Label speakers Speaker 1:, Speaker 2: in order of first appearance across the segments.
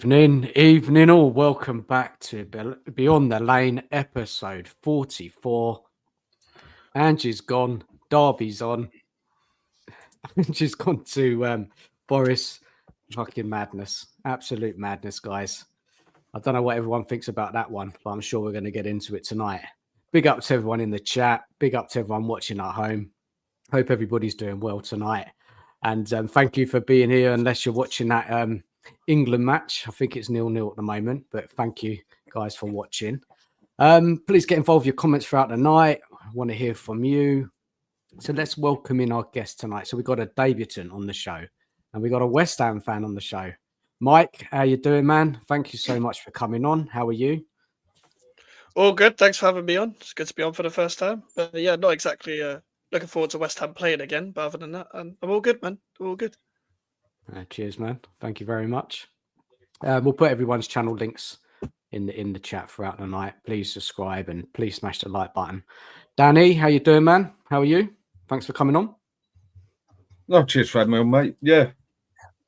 Speaker 1: Evening all. Welcome back to Beyond the Lane, episode 44. Angie's gone. Derby's on. Angie's gone to Boris. Fucking madness. Absolute madness, guys. I don't know what everyone thinks about that one, but I'm sure we're going to get into it tonight. Big up to everyone in the chat. Big up to everyone watching at home. Hope everybody's doing well tonight. And thank you for being here, unless you're watching that England match. I think it's 0-0 at the moment, but thank you guys for watching. Please get involved with your comments throughout the night. I want to hear from you. So let's welcome in our guest tonight. So we've got a debutant on the show, and we've got a West Ham fan on the show. Mike, how you doing, man? Thank you so much for coming on. How are you?
Speaker 2: All good. Thanks for having me on. It's good to be on for the first time. But yeah, not exactly looking forward to West Ham playing again. But other than that, I'm all good, man. All good.
Speaker 1: Cheers, man. Thank you very much. We'll put everyone's channel links in the chat throughout the night. Please subscribe and please smash the like button. Danny, how you doing, man? How are you? Thanks for coming on.
Speaker 3: No, cheers for having me on, mate. Yeah,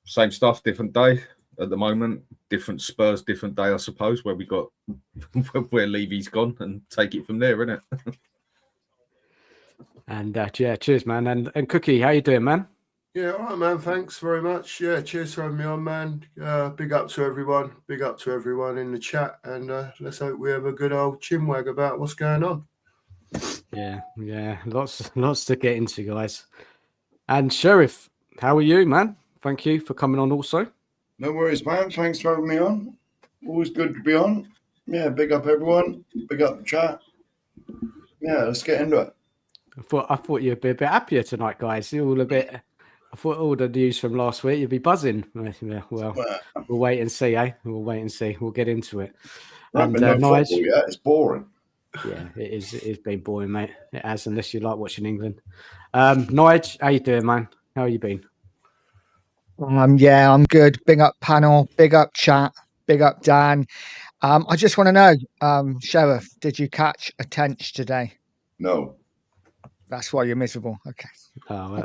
Speaker 3: same stuff, different day at the moment. Different Spurs, different day, I suppose, where we got where Levy's gone, and take it from there, innit?
Speaker 1: And yeah, cheers, man. And Cookie, how you doing, man?
Speaker 4: Yeah, all right, man. Thanks very much. Yeah, cheers for having me on, man. Big up to everyone. Big up to everyone in the chat. And let's hope we have a good old chinwag about what's going on.
Speaker 1: Yeah. Lots to get into, guys. And Sheriff, how are you, man? Thank you for coming on also.
Speaker 5: No worries, man. Thanks for having me on. Always good to be on. Yeah, big up everyone. Big up the chat. Yeah, let's get into it.
Speaker 1: I thought you'd be a bit happier tonight, guys. You're all a bit... I thought all the news from last week, you'd be buzzing. Yeah, well, we'll wait and see, eh? We'll wait and see. We'll get into it. And
Speaker 5: Nige, it's boring.
Speaker 1: Yeah, it is. It's been boring, mate. It has, unless you like watching England. Nige, how you doing, man? How you been?
Speaker 6: Yeah, I'm good. Big up panel, big up chat, big up Dan. I just want to know, Sheriff, did you catch a tench today?
Speaker 5: No.
Speaker 6: That's why you're miserable. Okay.
Speaker 1: Oh,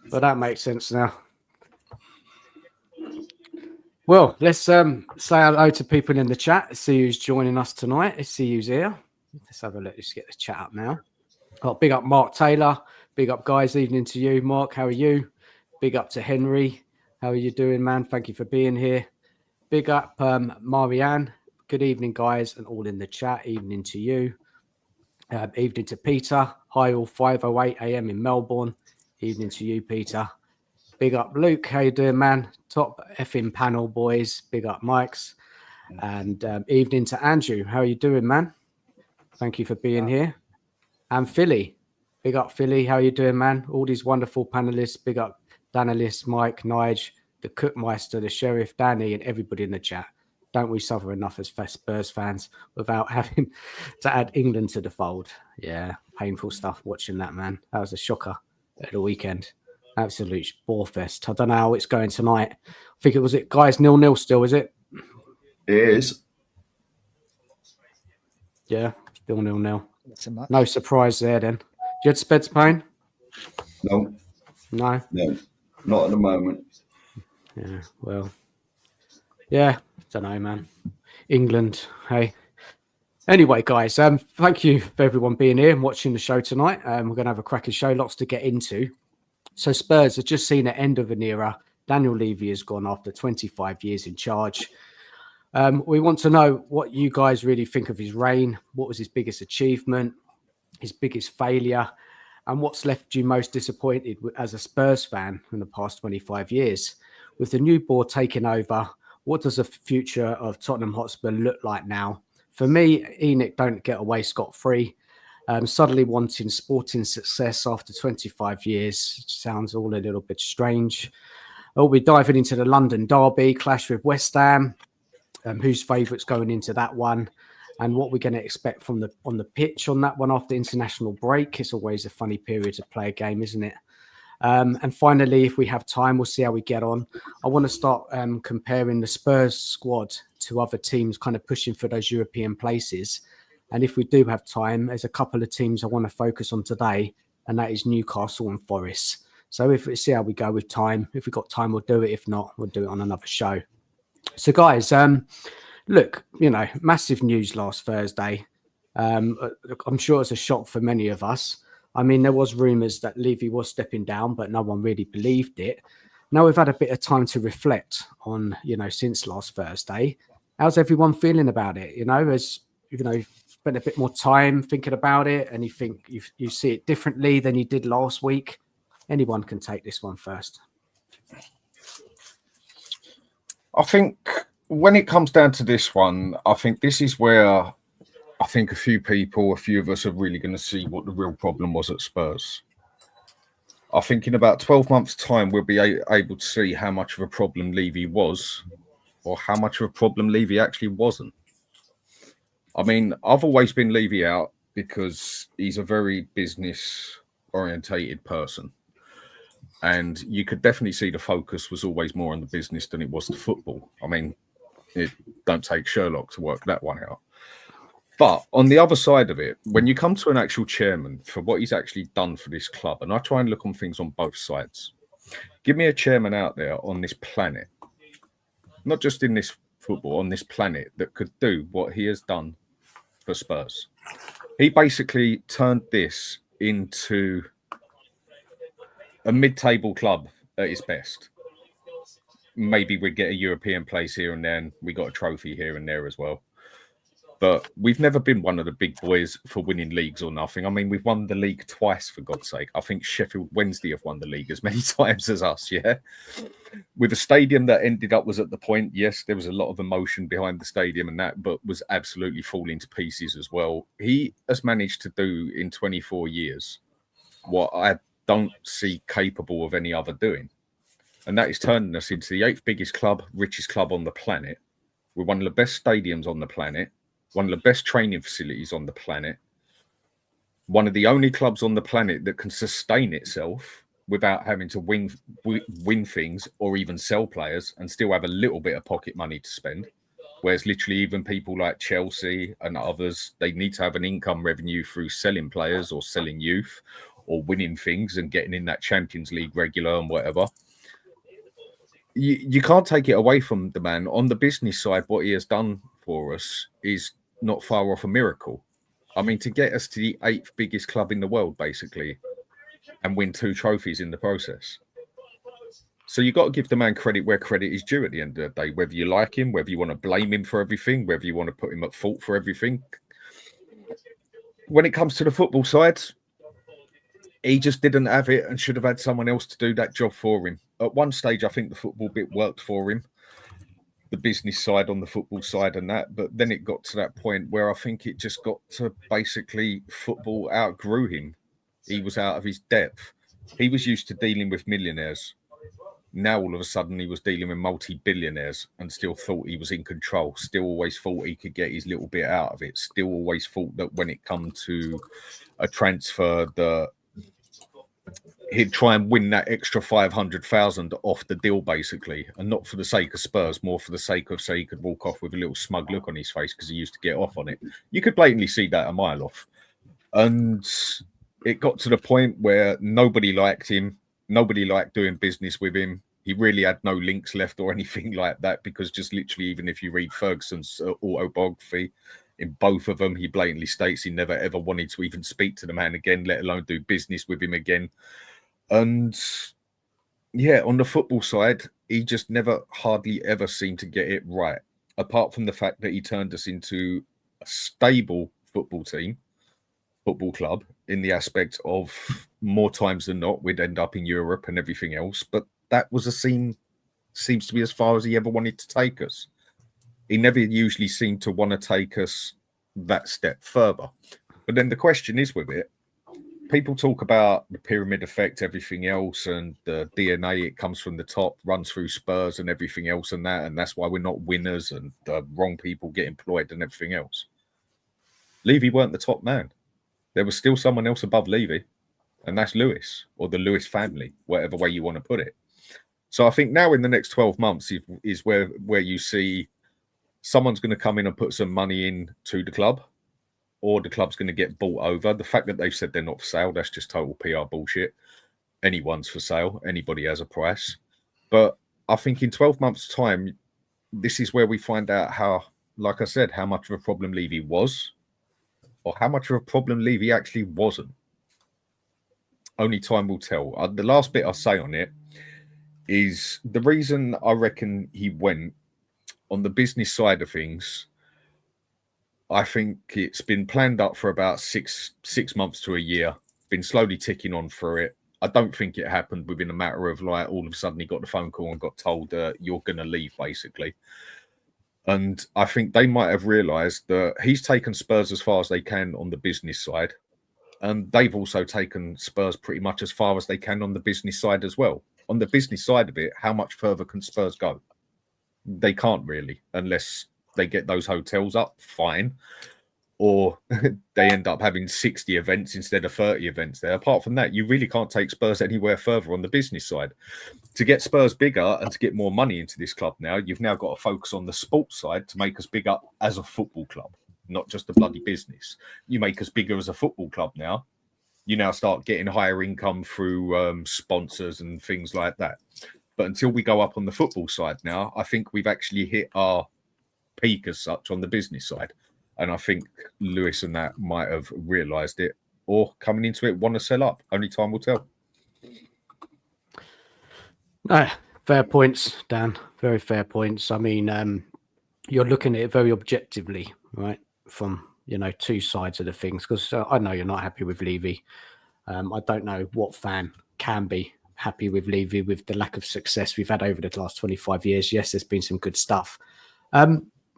Speaker 1: but that makes sense now. Well, let's say hello to people in the chat. Let's see who's joining us tonight. Let's see who's here. Let's have a look. Let's get the chat up now. Oh, big up Mark Taylor. Big up, guys. Evening to you, Mark. How are you? Big up to Henry. How are you doing, man? Thank you for being here. Big up Marianne. Good evening, guys, and all in the chat. Evening to you. Evening to Peter. Hi, all 5:08 a.m. in Melbourne. Evening to you, Peter. Big up Luke. How you doing, man? Top effing panel, boys. Big up Mike's. And evening to Andrew. How are you doing, man? Thank you for being here. And Philly. Big up Philly. How are you doing, man? All these wonderful panelists. Big up DANalyst, Mike, Nige, the Cookmeister, the Sheriff, Danny, and everybody in the chat. Don't we suffer enough as Spurs fans without having to add England to the fold? Yeah, painful stuff watching that, man. That was a shocker at the weekend. Absolute bore fest. I don't know how it's going tonight. I think it was guys 0-0 still, is it?
Speaker 5: It is.
Speaker 1: Yeah, still 0-0. No surprise there then. Did you have Speds pain?
Speaker 5: No.
Speaker 1: No?
Speaker 5: No, not at the moment.
Speaker 1: Yeah, well. Yeah, don't know, man. England, hey. Anyway, guys, thank you for everyone being here and watching the show tonight. We're going to have a cracking show, lots to get into. So Spurs have just seen the end of an era. Daniel Levy has gone after 25 years in charge. We want to know what you guys really think of his reign. What was his biggest achievement, his biggest failure, and what's left you most disappointed as a Spurs fan in the past 25 years? With the new board taking over, what does the future of Tottenham Hotspur look like now? For me, Enoch don't get away scot-free. Suddenly wanting sporting success after 25 years sounds all a little bit strange. We'll be diving into the London derby, clash with West Ham, whose favourites going into that one, and what we're going to expect from on the pitch on that one after international break. It's always a funny period to play a game, isn't it? And finally, if we have time, we'll see how we get on. I want to start comparing the Spurs squad to other teams kind of pushing for those European places. And if we do have time, there's a couple of teams I want to focus on today, and that is Newcastle and Forest. So if we see how we go with time, if we've got time, we'll do it. If not, we'll do it on another show. So, guys, look, massive news last Thursday. I'm sure it's a shock for many of us. I mean, there was rumours that Levy was stepping down, but no one really believed it. Now we've had a bit of time to reflect on, since last Thursday. How's everyone feeling about it? As spent a bit more time thinking about it, and you think you see it differently than you did last week. Anyone can take this one first.
Speaker 3: I think when it comes down to this one, I think this is where I think a few of us are really going to see what the real problem was at Spurs. I think in about 12 months' time, we'll be able to see how much of a problem Levy was or how much of a problem Levy actually wasn't. I mean, I've always been Levy out because he's a very business-orientated person. And you could definitely see the focus was always more on the business than it was the football. I mean, it don't take Sherlock to work that one out. But on the other side of it, when you come to an actual chairman for what he's actually done for this club, and I try and look on things on both sides, give me a chairman out there on this planet, not just in this football, on this planet, that could do what he has done for Spurs. He basically turned this into a mid-table club at its best. Maybe we'd get a European place here and there, and we got a trophy here and there as well. But we've never been one of the big boys for winning leagues or nothing. I mean, we've won the league twice, for God's sake. I think Sheffield Wednesday have won the league as many times as us, yeah? With a stadium that ended up was at the point, yes, there was a lot of emotion behind the stadium and that, but was absolutely falling to pieces as well. He has managed to do in 24 years what I don't see capable of any other doing. And that is turning us into the 8th biggest club, richest club on the planet. We're one of the best stadiums on the planet, one of the best training facilities on the planet, one of the only clubs on the planet that can sustain itself without having to win things or even sell players and still have a little bit of pocket money to spend. Whereas literally even people like Chelsea and others, they need to have an income revenue through selling players or selling youth or winning things and getting in that Champions League regular and whatever. You can't take it away from the man. On the business side, what he has done for us is not far off a miracle. I mean, to get us to the 8th biggest club in the world, basically, and win 2 trophies in the process. So you've got to give the man credit where credit is due at the end of the day, whether you like him, whether you want to blame him for everything, whether you want to put him at fault for everything. When it comes to the football side, he just didn't have it and should have had someone else to do that job for him. At one stage, I think the football bit worked for him, the business side on the football side and that. But then it got to that point where I think it just got to basically football outgrew him. He was out of his depth. He was used to dealing with millionaires. Now, all of a sudden, he was dealing with multi-billionaires and still thought he was in control. Still always thought he could get his little bit out of it. Still always thought that when it come to a transfer, he'd try and win that extra 500,000 off the deal, basically, and not for the sake of Spurs, more for the sake of, say, he could walk off with a little smug look on his face because he used to get off on it. You could blatantly see that a mile off. And it got to the point where nobody liked him. Nobody liked doing business with him. He really had no links left or anything like that, because just literally, even if you read Ferguson's autobiography, in both of them, he blatantly states he never ever wanted to even speak to the man again, let alone do business with him again. And yeah, on the football side, he just never hardly ever seemed to get it right, apart from the fact that he turned us into a stable football club, in the aspect of more times than not, we'd end up in Europe and everything else. But that was seems to be as far as he ever wanted to take us. He never usually seemed to want to take us that step further. But then the question is with it, people talk about the pyramid effect, everything else, and the DNA, it comes from the top, runs through Spurs and everything else and that, and that's why we're not winners and the wrong people get employed and everything else. Levy weren't the top man. There was still someone else above Levy, and that's Lewis, or the Lewis family, whatever way you want to put it. So I think now in the next 12 months is where you see someone's going to come in and put some money in to the club, or the club's going to get bought over. The fact that they've said they're not for sale, that's just total PR bullshit. Anyone's for sale. Anybody has a price. But I think in 12 months' time, this is where we find out how, like I said, how much of a problem Levy was, or how much of a problem Levy actually wasn't. Only time will tell. The last bit I'll say on it is the reason I reckon he went on the business side of things. I think it's been planned up for about six months to a year, been slowly ticking on through it. I don't think it happened within a matter of like all of a sudden he got the phone call and got told you're going to leave, basically. And I think they might have realised that he's taken Spurs as far as they can on the business side. And they've also taken Spurs pretty much as far as they can on the business side as well. On the business side of it, how much further can Spurs go? They can't really, unless they get those hotels up, fine. Or they end up having 60 events instead of 30 events there. Apart from that, you really can't take Spurs anywhere further on the business side. To get Spurs bigger and to get more money into this club now, you've now got to focus on the sports side to make us bigger as a football club, not just a bloody business. You make us bigger as a football club now. You now start getting higher income through sponsors and things like that. But until we go up on the football side now, I think we've actually hit our peak as such on the business side. And I think Lewis and that might have realised it, or coming into it want to sell up. Only time will tell.
Speaker 1: No, fair points, Dan. Very fair points. I mean, you're looking at it very objectively, right? From, two sides of the things. Because I know you're not happy with Levy. I don't know what fan can be happy with Levy with the lack of success we've had over the last 25 years. Yes, there's been some good stuff.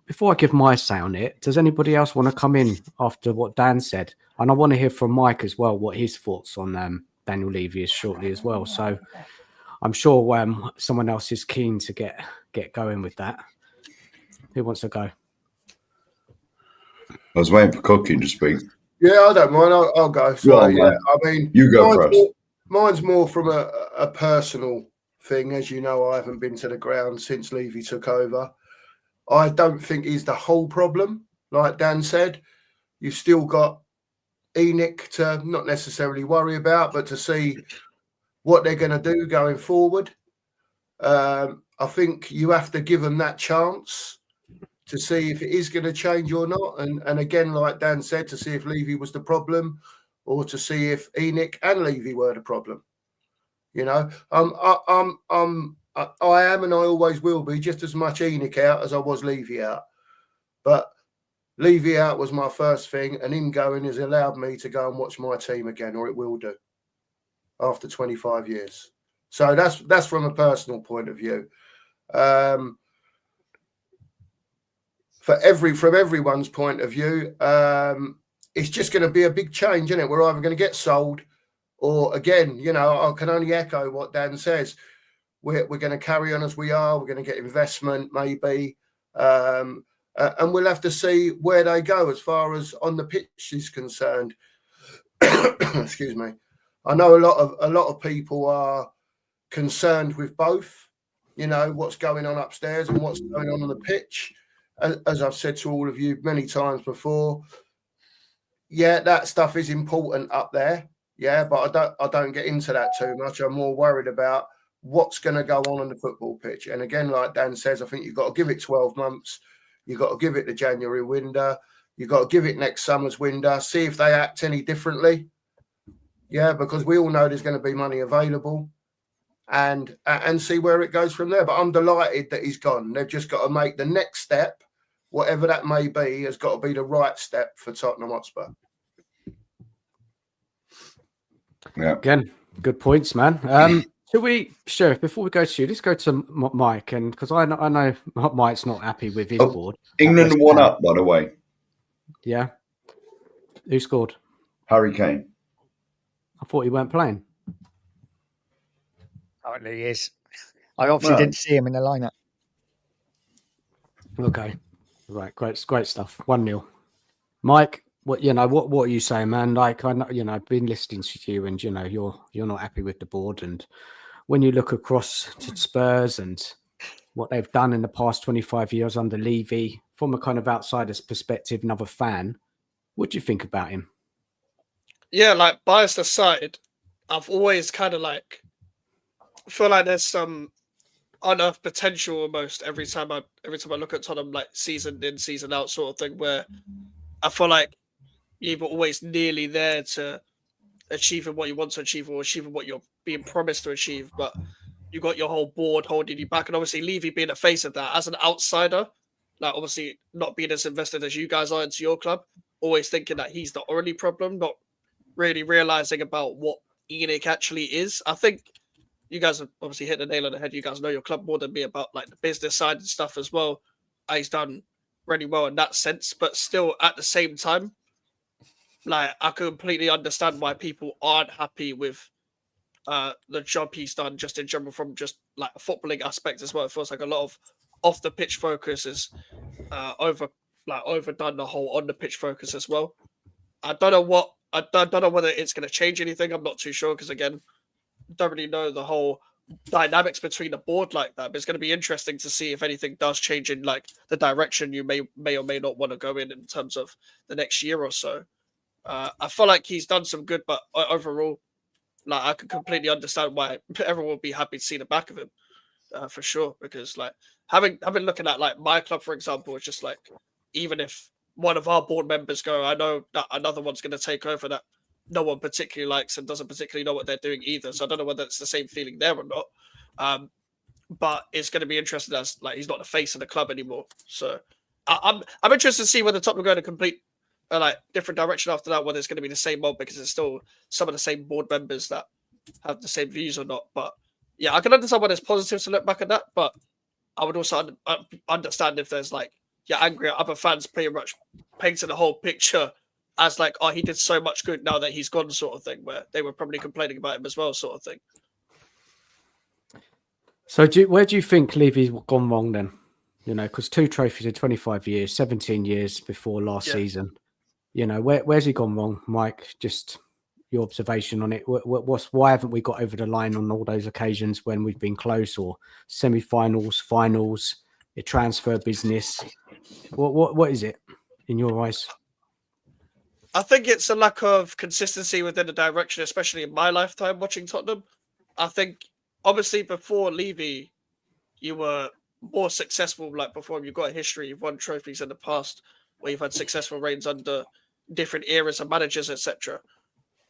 Speaker 1: Before I give my say on it, does anybody else want to come in after what Dan said? And I want to hear from Mike as well, what his thoughts on Daniel Levy is shortly as well. So I'm sure someone else is keen to get going with that. Who wants to go?
Speaker 5: I was waiting for Cookie to speak.
Speaker 4: Yeah, I don't mind. I'll go. So,
Speaker 5: Well, yeah.
Speaker 4: I mean,
Speaker 5: You go first.
Speaker 4: Mine's more from a personal thing. As you know, I haven't been to the ground since Levy took over. I don't think he's the whole problem. Like Dan said, you've still got ENIC to not necessarily worry about, but to see what they're going to do going forward. I think you have to give them that chance to see if it is going to change or not. And again, like Dan said, to see if Levy was the problem or to see if ENIC and Levy were the problem. I am and I always will be just as much ENIC out as I was Levy out. But Levy out was my first thing, and him going has allowed me to go and watch my team again, or it will do, after 25 years. So that's from a personal point of view. From everyone's point of view, it's just going to be a big change, isn't it? We're either going to get sold, or again, I can only echo what Dan says. We're going to carry on as we are. We're going to get investment, maybe, and we'll have to see where they go as far as on the pitch is concerned. Excuse me. I know a lot of people are concerned with both. What's going on upstairs and what's going on the pitch. As I've said to all of you many times before, yeah, that stuff is important up there. Yeah, but I don't get into that too much. I'm more worried about what's going to go on the football pitch. And again, like Dan says, I think you've got to give it 12 months. You've got to give it the January window. You've got to give it next summer's window. See if they act any differently. Yeah, because we all know there's going to be money available. And see where it goes from there. But I'm delighted that he's gone. They've just got to make the next step, whatever that may be, has got to be the right step for Tottenham Hotspur.
Speaker 3: Yeah.
Speaker 1: Again, good points, man. Should we, Sheriff, before we go to you, let's go to Mike, and because I know Mike's not happy with his board.
Speaker 5: England won up, by the way.
Speaker 1: Yeah. Who scored?
Speaker 5: Harry Kane.
Speaker 1: I thought he weren't playing.
Speaker 6: Apparently he is. I obviously didn't see him in the lineup.
Speaker 1: Okay. Right. Great stuff. 1-0. Mike, what are you saying, man? Like, I know, I've been listening to you, and you're not happy with the board, and when you look across to Spurs and what they've done in the past 25 years under Levy, from a kind of outsider's perspective, another fan, what do you think about him?
Speaker 2: Yeah, like, biased aside, I've always kind of feel like there's some unearth potential almost every time I look at Tottenham, like season in, season out sort of thing, where I feel like you were always nearly there to achieving what you want to achieve or achieving what you're being promised to achieve, but you got your whole board holding you back, and obviously Levy being a face of that as an outsider, like obviously not being as invested as you guys are into your club, always thinking that he's the only problem, not really realizing about what ENIC actually is. I think you guys have obviously hit the nail on the head. You guys know your club more than me about like the business side and stuff as well. He's done really well in that sense, but still at the same time, like I completely understand why people aren't happy with the job he's done just in general from just like a footballing aspect as well. It feels like a lot of off the pitch focus is overdone the whole on the pitch focus as well. I don't know whether it's going to change anything. I'm not too sure because again, don't really know the whole dynamics between the board like that. But it's going to be interesting to see if anything does change in like the direction you may or may not want to go in terms of the next year or so. I feel like he's done some good, but overall, like I can completely understand why everyone would be happy to see the back of him, for sure. Because like having looking at like my club, for example, it's just like even if one of our board members go, I know that another one's going to take over that no one particularly likes and doesn't particularly know what they're doing either. So I don't know whether it's the same feeling there or not. But it's going to be interesting as like he's not the face of the club anymore. So I'm interested to see whether Tottenham are going to complete like different direction after that, whether it's going to be the same mob because it's still some of the same board members that have the same views or not. But yeah, I can understand why there's positives to look back at that, but I would also understand if there's like angry at other fans pretty much painting the whole picture as like, oh, he did so much good now that he's gone sort of thing, where they were probably complaining about him as well sort of thing.
Speaker 1: So where do you think Levy's gone wrong then? You know, because 2 trophies in 25 years, 17 years before last season. You know, where's he gone wrong, Mike? Just your observation on it. Why haven't we got over the line on all those occasions when we've been close or semi-finals, finals, a transfer business? What is it in your eyes?
Speaker 2: I think it's a lack of consistency within the direction, especially in my lifetime watching Tottenham. I think obviously before Levy, you were more successful. Like before, you've got a history. You've won trophies in the past where you've had successful reigns under different eras of managers, etc.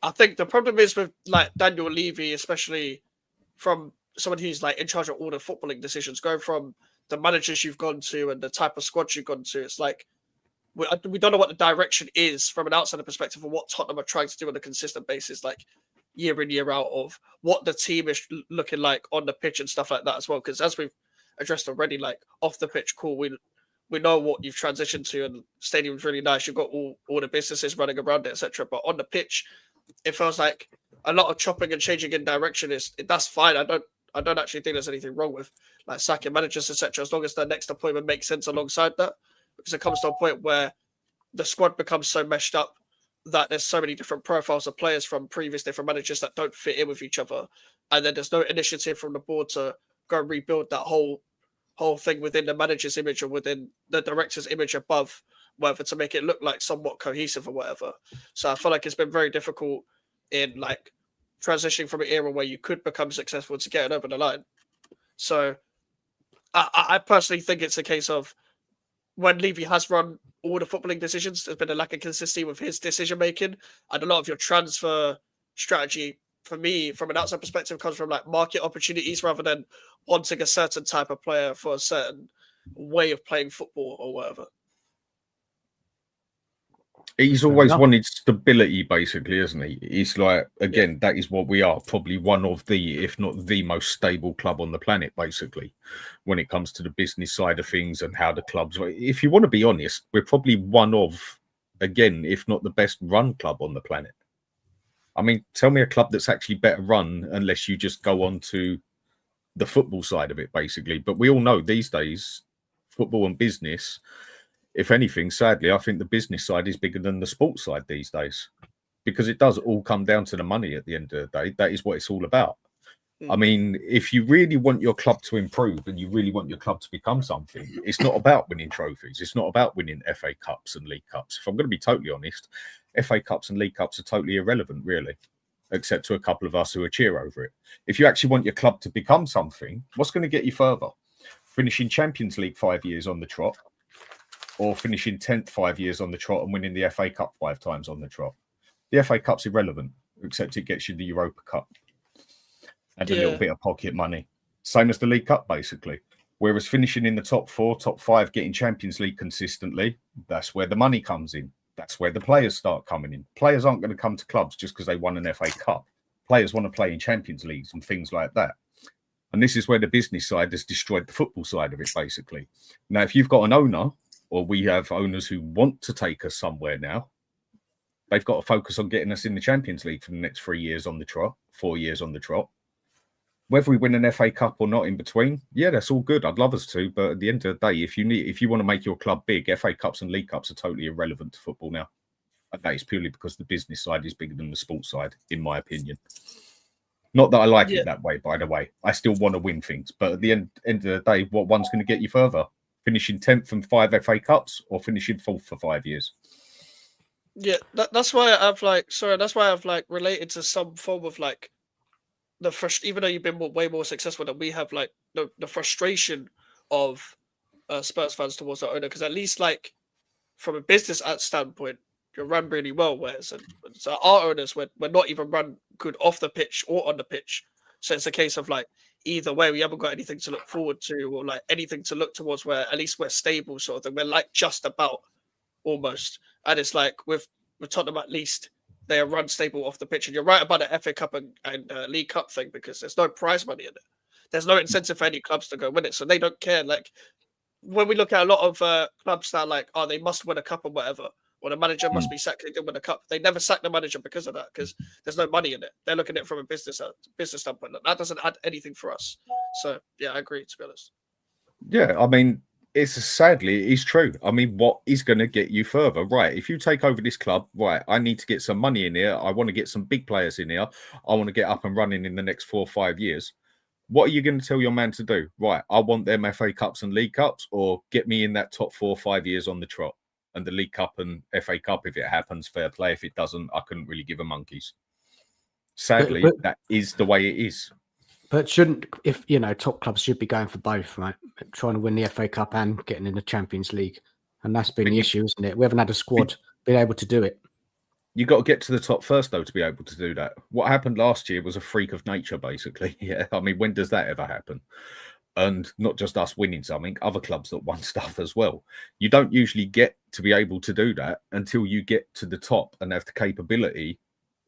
Speaker 2: I think the problem is with like Daniel Levy, especially from someone who's like in charge of all the footballing decisions, going from the managers you've gone to and the type of squads you've gone to. It's like we don't know what the direction is from an outsider perspective of what Tottenham are trying to do on a consistent basis, like year in, year out, of what the team is looking like on the pitch and stuff like that as well. Because as we've addressed already, like off the pitch, cool, we know what you've transitioned to, and the stadium's really nice. You've got all the businesses running around it, etc. But on the pitch, it feels like a lot of chopping and changing in direction that's fine. I don't actually think there's anything wrong with like sacking managers, etc. As long as the next appointment makes sense alongside that, because it comes to a point where the squad becomes so meshed up that there's so many different profiles of players from previous different managers that don't fit in with each other, and then there's no initiative from the board to go and rebuild that whole thing within the manager's image or within the director's image above, whether to make it look like somewhat cohesive or whatever. So I feel like it's been very difficult in like transitioning from an era where you could become successful to get it over the line. So I personally think it's a case of when Levy has run all the footballing decisions, there's been a lack of consistency with his decision making, and a lot of your transfer strategy, for me, from an outside perspective, comes from like market opportunities rather than wanting a certain type of player for a certain way of playing football or whatever.
Speaker 3: He's always wanted stability, basically, isn't he? He's like, again, that is what we are, probably one of the, if not the most stable club on the planet, basically, when it comes to the business side of things and how the clubs. If you want to be honest, we're probably one of, again, if not the best run club on the planet. I mean, tell me a club that's actually better run unless you just go on to the football side of it, basically. But we all know these days, football and business, if anything, sadly, I think the business side is bigger than the sports side these days, because it does all come down to the money at the end of the day. That is what it's all about. I mean, if you really want your club to improve and you really want your club to become something, it's not about winning trophies. It's not about winning FA Cups and League Cups. If I'm going to be totally honest, FA Cups and League Cups are totally irrelevant, really. except to a couple of us who are cheer over it. If you actually want your club to become something, what's going to get you further? Finishing Champions League 5 years on the trot, or finishing 10th 5 years on the trot and winning the FA Cup 5 times on the trot? The FA Cup's irrelevant, except it gets you the Europa Cup and a little bit of pocket money. Same as the League Cup, basically. Whereas finishing in the top 4, top 5, getting Champions League consistently, that's where the money comes in. That's where the players start coming in. Players aren't going to come to clubs just because they won an FA Cup. Players want to play in Champions Leagues and things like that. And this is where the business side has destroyed the football side of it, basically. Now, if you've got an owner, or we have owners who want to take us somewhere now, they've got to focus on getting us in the Champions League for the next 3 years on the trot, 4 years on the trot. Whether we win an FA Cup or not in between, yeah, that's all good. I'd love us to, but at the end of the day, if you want to make your club big, FA Cups and League Cups are totally irrelevant to football now. And that is purely because the business side is bigger than the sports side, in my opinion. Not that I like it that way, by the way. I still want to win things, but at the end of the day, what one's going to get you further? Finishing 10th and 5 FA Cups, or finishing 4th for 5 years?
Speaker 2: Yeah, that's why I've related to some form of like even though you've been way more successful than we have, like the frustration of Spurs fans towards the owner, because at least like from a business standpoint, you're run really well. Whereas so our owners, we're not even run good off the pitch or on the pitch. So it's a case of like either way, we haven't got anything to look forward to or like anything to look towards where at least we're stable sort of thing. We're like just about almost. And it's like with Tottenham, at least they are run stable off the pitch. And you're right about the FA Cup and League Cup thing, because there's no prize money in it. There's no incentive for any clubs to go win it. So they don't care. Like when we look at a lot of clubs that are like, oh, they must win a cup or whatever, or the manager must be sacked, they didn't win a cup. They never sack the manager because of that, because there's no money in it. They're looking at it from a business standpoint. That doesn't add anything for us. So yeah, I agree, to be honest.
Speaker 3: Yeah, I mean, sadly, it is true. I mean, what is going to get you further? Right, if you take over this club, right, I need to get some money in here. I want to get some big players in here. I want to get up and running in the next 4 or 5 years. What are you going to tell your man to do? Right, I want them FA Cups and League Cups, or get me in that top 4 or 5 years on the trot. And the League Cup and FA Cup, if it happens, fair play. If it doesn't, I couldn't really give a monkeys. Sadly, that is the way it is.
Speaker 1: But if top clubs should be going for both, right? Trying to win the FA Cup and getting in the Champions League. And that's been the issue, isn't it? We haven't had a squad being able to do it.
Speaker 3: You got to get to the top first, though, to be able to do that. What happened last year was a freak of nature, basically. Yeah, I mean, when does that ever happen? And not just us winning something, other clubs that won stuff as well. You don't usually get to be able to do that until you get to the top and have the capability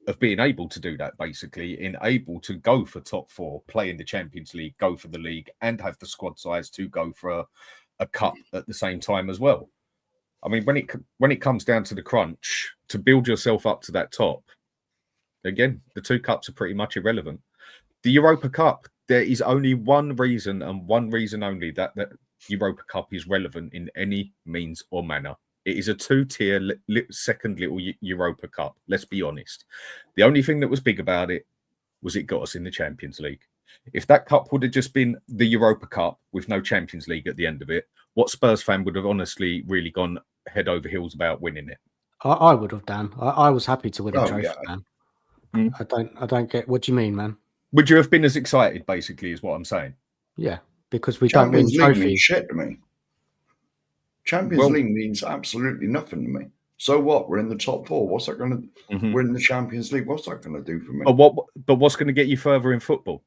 Speaker 3: of being able to do that, basically, in able to go for top 4, play in the Champions League, go for the league, and have the squad size to go for a cup at the same time as well. I mean, when it comes down to the crunch, to build yourself up to that top, again, the 2 cups are pretty much irrelevant. The Europa Cup, there is only one reason and one reason only that Europa Cup is relevant in any means or manner. It is a 2-tier second little Europa Cup. Let's be honest. The only thing that was big about it was it got us in the Champions League. If that cup would have just been the Europa Cup with no Champions League at the end of it, what Spurs fan would have honestly really gone head over heels about winning it?
Speaker 1: I would have done. I was happy to win a trophy, man. I don't get what do you mean, man.
Speaker 3: Would you have been as excited, basically, is what I'm saying?
Speaker 1: Yeah, because we
Speaker 5: Champions
Speaker 1: don't win
Speaker 5: League
Speaker 1: trophies.
Speaker 5: means shit to me. Champions League means absolutely nothing to me. So what? We're in the top 4. What's that going to? We're in the Champions League. What's that going to do for me?
Speaker 3: But what's going to get you further in football?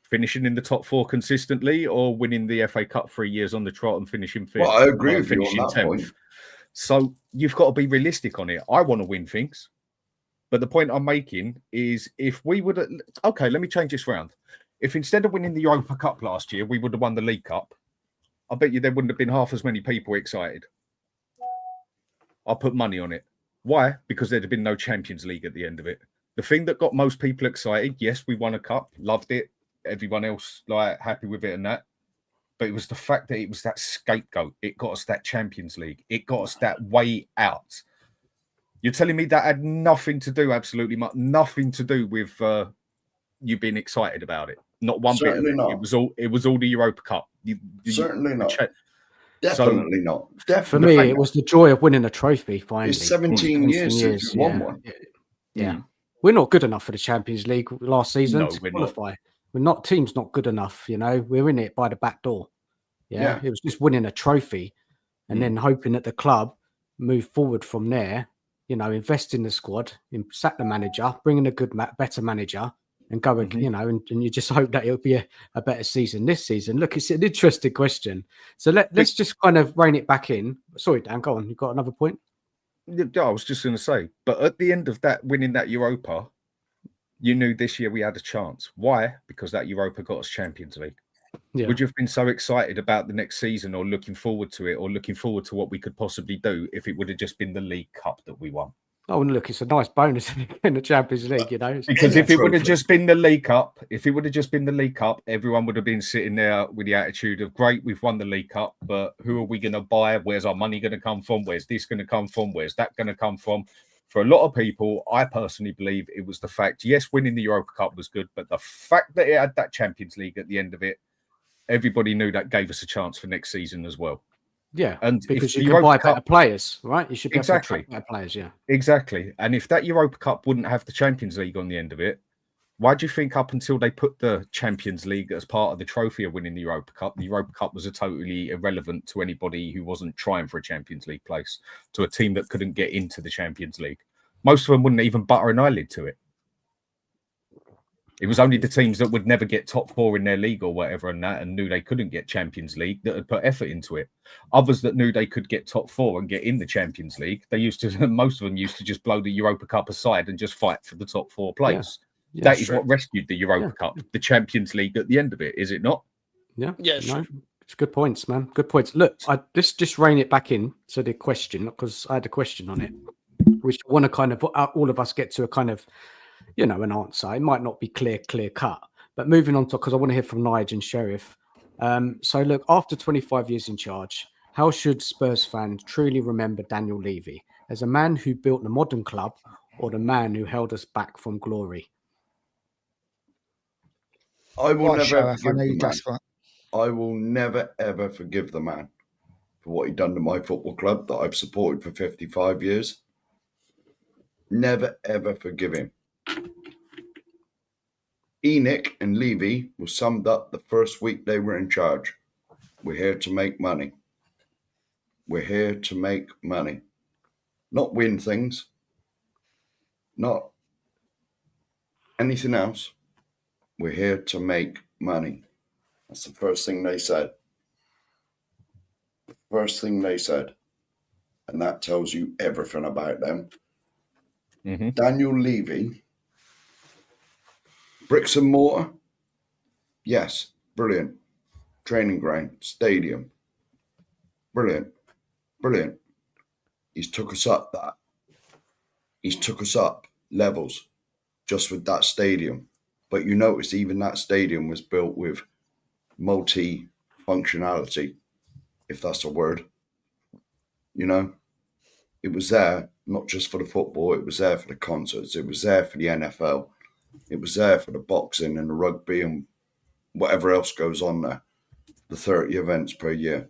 Speaker 3: Finishing in the top 4 consistently, or winning the FA Cup 3 years on the trot and finishing 5th?
Speaker 5: Well, I agree with you on that point.
Speaker 3: So you've got to be realistic on it. I want to win things. But the point I'm making is if we would have... Okay, let me change this round. If instead of winning the Europa Cup last year, we would have won the League Cup, I bet you there wouldn't have been half as many people excited. I'll put money on it. Why? Because there'd have been no Champions League at the end of it. The thing that got most people excited, yes, we won a cup, loved it. Everyone else like happy with it and that. But it was the fact that it was that scapegoat. It got us that Champions League. It got us that way out. You're telling me that had nothing to do, absolutely nothing to do with you being excited about it. Not one bit of it. Not. It was all the Europa Cup.
Speaker 5: Certainly not. Definitely not. Definitely.
Speaker 1: For me, it was the joy of winning a trophy finally.
Speaker 5: It's 17 years since we won one.
Speaker 1: Yeah. we're not good enough for the Champions League last season
Speaker 3: No,
Speaker 1: to
Speaker 3: we're not.
Speaker 1: qualify. We're not. Team's not good enough. We're in it by the back door.
Speaker 5: Yeah.
Speaker 1: It was just winning a trophy and then hoping that the club move forward from there. Invest in the squad, sack the manager, bring in a good, better manager, and go. And you just hope that it'll be a better season this season. Look, it's an interesting question. So let's just kind of rein it back in. Sorry, Dan, go on. You got another point?
Speaker 3: Yeah, I was just going to say, but at the end of that, winning that Europa, you knew this year we had a chance. Why? Because that Europa got us Champions League.
Speaker 1: Yeah.
Speaker 3: Would you have been so excited about the next season or looking forward to it or looking forward to what we could possibly do if it would have just been the League Cup that we won?
Speaker 1: Oh, and look, it's a nice bonus in the Champions League,
Speaker 3: Because if it would have just been the League Cup, everyone would have been sitting there with the attitude of, great, we've won the League Cup, but who are we going to buy? Where's our money going to come from? Where's this going to come from? Where's that going to come from? For a lot of people, I personally believe it was the fact, yes, winning the Europa Cup was good, but the fact that it had that Champions League at the end of it, everybody knew that gave us a chance for next season as well.
Speaker 1: Yeah,
Speaker 3: and
Speaker 1: because you can buy better players, right? You should be able to attract better players, yeah.
Speaker 3: Exactly. And if that Europa Cup wouldn't have the Champions League on the end of it, why do you think up until they put the Champions League as part of the trophy of winning the Europa Cup was a totally irrelevant to anybody who wasn't trying for a Champions League place, to a team that couldn't get into the Champions League? Most of them wouldn't even butter an eyelid to it. It was only the teams that would never get top four in their league or whatever and knew they couldn't get Champions League that had put effort into it. Others that knew they could get top four and get in the Champions League, most of them used to just blow the Europa Cup aside and just fight for the top four place. Yeah. That is what rescued the Europa Cup, the Champions League at the end of it, is it not?
Speaker 1: Yeah.
Speaker 2: Yeah, sure.
Speaker 1: It's good points, man. Good points. Look, I just rein it back in to the question, because I had a question on it, which I want to kind of all of us get to a kind of an answer. It might not be clear cut, but moving on to, because I want to hear from Nige and Sheriff. So look, after 25 years in charge, how should Spurs fans truly remember Daniel Levy? As a man who built the modern club, or the man who held us back from glory?
Speaker 5: I will never ever forgive the man for what he done to my football club that I've supported for 55 years. Never ever forgive him. Enoch and Levy were summed up the first week they were in charge. We're here to make money. We're here to make money. Not win things. Not anything else. We're here to make money. That's the first thing they said. The first thing they said. And that tells you everything about them. Mm-hmm. Daniel Levy, bricks and mortar, yes, brilliant. Training ground, stadium, brilliant. He's took us up levels just with that stadium. But you notice even that stadium was built with multi-functionality, if that's a word. It was there not just for the football, it was there for the concerts, it was there for the NFL, it was there for the boxing and the rugby and whatever else goes on there, the 30 events per year.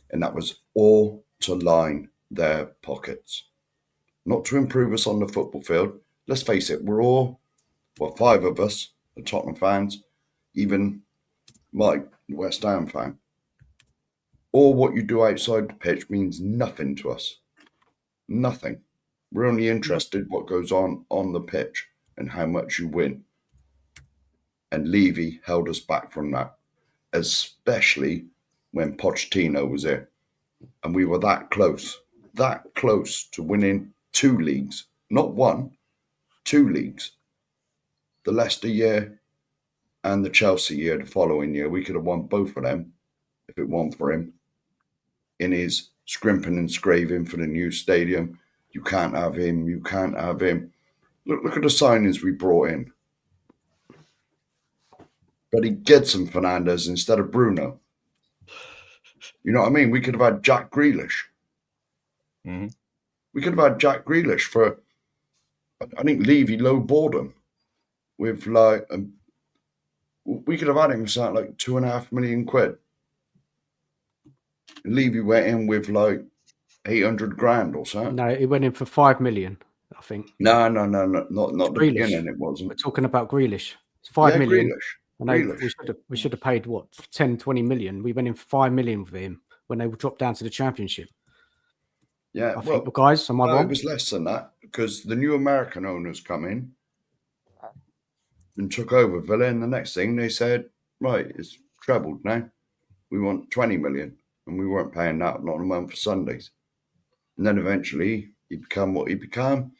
Speaker 5: And that was all to line their pockets, not to improve us on the football field. Let's face it, we're all, five of us are Tottenham fans, even Mike, the West Ham fan. All what you do outside the pitch means nothing to us. Nothing. We're only interested what goes on the pitch and how much you win. And Levy held us back from that, especially when Pochettino was here. And we were that close to winning 2 leagues, not 1, 2 leagues. The Leicester year and the Chelsea year the following year, we could have won both of them if it weren't for him. In his scrimping and scraving for the new stadium, you can't have him. Look at the signings we brought in. But he gets some Fernandes instead of Bruno. You know what I mean? We could have had Jack Grealish. Mm-hmm. We could have had Jack Grealish for, I think, Levy lowballed him with we could have had him for something like £2.5 million. Levy went in with like 800 grand or something.
Speaker 1: No, he went in for 5 million. I think.
Speaker 5: No, not the
Speaker 1: Grealish.
Speaker 5: beginning. It wasn't.
Speaker 1: We're talking about Grealish. It's 5 million.
Speaker 5: Grealish.
Speaker 1: I know we should have paid what 10, 20 million. We went in for 5 million for him when they dropped down to the Championship.
Speaker 5: Yeah,
Speaker 1: I think, guys, am I wrong?
Speaker 5: It was less than that because the new American owners come in and took over Villa, and the next thing they said, right, it's trebled now. We want 20 million, and we weren't paying that, not a month for Sundays. And then eventually he became what he became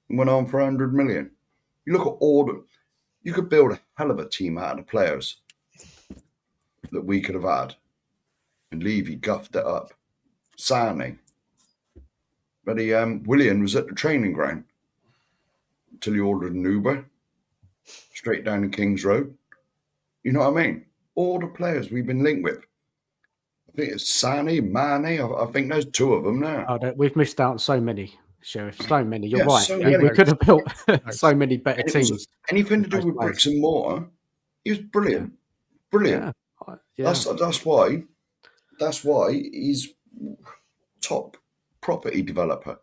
Speaker 5: and went on for 100 million. You look at you could build a hell of a team out of the players that we could have had. And Levy guffed it up. Sane. But Willian was at the training ground until he ordered an Uber straight down the King's Road. You know what I mean? All the players we've been linked with. I think it's Sane, Mane. I think there's 2 of them now.
Speaker 1: Oh, we've missed out on so many, Sheriff. So many. You're
Speaker 5: Yeah,
Speaker 1: right.
Speaker 5: so
Speaker 1: We could have built so many better
Speaker 5: And it
Speaker 1: teams.
Speaker 5: was anything to do with bricks and mortar. He was brilliant. Brilliant.
Speaker 1: Yeah.
Speaker 5: That's why he's top property developer.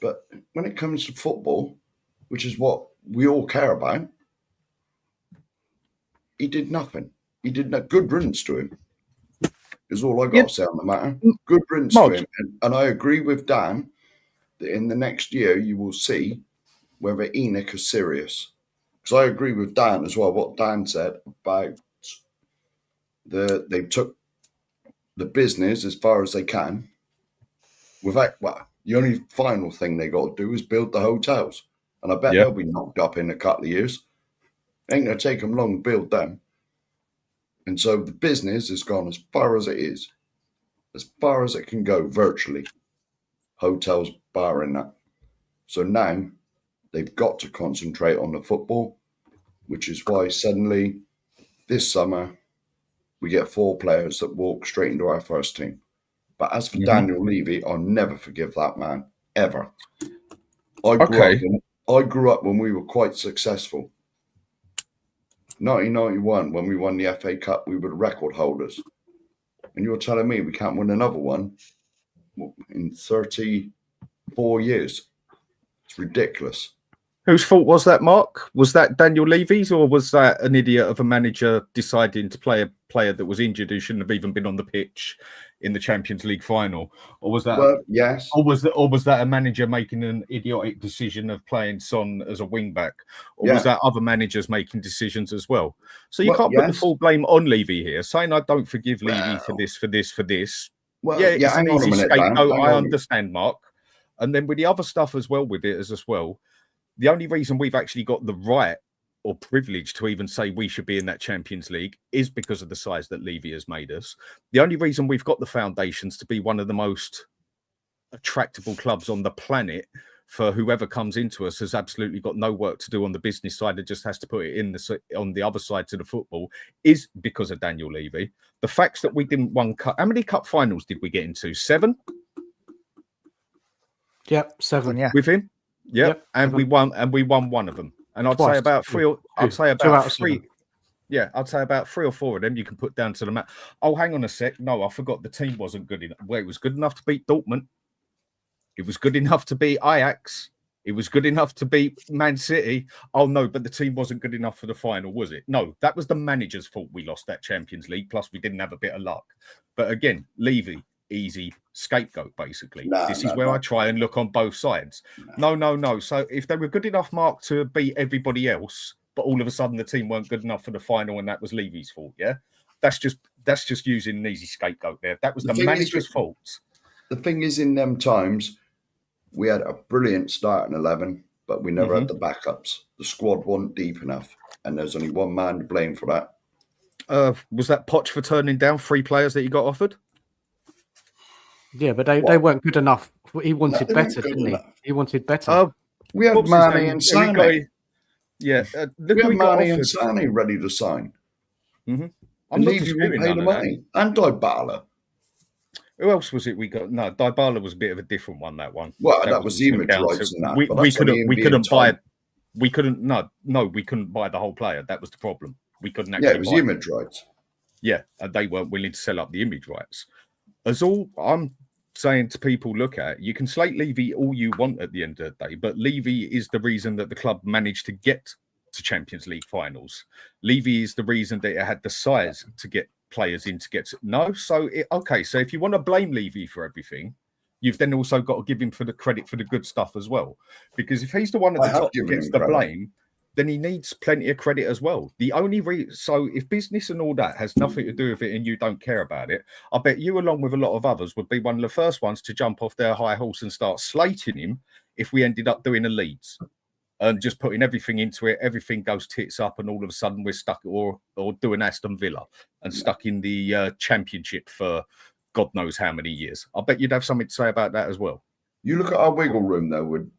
Speaker 5: But when it comes to football, which is what we all care about, he did nothing. He did no good riddance to him. Is all I got to say on the matter. Good riddance to him. And I agree with Dan that in the next year you will see whether Enoch is serious. Because I agree with Dan as well, what Dan said about they took the business as far as they can. The only final thing they got to do is build the hotels. And I bet they'll be knocked up in a couple of years. Ain't going to take them long to build them. And so the business has gone as far as it is, as far as it can go virtually. Hotels, barring that. So now they've got to concentrate on the football, which is why suddenly this summer we get 4 players that walk straight into our first team. But as for Daniel Levy, I'll never forgive that man, ever. I grew up when we were quite successful. 1991, when we won the FA Cup, we were the record holders. And you're telling me we can't win another one in 34 years? It's ridiculous.
Speaker 7: Whose fault was that, Mark? Was that Daniel Levy's, or was that an idiot of a manager deciding to play a player that was injured who shouldn't have even been on the pitch in the Champions League final? Or was that
Speaker 5: yes?
Speaker 7: Or was that a manager making an idiotic decision of playing Son as a wing back? Or was that other managers making decisions as well? So you can't put the full blame on Levy here, saying I don't forgive Levy for this.
Speaker 5: Well,
Speaker 7: it's an easy scapegoat. I
Speaker 5: on.
Speaker 7: understand, Mark. And then with the other stuff as well with it as well, the only reason we've actually got the right or privilege to even say we should be in that Champions League is because of the size that Levy has made us. The only reason we've got the foundations to be one of the most attractable clubs on the planet for whoever comes into us has absolutely got no work to do on the business side. It just has to put it on the other side to the football is because of Daniel Levy. The facts that we didn't win cup. How many cup finals did we get into? 7?
Speaker 1: Yep, 7.
Speaker 6: Yeah,
Speaker 7: with him. Yep. And
Speaker 1: 7.
Speaker 7: we won one of them. And I'd
Speaker 1: Twice.
Speaker 7: say about 3. I'd say
Speaker 1: Two out
Speaker 7: about
Speaker 1: of
Speaker 7: 3.
Speaker 1: 7.
Speaker 7: Yeah, I'd say about 3 or 4 of them you can put down to the map. Oh, hang on a sec. No, I forgot the team wasn't good enough. Well, it was good enough to beat Dortmund. It was good enough to beat Ajax. It was good enough to beat Man City. Oh, no, but the team wasn't good enough for the final, was it? No, that was the manager's fault we lost that Champions League. Plus, we didn't have a bit of luck. But again, Levy, easy scapegoat, basically. This is where I try and look on both sides. No. So if they were good enough, Mark, to beat everybody else, but all of a sudden the team weren't good enough for the final and that was Levy's fault, yeah? That's just using an easy scapegoat there. That was the manager's fault.
Speaker 5: The thing is, in them times, we had a brilliant starting 11, but we never had the backups. The squad wasn't deep enough, and there's only one man to blame for that.
Speaker 7: Was that Poch for turning down 3 players that he got offered?
Speaker 1: Yeah, but they weren't good enough. He wanted better, didn't he? He wanted better.
Speaker 5: We had Mane and Sane.
Speaker 7: We had
Speaker 5: Mane and Sane ready to sign.
Speaker 7: I'm
Speaker 5: And
Speaker 7: not
Speaker 5: Levy
Speaker 7: disputing
Speaker 5: won't pay
Speaker 7: none
Speaker 5: the
Speaker 7: of
Speaker 5: money. And Dybala.
Speaker 7: Who else was it we got? No, Dybala was a bit of a different one, that one.
Speaker 5: Well, that was the image rights and that.
Speaker 7: We couldn't buy. We couldn't. No, we couldn't buy the whole player. That was the problem. We couldn't actually.
Speaker 5: Yeah, it was the image rights.
Speaker 7: Yeah, and they weren't willing to sell up the image rights. As all I'm saying to people, look at, you can slate Levy all you want at the end of the day, but Levy is the reason that the club managed to get to Champions League finals. Levy is the reason that it had the size to get players in to get to... No, so okay, so if you want to blame Levy for everything, you've then also got to give him for the credit for the good stuff as well, because if he's the one at the top that gets the blame, then he needs plenty of credit as well. The only so if business and all that has nothing to do with it and you don't care about it, I bet you, along with a lot of others, would be one of the first ones to jump off their high horse and start slating him if we ended up doing a Leeds and just putting everything into it. Everything goes tits up, and all of a sudden we're stuck, or doing Aston Villa and stuck in the Championship for God knows how many years. I bet you'd have something to say about that as well.
Speaker 5: You look at our wiggle room though with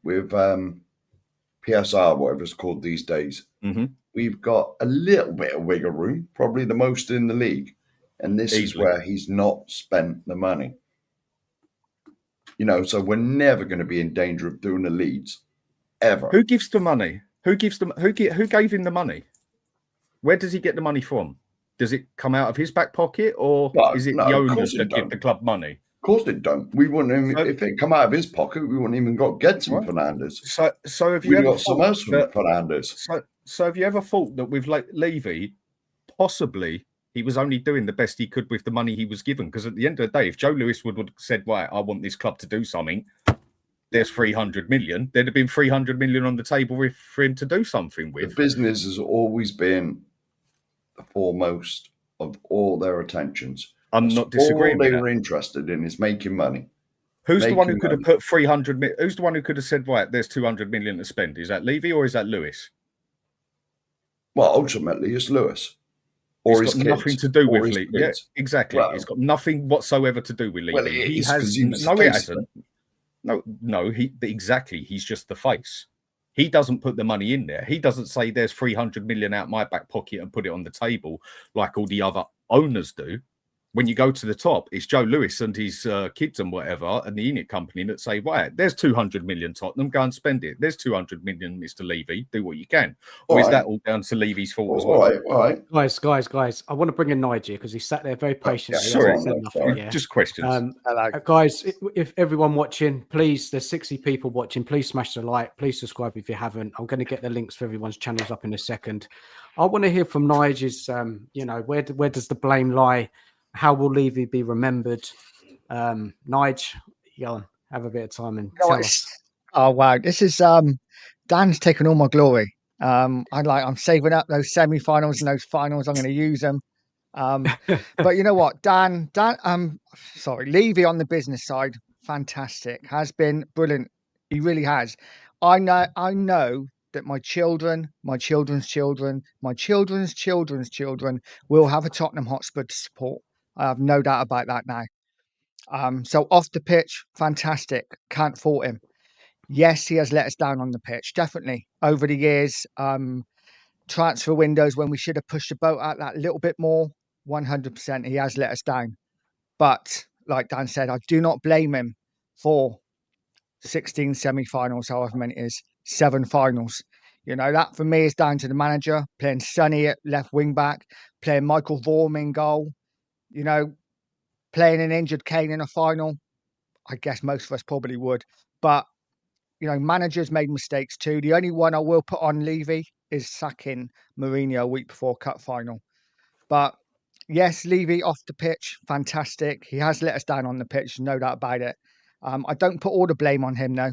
Speaker 5: PSR, whatever it's called these days.
Speaker 7: Mm-hmm.
Speaker 5: We've got a little bit of wiggle room, probably the most in the league. And this is where he's not spent the money. You know, so we're never going to be in danger of doing the Leeds, ever.
Speaker 7: Who gives the money? Who gave him the money? Where does he get the money from? Does it come out of his back pocket, or is it the owners that give the club money?
Speaker 5: Of course it don't. We wouldn't even, if it come out of his pocket, we wouldn't even got Gedson Fernandes.
Speaker 7: So have you ever
Speaker 5: got some else from Fernandes?
Speaker 7: So have you ever thought that with Levy, possibly he was only doing the best he could with the money he was given? Because at the end of the day, if Joe Lewis would have said, right, I want this club to do something, there's 300 million, there'd have been 300 million on the table for him to do something with.
Speaker 5: The business has always been the foremost of all their attentions.
Speaker 7: I'm not disagreeing with that.
Speaker 5: All they were interested in is making money.
Speaker 7: Who's the one who could have put 300 million? Who's the one who could have said, right, there's 200 million to spend? Is that Levy or is that Lewis?
Speaker 5: Well, ultimately, it's Lewis. Or
Speaker 7: it's got nothing to do with Levy. Yeah, exactly. Well, it's got nothing whatsoever to do with Levy.
Speaker 5: Well,
Speaker 7: he hasn't. No, exactly. He's just the face. He doesn't put the money in there. He doesn't say there's 300 million out my back pocket and put it on the table like all the other owners do. When you go to the top, it's Joe Lewis and his kids and whatever, and the Enid company that say, right, there's 200 million Tottenham, go and spend it. There's 200 million, Mr. Levy, do what you can. Or is that all down to Levy's fault as well?
Speaker 5: All right.
Speaker 1: Guys, I want to bring in Nige because he sat there very patiently.
Speaker 7: Sorry. Just questions.
Speaker 1: Guys, if everyone watching, please, there's 60 people watching, please smash the like, please subscribe if you haven't. I'm going to get the links for everyone's channels up in a second. I want to hear from Nige's, where does the blame lie? How will Levy be remembered? Nige, go on, have a bit of time and tell us.
Speaker 6: Oh wow, this is Dan's taken all my glory. I'm saving up those semi-finals and those finals. I'm going to use them. But you know what, Levy on the business side, fantastic, has been brilliant. He really has. I know that my children, my children's children, my children's children's children will have a Tottenham Hotspur to support. I have no doubt about that now. So off the pitch, fantastic. Can't fault him. Yes, he has let us down on the pitch, definitely. Over the years, transfer windows when we should have pushed the boat out that little bit more, 100%, he has let us down. But like Dan said, I do not blame him for 16 semi-finals, however many it is, 7 finals. You know, that for me is down to the manager, playing Sonny at left wing back, playing Michael Vorm in goal, you know, playing an injured Kane in a final. I guess most of us probably would. But, you know, managers made mistakes too. The only one I will put on Levy is sacking Mourinho a week before cup final. But yes, Levy off the pitch, fantastic. He has let us down on the pitch, no doubt about it. I don't put all the blame on him though.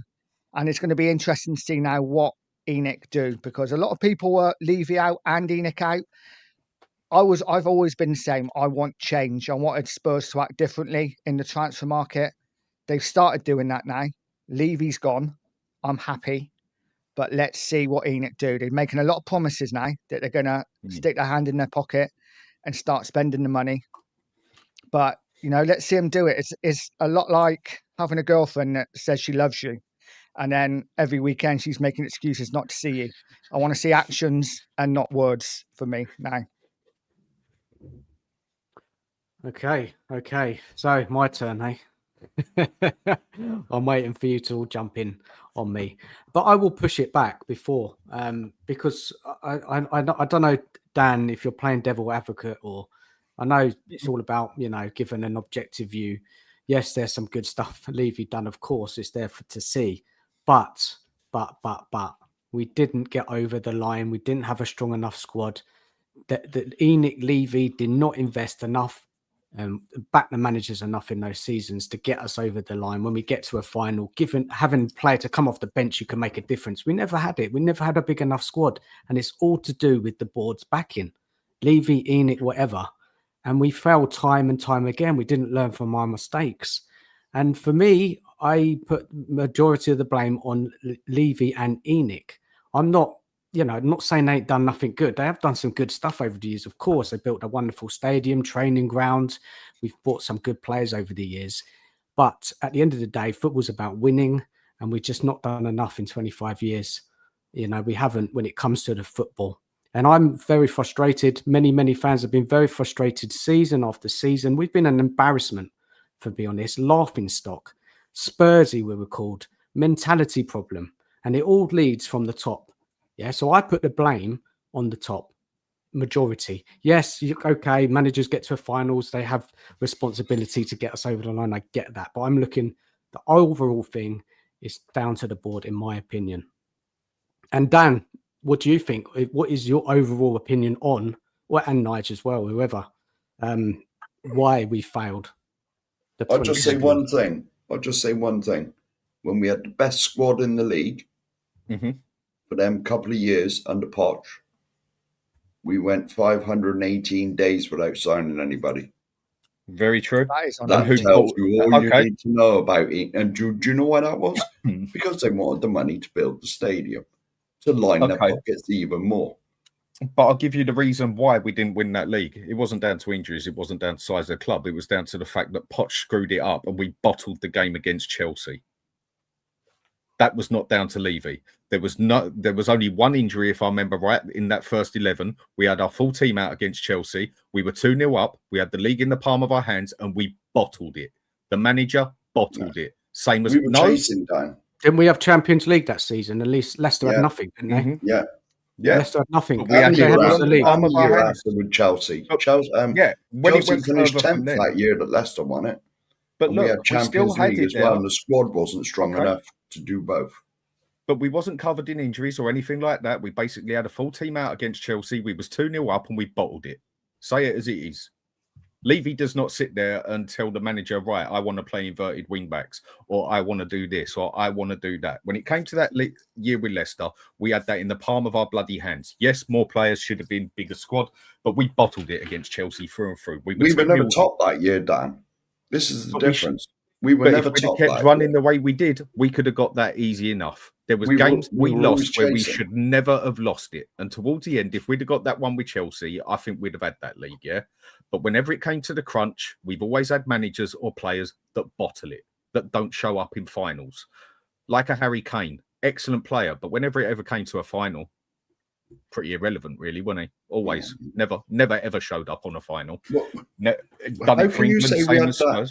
Speaker 6: And it's going to be interesting to see now what Enoch do, because a lot of people were Levy out and Enoch out. I've always been the same. I want change. I wanted Spurs to act differently in the transfer market. They've started doing that now. Levy's gone. I'm happy. But let's see what Enoch do. They're making a lot of promises now that they're going to stick their hand in their pocket and start spending the money. But, you know, let's see them do it. It's a lot like having a girlfriend that says she loves you, and then every weekend she's making excuses not to see you. I want to see actions and not words for me now.
Speaker 1: Okay. So my turn, hey? I'm waiting for you to all jump in on me, but I will push it back before, because I don't know, Dan, if you're playing devil advocate, or I know it's all about, you know, giving an objective view. Yes, there's some good stuff Levy done, of course. It's there to see. But we didn't get over the line. We didn't have a strong enough squad. That ENIC Levy did not invest enough, back the managers enough in those seasons to get us over the line. When we get to a final, having a player to come off the bench who can make a difference, we never had it. We never had a big enough squad, and it's all to do with the board's backing, Levy, ENIC, whatever. And we failed time and time again. We didn't learn from our mistakes. And for me, I put majority of the blame on Levy and ENIC. I'm not saying they ain't done nothing good. They have done some good stuff over the years, of course. They built a wonderful stadium, training ground. We've bought some good players over the years. But at the end of the day, football's about winning, and we've just not done enough in 25 years. We haven't when it comes to the football. And I'm very frustrated. Many fans have been very frustrated season after season. We've been an embarrassment, for being honest, laughing stock, Spursy, we were called, mentality problem. And it all leads from the top. Yeah, so I put the blame on the top, majority. Yes, okay, managers get to a finals. They have responsibility to get us over the line. I get that. But I'm looking, the overall thing is down to the board, in my opinion. And Dan, what do you think? What is your overall opinion on, and Nige as well, whoever, why we failed?
Speaker 5: I'll just say one thing. When we had the best squad in the league for them couple of years under Poch, we went 518 days without signing anybody.
Speaker 7: Very true.
Speaker 5: That tells you all you need to know about it. And do you know why that was? Because they wanted the money to build the stadium, to line their pockets even more.
Speaker 7: But I'll give you the reason why we didn't win that league. It wasn't down to injuries. It wasn't down to size of the club. It was down to the fact that Poch screwed it up and we bottled the game against Chelsea. That was not down to Levy. There was only one injury, if I remember right, in that first 11. We had our full team out against Chelsea. We were 2-0 up. We had the league in the palm of our hands and we bottled it. The manager bottled it. Same as
Speaker 5: chasing down.
Speaker 1: Didn't we have Champions League that season? At least Leicester had nothing, didn't they?
Speaker 5: Yeah,
Speaker 1: Leicester had nothing.
Speaker 5: We had the league. After with Chelsea.
Speaker 7: When
Speaker 5: Chelsea finished 10th
Speaker 7: that
Speaker 5: that year that Leicester won it.
Speaker 7: But
Speaker 5: look, we had Champions League as well, and the squad wasn't strong enough to do both.
Speaker 7: But we wasn't covered in injuries or anything like that. We basically had a full team out against Chelsea. We was 2-0 up and we bottled it. Say it as it is. Levy does not sit there and tell the manager, right, I want to play inverted wing backs, or I want to do this, or I want to do that. When it came to that year with Leicester, we had that in the palm of our bloody hands. Yes, more players should have been bigger squad, but we bottled it against Chelsea through and through.
Speaker 5: We were never top that year, Dan. This is the difference. We were never top.
Speaker 7: If we kept running the way we did, we could have got that easy enough. There was games we lost where we should never have lost it. And towards the end, if we'd have got that one with Chelsea, I think we'd have had that league, yeah? But whenever it came to the crunch, we've always had managers or players that bottle it, that don't show up in finals. Like a Harry Kane, excellent player, but whenever it ever came to a final, pretty irrelevant, really, wasn't he? Always, never ever showed up on a final.
Speaker 5: How can you say we had that?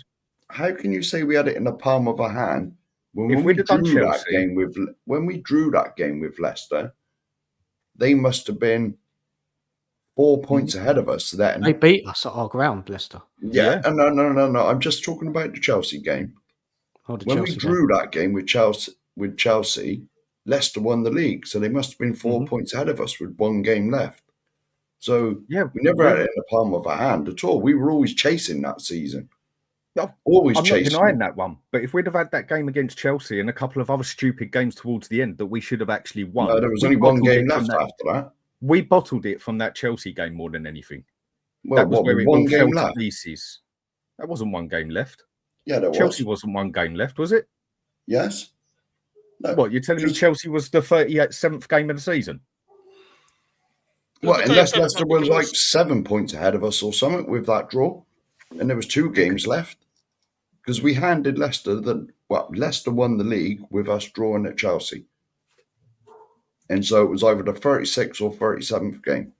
Speaker 5: How can you say we had it in the palm of our hand when we drew that game with Leicester? They must have been 4 points ahead of us then.
Speaker 1: They beat us at our ground, Leicester.
Speaker 5: Yeah. No. I'm just talking about the Chelsea game. When we drew that game with Chelsea, Leicester won the league, so they must have been 4 points ahead of us with one game left. So we never had it in the palm of our hand at all. We were always chasing that season. Always chasing.
Speaker 7: I'm not denying that one, but if we'd have had that game against Chelsea and a couple of other stupid games towards the end that we should have actually won.
Speaker 5: No, there was only one game left after that.
Speaker 7: We bottled it from that Chelsea game more than anything.
Speaker 5: Well,
Speaker 7: that was where it
Speaker 5: all
Speaker 7: fell to pieces. That wasn't one game left.
Speaker 5: Yeah, there was.
Speaker 7: Chelsea wasn't one game left, was it?
Speaker 5: Yes.
Speaker 7: No. What, you're telling me Chelsea was the 37th game of the season?
Speaker 5: Well, unless Leicester was like 7 points ahead of us or something with that draw, and there was 2 games left. Because we handed Leicester Leicester won the league with us drawing at Chelsea. And so it was either the 36th or 37th game.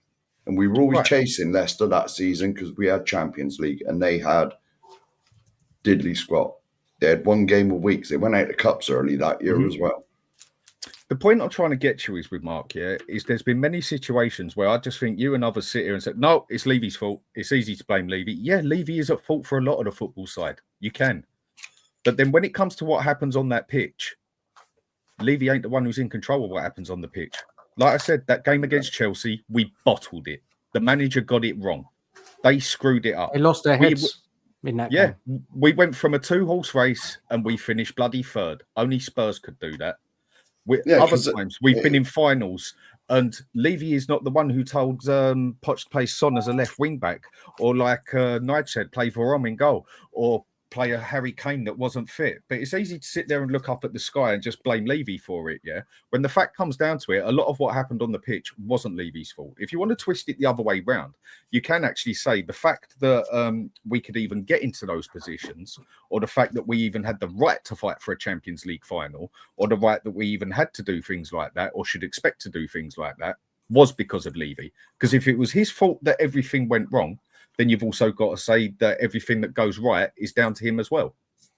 Speaker 5: And we were always chasing Leicester that season because we had Champions League and they had diddly squat. They had one game a week. So they went out the cups early that year as well.
Speaker 7: The point I'm trying to get to is with Mark here is there's been many situations where I just think you and others sit here and say, no, it's Levy's fault. It's easy to blame Levy. Yeah, Levy is at fault for a lot of the football side. You can. But then when it comes to what happens on that pitch, Levy ain't the one who's in control of what happens on the pitch. Like I said, that game against Chelsea, we bottled it. The manager got it wrong. They screwed it up.
Speaker 1: They lost their heads in that game.
Speaker 7: We went from a 2-horse race and we finished bloody third. Only Spurs could do that. Other times we've been in finals, and Levy is not the one who told Poch to play Son as a left wing back, or like Nige said, play Varane in goal, or play a Harry Kane that wasn't fit. But it's easy to sit there and look up at the sky and just blame Levy for it, yeah? When the fact comes down to it, a lot of what happened on the pitch wasn't Levy's fault. If you want to twist it the other way round, you can actually say the fact that we could even get into those positions, or the fact that we even had the right to fight for a Champions League final, or the right that we even had to do things like that, or should expect to do things like that, was because of Levy. Because if it was his fault that everything went wrong, then you've also got to say that everything that goes right is down to him as well.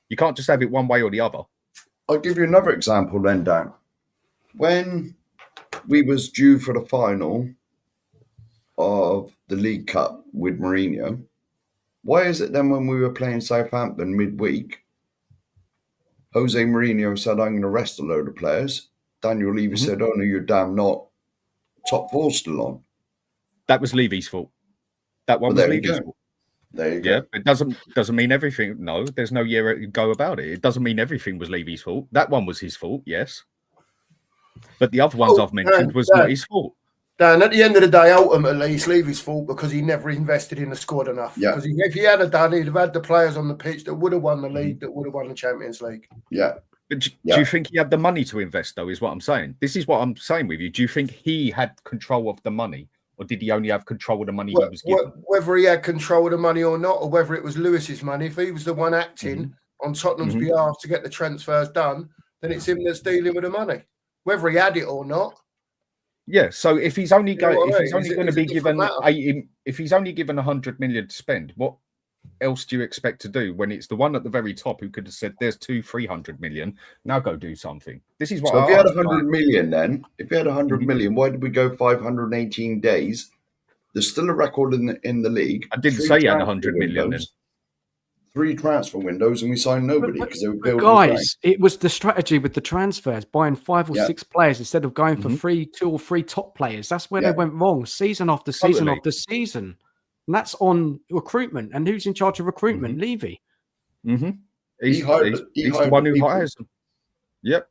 Speaker 7: You can't just have it one way or the other.
Speaker 5: I'll give you another example then, Dan. When we was due for the final of the League Cup with Mourinho, why is it then when we were playing Southampton midweek, Jose Mourinho said, I'm going to rest a load of players. Daniel Levy said, oh, no, you're damn not. Top four still on.
Speaker 7: That was Levy's fault. That one was Levy's fault.
Speaker 5: There you go.
Speaker 7: Yeah, it doesn't mean everything. No, there's no year to go about it. It doesn't mean everything was Levy's fault. That one was his fault, yes. But the other ones I've mentioned was not his fault.
Speaker 4: Dan, at the end of the day, ultimately, it's Levy's fault because he never invested in the squad enough.
Speaker 5: Yeah.
Speaker 4: Because if he had done, he'd have had the players on the pitch that would have won the league, that would have won the Champions League.
Speaker 5: Yeah.
Speaker 7: But do you think he had the money to invest, though, is what I'm saying? This is what I'm saying with you. Do you think he had control of the money? Or did he only have control of the money he was given?
Speaker 4: Whether he had control of the money or not, or whether it was Lewis's money, if he was the one acting on Tottenham's behalf to get the transfers done, then it's him that's dealing with the money, whether he had it or not.
Speaker 7: Yeah. So if he's only going,
Speaker 4: You know
Speaker 7: if he's only going to be given
Speaker 4: matter?
Speaker 7: if he's only given 100 million to spend, what else do you expect to do when it's the one at the very top who could have said, "There's 300 million. Now go do something." This is what.
Speaker 5: So if you had 100 million, then if you had 100 million, why did we go 518 days? There's still a record in the league.
Speaker 7: I didn't say you had 100 million. Then
Speaker 5: 3 transfer windows, and we signed nobody because they were building.
Speaker 1: Guys, it was the strategy with the transfers, buying 5 or 6 players instead of going for 2 or 3 top players. That's where they went wrong, season after season after season. And that's on recruitment. And who's in charge of recruitment? Levy.
Speaker 7: He's the one who hires them. Yep.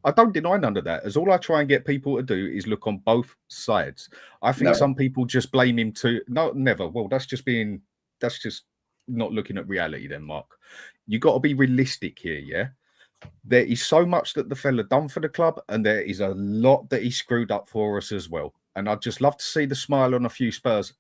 Speaker 7: I don't deny none of that. As all I try and get people to do is look on both sides. I think some people just blame him too. No, never. Well, that's just not looking at reality then, Mark. You got to be realistic here, yeah? There is so much that the fella done for the club, and there is a lot that he screwed up for us as well. And I'd just love to see the smile on a few Spurs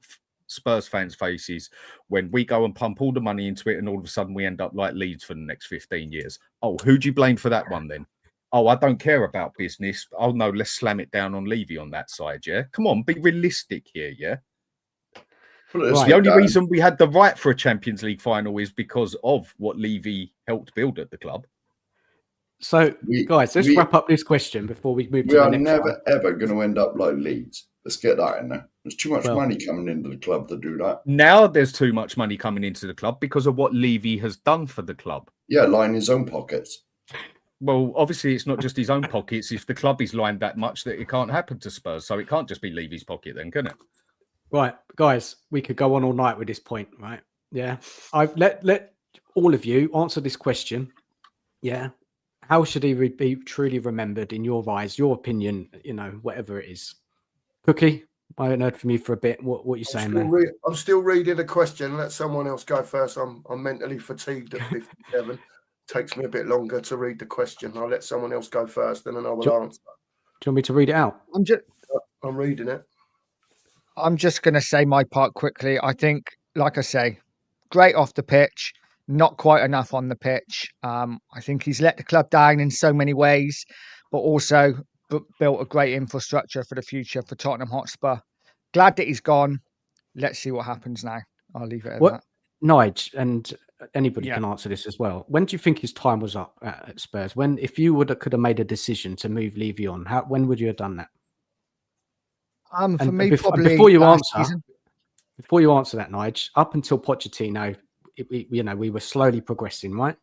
Speaker 7: fans' faces when we go and pump all the money into it and all of a sudden we end up like Leeds for the next 15 years. Oh, who do you blame for that one then? Oh, I don't care about business. Oh, no, let's slam it down on Levy on that side, yeah? Come on, be realistic here, yeah? The only reason we had the right for a Champions League final is because of what Levy helped build at the club.
Speaker 1: So, guys, let's wrap up this question before we move to the next one.
Speaker 5: We are never, ever going to end up like Leeds. Let's get that in there. There's too much money coming into the club to do that.
Speaker 7: Now there's too much money coming into the club because of what Levy has done for the club.
Speaker 5: Yeah, line his own pockets.
Speaker 7: Well, obviously, it's not just his own pockets. If the club is lined that much, that it can't happen to Spurs. So it can't just be Levy's pocket then, can it?
Speaker 1: Right, guys, we could go on all night with this point, right? Yeah. I've let all of you answer this question. Yeah. How should he be truly remembered in your eyes, your opinion, whatever it is? Cookie, I haven't heard from you for a bit. What are you saying, man?
Speaker 4: I'm still reading the question. Let someone else go first. I'm mentally fatigued at 57. Takes me a bit longer to read the question. I'll let someone else go first, and then I will answer.
Speaker 1: Do you want me to read it out?
Speaker 4: I'm reading it.
Speaker 6: I'm just going to say my part quickly. I think, like I say, great off the pitch, not quite enough on the pitch. I think he's let the club down in so many ways, but also built a great infrastructure for the future for Tottenham Hotspur. Glad that he's gone. Let's see what happens now. I'll leave it at that.
Speaker 1: Nige, and anybody can answer this as well. When do you think his time was up at Spurs? When, if you could have made a decision to move Levy on, when would you have done that?
Speaker 6: For me, probably
Speaker 1: before you answer that, Nige, up until Pochettino, we were slowly progressing, right?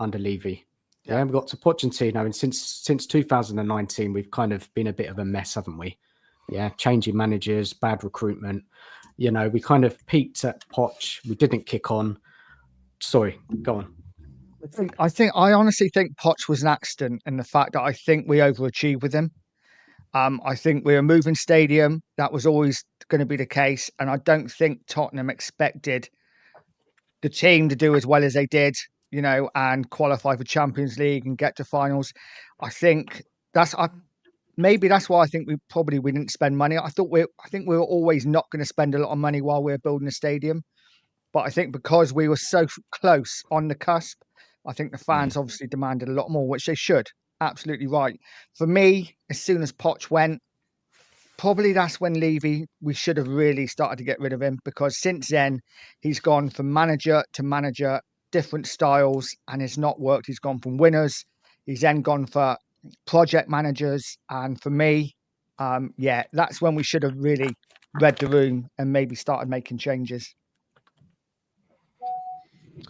Speaker 1: under Levy. Yeah, we got to Pochettino, and since 2019, we've kind of been a bit of a mess, haven't we? Yeah, changing managers, bad recruitment. You know, we kind of peaked at Poch. We didn't kick on. Sorry, go on.
Speaker 6: I honestly think Poch was an accident, and the fact that I think we overachieved with him. I think we're a moving stadium. That was always going to be the case, and I don't think Tottenham expected the team to do as well as they did, you know, and qualify for Champions League and get to finals. I think maybe that's why I think we didn't spend money. I think we were always not going to spend a lot of money while we were building a stadium, but I think because we were so close on the cusp, I think the fans obviously demanded a lot more, which they should. Absolutely right. For me, as soon as Poch went, probably that's when Levy, we should have really started to get rid of him, because since then he's gone from manager to manager, different styles, and it's not worked. He's gone from winners. He's then gone for project managers. And for me, that's when we should have really read the room and maybe started making changes.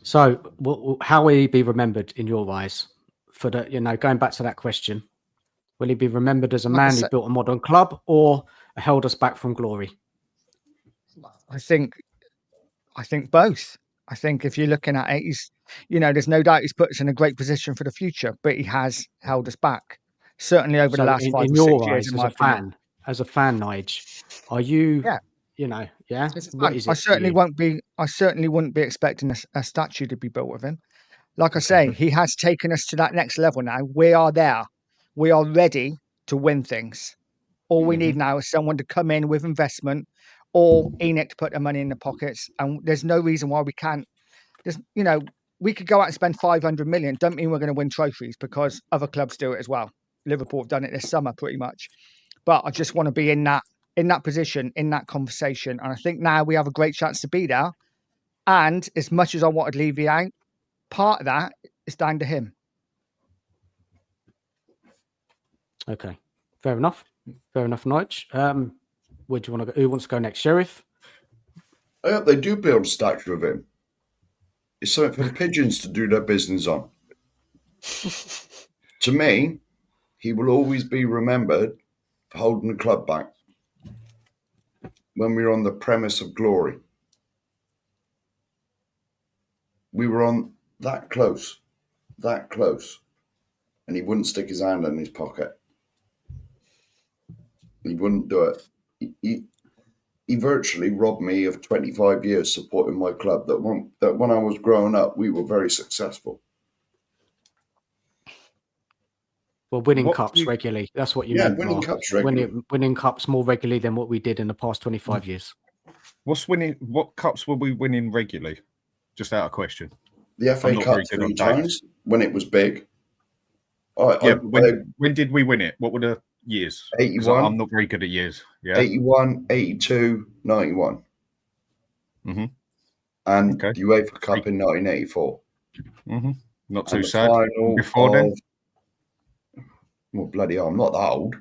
Speaker 1: So, how will he be remembered in your eyes? For the, you know, going back to that question, will he be remembered as a man who built a modern club, or held us back from glory?
Speaker 6: I think both. I think if you're looking at it, there's no doubt he's put us in a great position for the future, but he has held us back. Certainly over the last 5 or 6 years, in my opinion.
Speaker 1: As a fan, Nige, are you? Yeah. You know, yeah. What is it?
Speaker 6: I certainly wouldn't be expecting a statue to be built of him. Like I say, he has taken us to that next level now. We are there. We are ready to win things. All we need now is someone to come in with investment, or Enoch to put their money in the pockets. And there's no reason why we can't. We could go out and spend 500 million. Don't mean we're going to win trophies, because other clubs do it as well. Liverpool have done it this summer pretty much. But I just want to be in that position, in that conversation. And I think now we have a great chance to be there. And as much as I wanted Levy out, part of that is down to him.
Speaker 1: Okay, fair enough, Nige. Where do you want to go? Who wants to go next, Sheriff?
Speaker 5: I hope they do build a statue of him. It's something for the pigeons to do their business on. To me, he will always be remembered for holding the club back when we were on the premise of glory. We were on that close, and he wouldn't stick his hand in his pocket. He wouldn't do it. He virtually robbed me of 25 years supporting my club. That when I was growing up, we were very successful.
Speaker 1: Well, winning cups regularly. That's what you meant.
Speaker 5: Winning cups regularly.
Speaker 1: Winning cups more regularly than what we did in the past 25 years.
Speaker 7: What cups were we winning regularly? Just out of question.
Speaker 5: The FA Cup 3 times when it was big.
Speaker 7: When did we win it? What were the years?
Speaker 5: 81.
Speaker 7: I'm not very good at years. Yeah.
Speaker 5: 81, 82, 91.
Speaker 7: Mm-hmm.
Speaker 5: And the UEFA Cup in 1984.
Speaker 7: Mm-hmm. Not too sad.
Speaker 5: Final
Speaker 7: before then?
Speaker 5: Well, bloody hell, I'm not that old.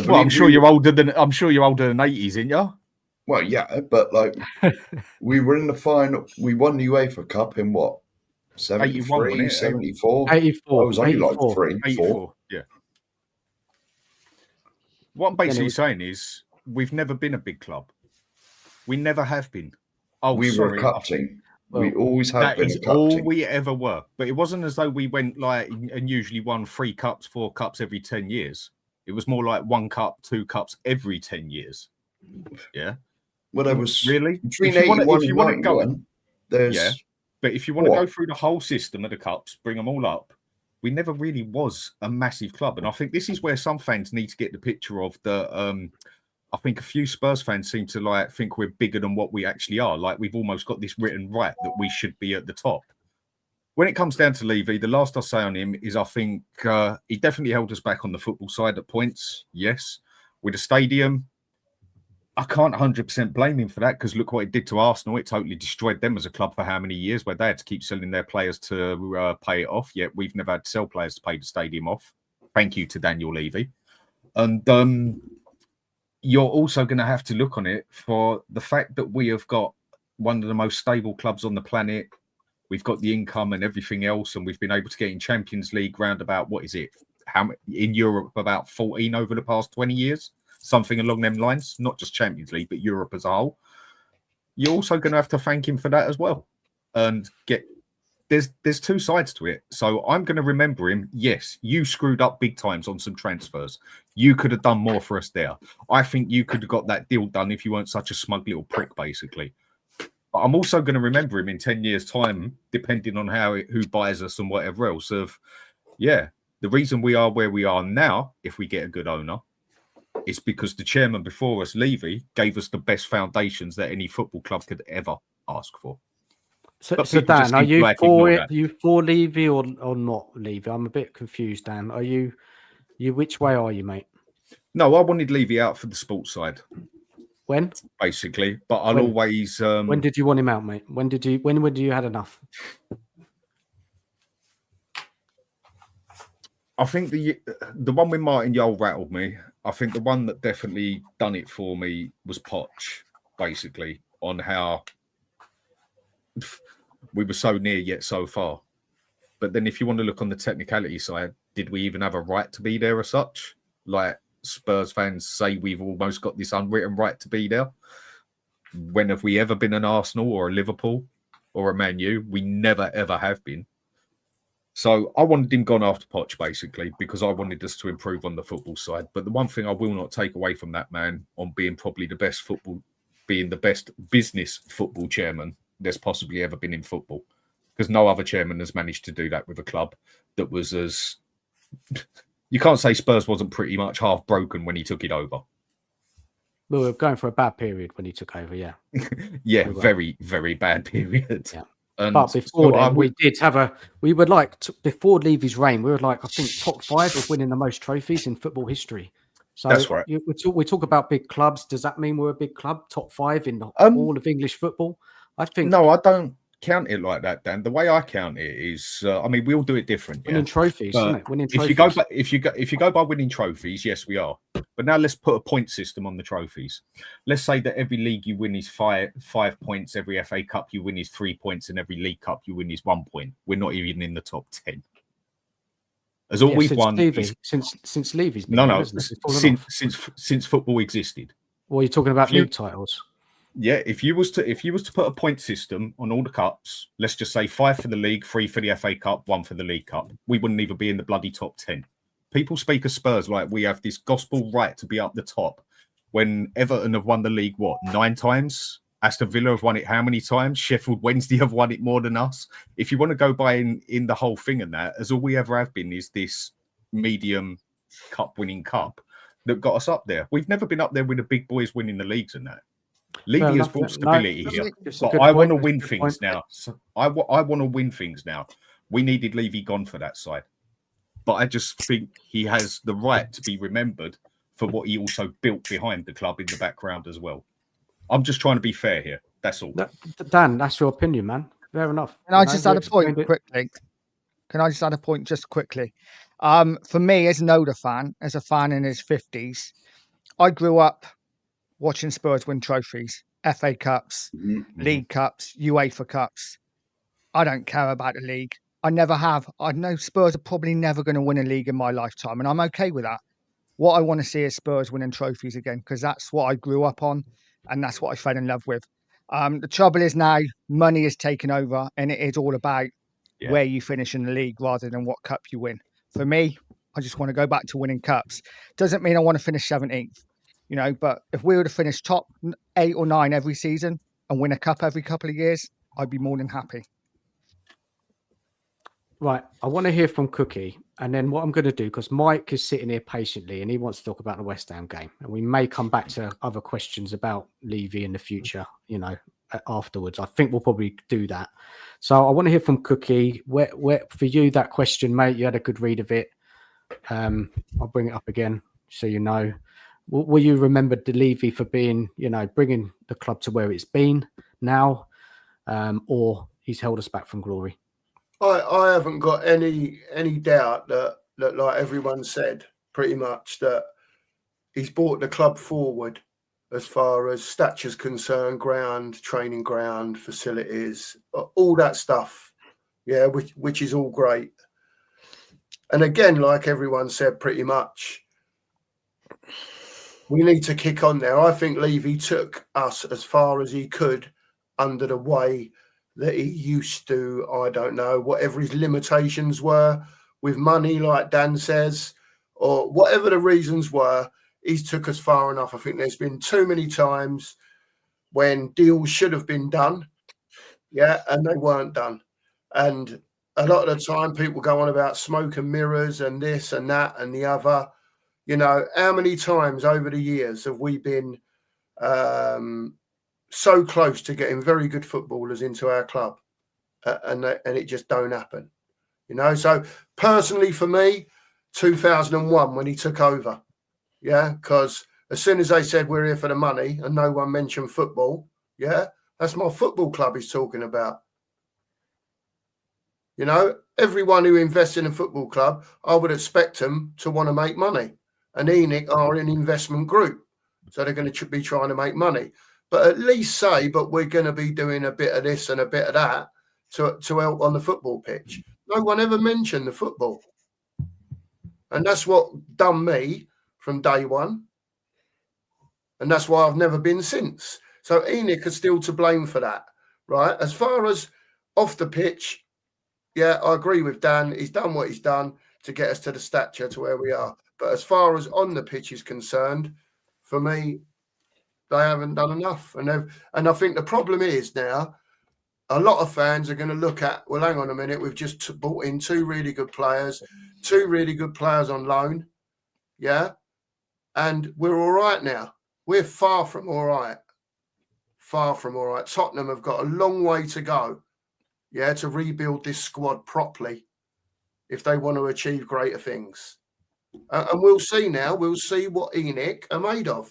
Speaker 7: I'm sure you're older than 80s, ain't you?
Speaker 5: Well, yeah, but like we were in the final. We won the UEFA Cup in what? 73, 74?
Speaker 1: 84.
Speaker 5: I was only 84. Like 3,
Speaker 7: 84,
Speaker 5: 4.
Speaker 7: Yeah. What I'm basically saying is we've never been a big club. We never have been. Oh,
Speaker 5: we were a cup team. Well, we always have been a cup
Speaker 7: all
Speaker 5: team.
Speaker 7: We ever were. But it wasn't as though we went like and usually won 3 cups, 4 cups every 10 years. It was more like 1 cup, 2 cups every 10 years. Yeah.
Speaker 5: Well, there was
Speaker 7: really
Speaker 5: between 81 and 91.
Speaker 7: But if you want to go through the whole system of the cups, bring them all up, we never really was a massive club. And I think this is where some fans need to get the picture of the. I think a few Spurs fans seem to think we're bigger than what we actually are. Like we've almost got this written right that we should be at the top. When it comes down to Levy, the last I say on him is I think he definitely held us back on the football side at points. Yes, with the stadium. I can't 100% blame him for that because look what it did to Arsenal. It totally destroyed them as a club for how many years where they had to keep selling their players to pay it off. Yet we've never had to sell players to pay the stadium off. Thank you to Daniel Levy. And you're also going to have to look on it for the fact that we have got one of the most stable clubs on the planet. We've got the income and everything else, and we've been able to get in Champions League round about, what is it? How in Europe, about 14 over the past 20 years, something along them lines, not just Champions League, but Europe as a whole. You're also going to have to thank him for that as well. And there's two sides to it. So I'm going to remember him. Yes, you screwed up big times on some transfers. You could have done more for us there. I think you could have got that deal done if you weren't such a smug little prick, basically. But I'm also going to remember him in 10 years' time, depending on who buys us and whatever else. The reason we are where we are now, if we get a good owner, is because the chairman before us, Levy, gave us the best foundations that any football club could ever ask for.
Speaker 1: So
Speaker 7: But people
Speaker 1: Dan,
Speaker 7: just
Speaker 1: are
Speaker 7: seem to
Speaker 1: you
Speaker 7: like
Speaker 1: for
Speaker 7: ignore
Speaker 1: it?
Speaker 7: that.
Speaker 1: Are you for Levy or not Levy? I'm a bit confused, Dan. Are you which way are you, mate?
Speaker 7: No, I wanted Levy out for the sports side,
Speaker 1: When?
Speaker 7: basically. But I'll
Speaker 1: When?
Speaker 7: always.
Speaker 1: When did you want him out, mate? When did you had enough?
Speaker 7: I think the one with Martin Yole rattled me. I think the one that definitely done it for me was Poch, basically, on how we were so near yet so far. But then if you want to look on the technicality side, did we even have a right to be there as such? Like Spurs fans say we've almost got this unwritten right to be there. When have we ever been an Arsenal or a Liverpool or a Man U? We never, ever have been. So I wanted him gone after Poch, basically, because I wanted us to improve on the football side. But the one thing I will not take away from that man on being probably the best business football chairman there's possibly ever been in football, because no other chairman has managed to do that with a club that was as... You can't say Spurs wasn't pretty much half broken when he took it over.
Speaker 1: We were going for a bad period when he took over, yeah.
Speaker 7: Yeah, very, very bad period.
Speaker 1: Yeah.
Speaker 7: And
Speaker 1: But before
Speaker 7: so
Speaker 1: then, we were like, before Levy's reign, we were like, I think, top 5 of winning the most trophies in football history. So
Speaker 7: that's right.
Speaker 1: We talk about big clubs. Does that mean we're a big club? Top 5 in all of English football? I think.
Speaker 7: No, I don't count it like that, Dan. The way I count it is, I mean, we all do it different.
Speaker 1: Winning trophies, isn't it? Winning trophies.
Speaker 7: If you go by winning trophies, yes, we are. But now let's put a point system on the trophies. Let's say that every league you win is five points, every FA Cup you win is 3 points, and every League Cup you win is 1 point. We're not even in the top 10. As all we've won
Speaker 1: since Levy's been
Speaker 7: since football existed.
Speaker 1: Well, you're talking about league titles.
Speaker 7: Yeah, if you was to put a point system on all the cups, let's just say 5 for the league, 3 for the FA Cup, 1 for the League Cup, we wouldn't even be in the bloody top 10. People speak of Spurs like we have this gospel right to be up the top, when Everton have won the league 9 times. Aston Villa have won it how many times? Sheffield Wednesday have won it more than us. If you want to go by in the whole thing and that, as all we ever have been is this medium cup winning cup that got us up there. We've never been up there with the big boys winning the leagues and that. Levy has brought stability here, but I want to win things now. So I want to win things now. We needed Levy gone for that side, but I just think he has the right to be remembered for what he also built behind the club in the background as well. I'm just trying to be fair here. That's all.
Speaker 1: Dan, that's your opinion, man. Fair enough.
Speaker 6: Can I just add a point quickly? For me, as an older fan, as a fan in his 50s, I grew up watching Spurs win trophies, FA Cups, League Cups, UEFA Cups. I don't care about the league. I never have. I know Spurs are probably never going to win a league in my lifetime, and I'm okay with that. What I want to see is Spurs winning trophies again, because that's what I grew up on, and that's what I fell in love with. The trouble is now money is taken over, and it is all about where you finish in the league rather than what cup you win. For me, I just want to go back to winning cups. Doesn't mean I want to finish 17th. But if we were to finish top 8 or 9 every season and win a cup every couple of years, I'd be more than happy.
Speaker 1: Right. I want to hear from Cookie. And then what I'm going to do, because Mike is sitting here patiently and he wants to talk about the West Ham game. And we may come back to other questions about Levy in the future, afterwards. I think we'll probably do that. So I want to hear from Cookie. Where for you, that question, mate, you had a good read of it. I'll bring it up again so you know. Will you remember De Levy for being, bringing the club to where it's been now, or he's held us back from glory?
Speaker 4: I haven't got any doubt that like everyone said, pretty much, that he's brought the club forward as far as stature's concerned, ground, training ground, facilities, all that stuff Yeah, which is all great. And again, like everyone said, pretty much, we need to kick on there. I think Levy took us as far as he could under the way that he used to, I don't know, whatever his limitations were with money, like Dan says, or whatever the reasons were, he's took us far enough. I think there's been too many times when deals should have been done, yeah, and they weren't done. And a lot of the time people go on about smoke and mirrors and this and that and the other. You know, how many times over the years have we been so close to getting very good footballers into our club and it just don't happen? You know, so personally for me, 2001 when he took over, yeah, because as soon as they said we're here for the money and no one mentioned football, yeah, that's my football club he's talking about. You know, everyone who invests in a football club, I would expect them to want to make money. And ENIC are an investment group, so they're going to be trying to make money. But at least say, but we're going to be doing a bit of this and a bit of that to help on the football pitch. No one ever mentioned the football. And that's what done me from day one. And that's why I've never been since. So ENIC is still to blame for that, right? As far as off the pitch, yeah, I agree with Dan. He's done what he's done to get us to the stature to where we are. But as far as on the pitch is concerned, for me, they haven't done enough. And I think the problem is now, a lot of fans are going to look at, well, hang on a minute, we've just brought in two really good players on loan. Yeah. And we're all right now. We're far from all right. Far from all right. Tottenham have got a long way to go, yeah, to rebuild this squad properly if they want to achieve greater things. And we'll see now. We'll see what ENIC are made of,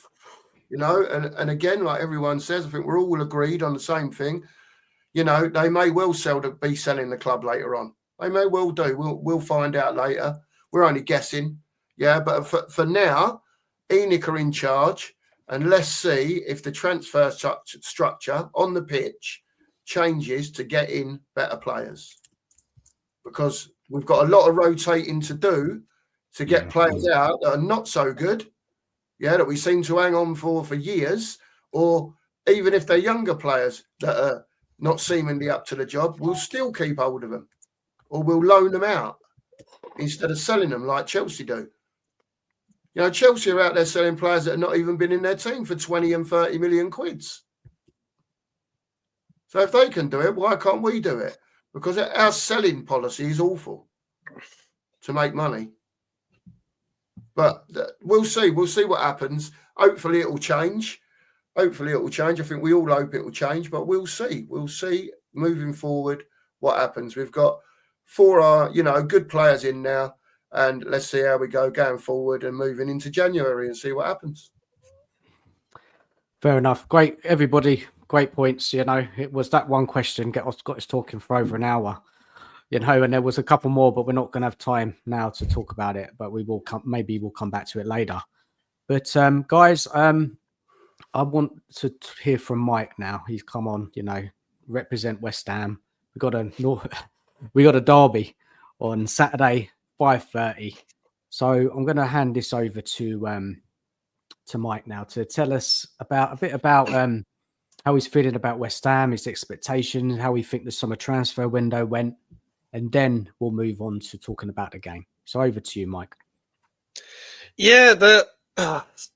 Speaker 4: you know. And again, like everyone says, I think we're all agreed on the same thing. You know, they may well be selling the club later on. They may well do. We'll find out later. We're only guessing, yeah. But for now, ENIC are in charge, and let's see if the transfer structure on the pitch changes to get in better players, because we've got a lot of rotating to do to get players out that are not so good, yeah, that we seem to hang on for years, or even if they're younger players that are not seemingly up to the job, we'll still keep hold of them, or we'll loan them out instead of selling them like Chelsea do. You know, Chelsea are out there selling players that have not even been in their team for 20 and 30 million quids. So if they can do it, why can't we do it? Because our selling policy is awful to make money. But we'll see. We'll see what happens. Hopefully it will change. I think we all hope it will change, but we'll see. We'll see moving forward what happens. We've got 4 good players in now, and let's see how we go going forward and moving into January and see what happens.
Speaker 1: Fair enough. Great, everybody. Great points. You know, it was that one question got us talking for over an hour. You know, and there was a couple more, but we're not going to have time now to talk about it. But we will come. Maybe we'll come back to it later. But guys, I want to hear from Mike now. He's come on. You know, represent West Ham. We got a derby on Saturday, 5:30. So I'm going to hand this over to Mike now to tell us a bit about how he's feeling about West Ham, his expectations, how he think the summer transfer window went, and then we'll move on to talking about the game. So over to you, Mike.
Speaker 2: Yeah, the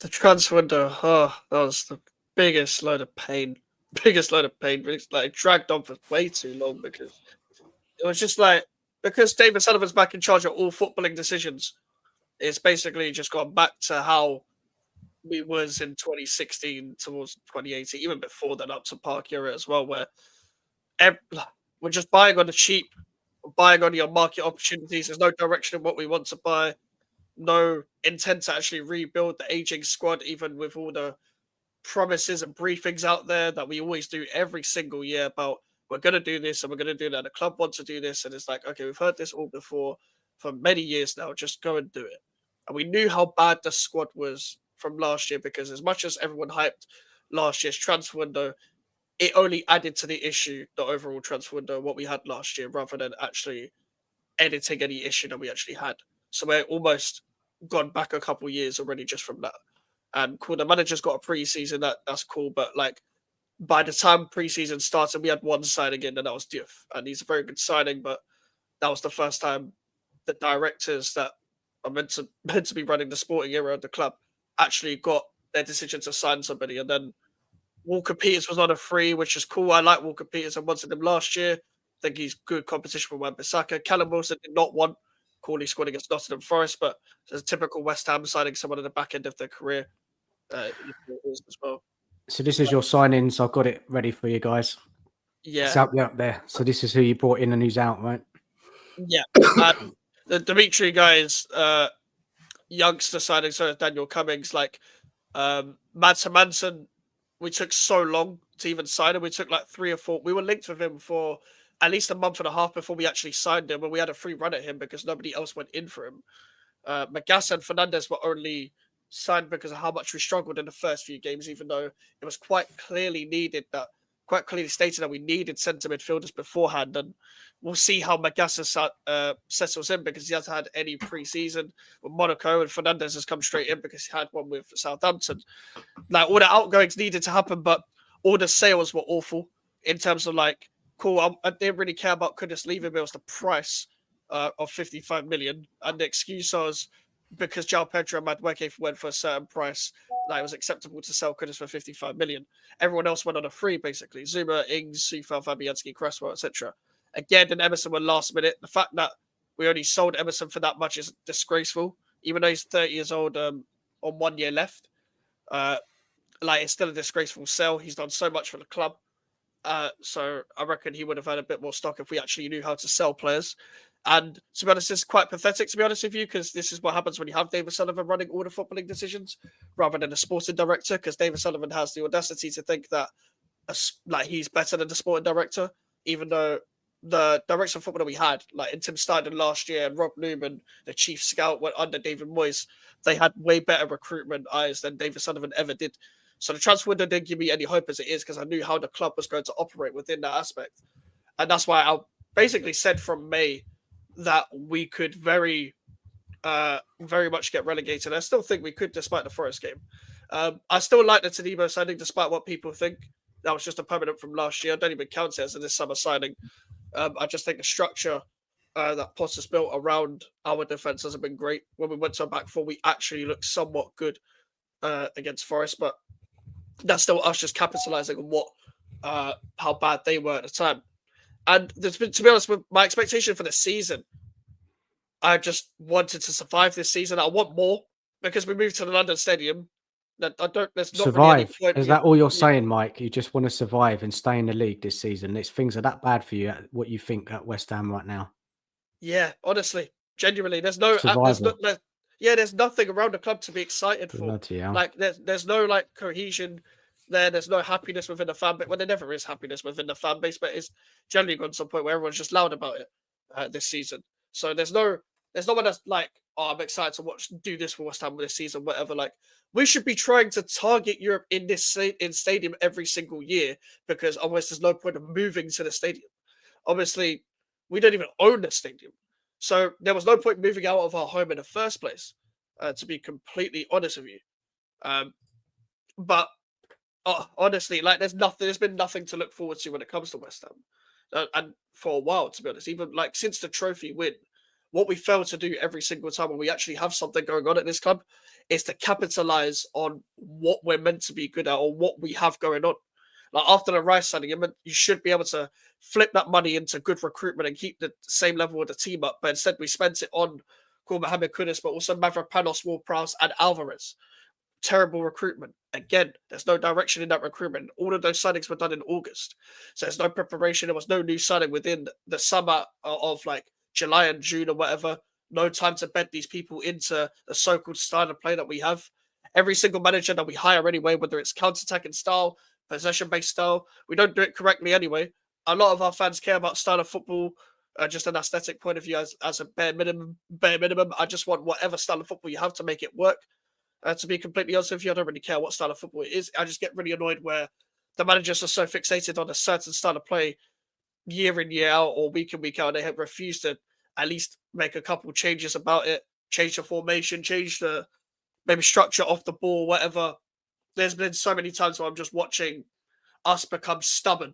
Speaker 2: transfer window, that was the biggest load of pain. It's like dragged on for way too long, because it was just like, because David Sullivan's back in charge of all footballing decisions, it's basically just gone back to how we was in 2016 towards 2018, even before that, up to Park era as well, where we're just buying on the cheap, buying on your market opportunities. There's no direction in what we want to buy, no intent to actually rebuild the aging squad, even with all the promises and briefings out there that we always do every single year about we're going to do this and we're going to do that. The club wants to do this. And it's like, okay, we've heard this all before for many years now. Just go and do it. And we knew how bad the squad was from last year, because as much as everyone hyped last year's transfer window, it only added to the issue, the overall transfer window, what we had last year, rather than actually editing any issue that we actually had. So we're almost gone back a couple of years already just from that. And cool, the manager's got a pre-season, that's cool, but like by the time pre-season started, we had one signing in, and that was Diouf. And he's a very good signing, but that was the first time the directors that are meant to be running the sporting era of the club actually got their decision to sign somebody. And then Walker Peters was on a free, which is cool. I like Walker Peters. I wanted him last year. I think he's good competition for Wan-Bissaka. Callum Wilson did not want Corley scored against Nottingham Forest, but it's a typical West Ham signing someone at the back end of their career as well.
Speaker 1: So this is your signings. I've got it ready for you guys.
Speaker 2: Yeah.
Speaker 1: It's out there. So this is who you brought in and who's out, right?
Speaker 2: Yeah. The Dimitri guy is youngster signing, so is Daniel Cummings. Like Mads Hermansen, we took so long to even sign him. We took like 3 or 4. We were linked with him for at least a month and a half before we actually signed him, and we had a free run at him because nobody else went in for him. Magassa and Fernandez were only signed because of how much we struggled in the first few games, even though it was quite clearly stated that we needed centre midfielders beforehand. And we'll see how Magassa settles in, because he hasn't had any pre-season with Monaco, and Fernandez has come straight in because he had one with Southampton. Like, all the outgoings needed to happen, but all the sales were awful in terms of like, cool, I didn't really care about Kudus leaving. It was the price of 55 million, and the excuse was because João Pedro and Madueke went for a certain price, that it was acceptable to sell Kudus for 55 million. Everyone else went on a free, basically. Zuma, Ings, Sufal, Fabianski, Cresswell, etc. Again, and Emerson were last minute. The fact that we only sold Emerson for that much is disgraceful, even though he's 30 years old on 1 year left. It's still a disgraceful sell. He's done so much for the club. So I reckon he would have had a bit more stock if we actually knew how to sell players. And to be honest, it's quite pathetic, to be honest with you, because this is what happens when you have David Sullivan running all the footballing decisions rather than a sporting director, because David Sullivan has the audacity to think that he's better than the sporting director, even though the director of football that we had, like in Tim Steidten last year and Rob Newman, the chief scout, went under David Moyes, they had way better recruitment eyes than David Sullivan ever did. So the transfer window didn't give me any hope as it is, because I knew how the club was going to operate within that aspect. And that's why I basically said from May that we could very much get relegated. I still think we could, despite the Forest game. I still like the Todibo signing, despite what people think. That was just a permanent from last year. I don't even count it as this summer signing. I just think the structure that Potter's built around our defence hasn't been great. When we went to a back four, we actually looked somewhat good against Forest, but that's still us just capitalising on how bad they were at the time. And to be honest, with my expectation for the season, I just wanted to survive this season. I want more, because we moved to the London Stadium. There's not
Speaker 1: Survive.
Speaker 2: really any point.
Speaker 1: Is that all you're saying, Mike? You just want to survive and stay in the league this season? Things are that bad for you, what you think at West Ham right now?
Speaker 2: Yeah, honestly, genuinely. There's nothing around the club to be excited for.
Speaker 1: Bloody hell.
Speaker 2: Like there's no like cohesion there. There's no happiness within the fan base. Well, there never is happiness within the fan base, but it's generally gone to a point where everyone's just loud about it this season. So there's no one that's like, oh, I'm excited to do this for West Ham this season, whatever. Like, we should be trying to target Europe in stadium every single year, because otherwise there's no point of moving to the stadium. Obviously, we don't even own the stadium, so there was no point moving out of our home in the first place. To be completely honest with you, but honestly, like there's been nothing to look forward to when it comes to West Ham, and for a while, to be honest, even like since the trophy win. What we fail to do every single time when we actually have something going on at this club is to capitalize on what we're meant to be good at, or what we have going on. Like after the Rice signing, you should be able to flip that money into good recruitment and keep the same level of the team up. But instead, we spent it on Mohamed Kudus, but also Mavropanos, Ward-Prowse, and Alvarez. Terrible recruitment. Again, there's no direction in that recruitment. All of those signings were done in August. So there's no preparation. There was no new signing within the summer of like July and June or whatever. No time to bed these people into the so-called style of play that we have. Every single manager that we hire anyway, whether it's counter-attacking style, possession-based style, we don't do it correctly anyway. A lot of our fans care about style of football, just an aesthetic point of view as a bare minimum. I just want whatever style of football you have to make it work. To be completely honest with you, I don't really care what style of football it is. I just get really annoyed where the managers are so fixated on a certain style of play year in, year out, or week in, week out, and they have refused to at least make a couple changes about it, change the formation, change the maybe structure off the ball, whatever. There's been so many times where I'm just watching us become stubborn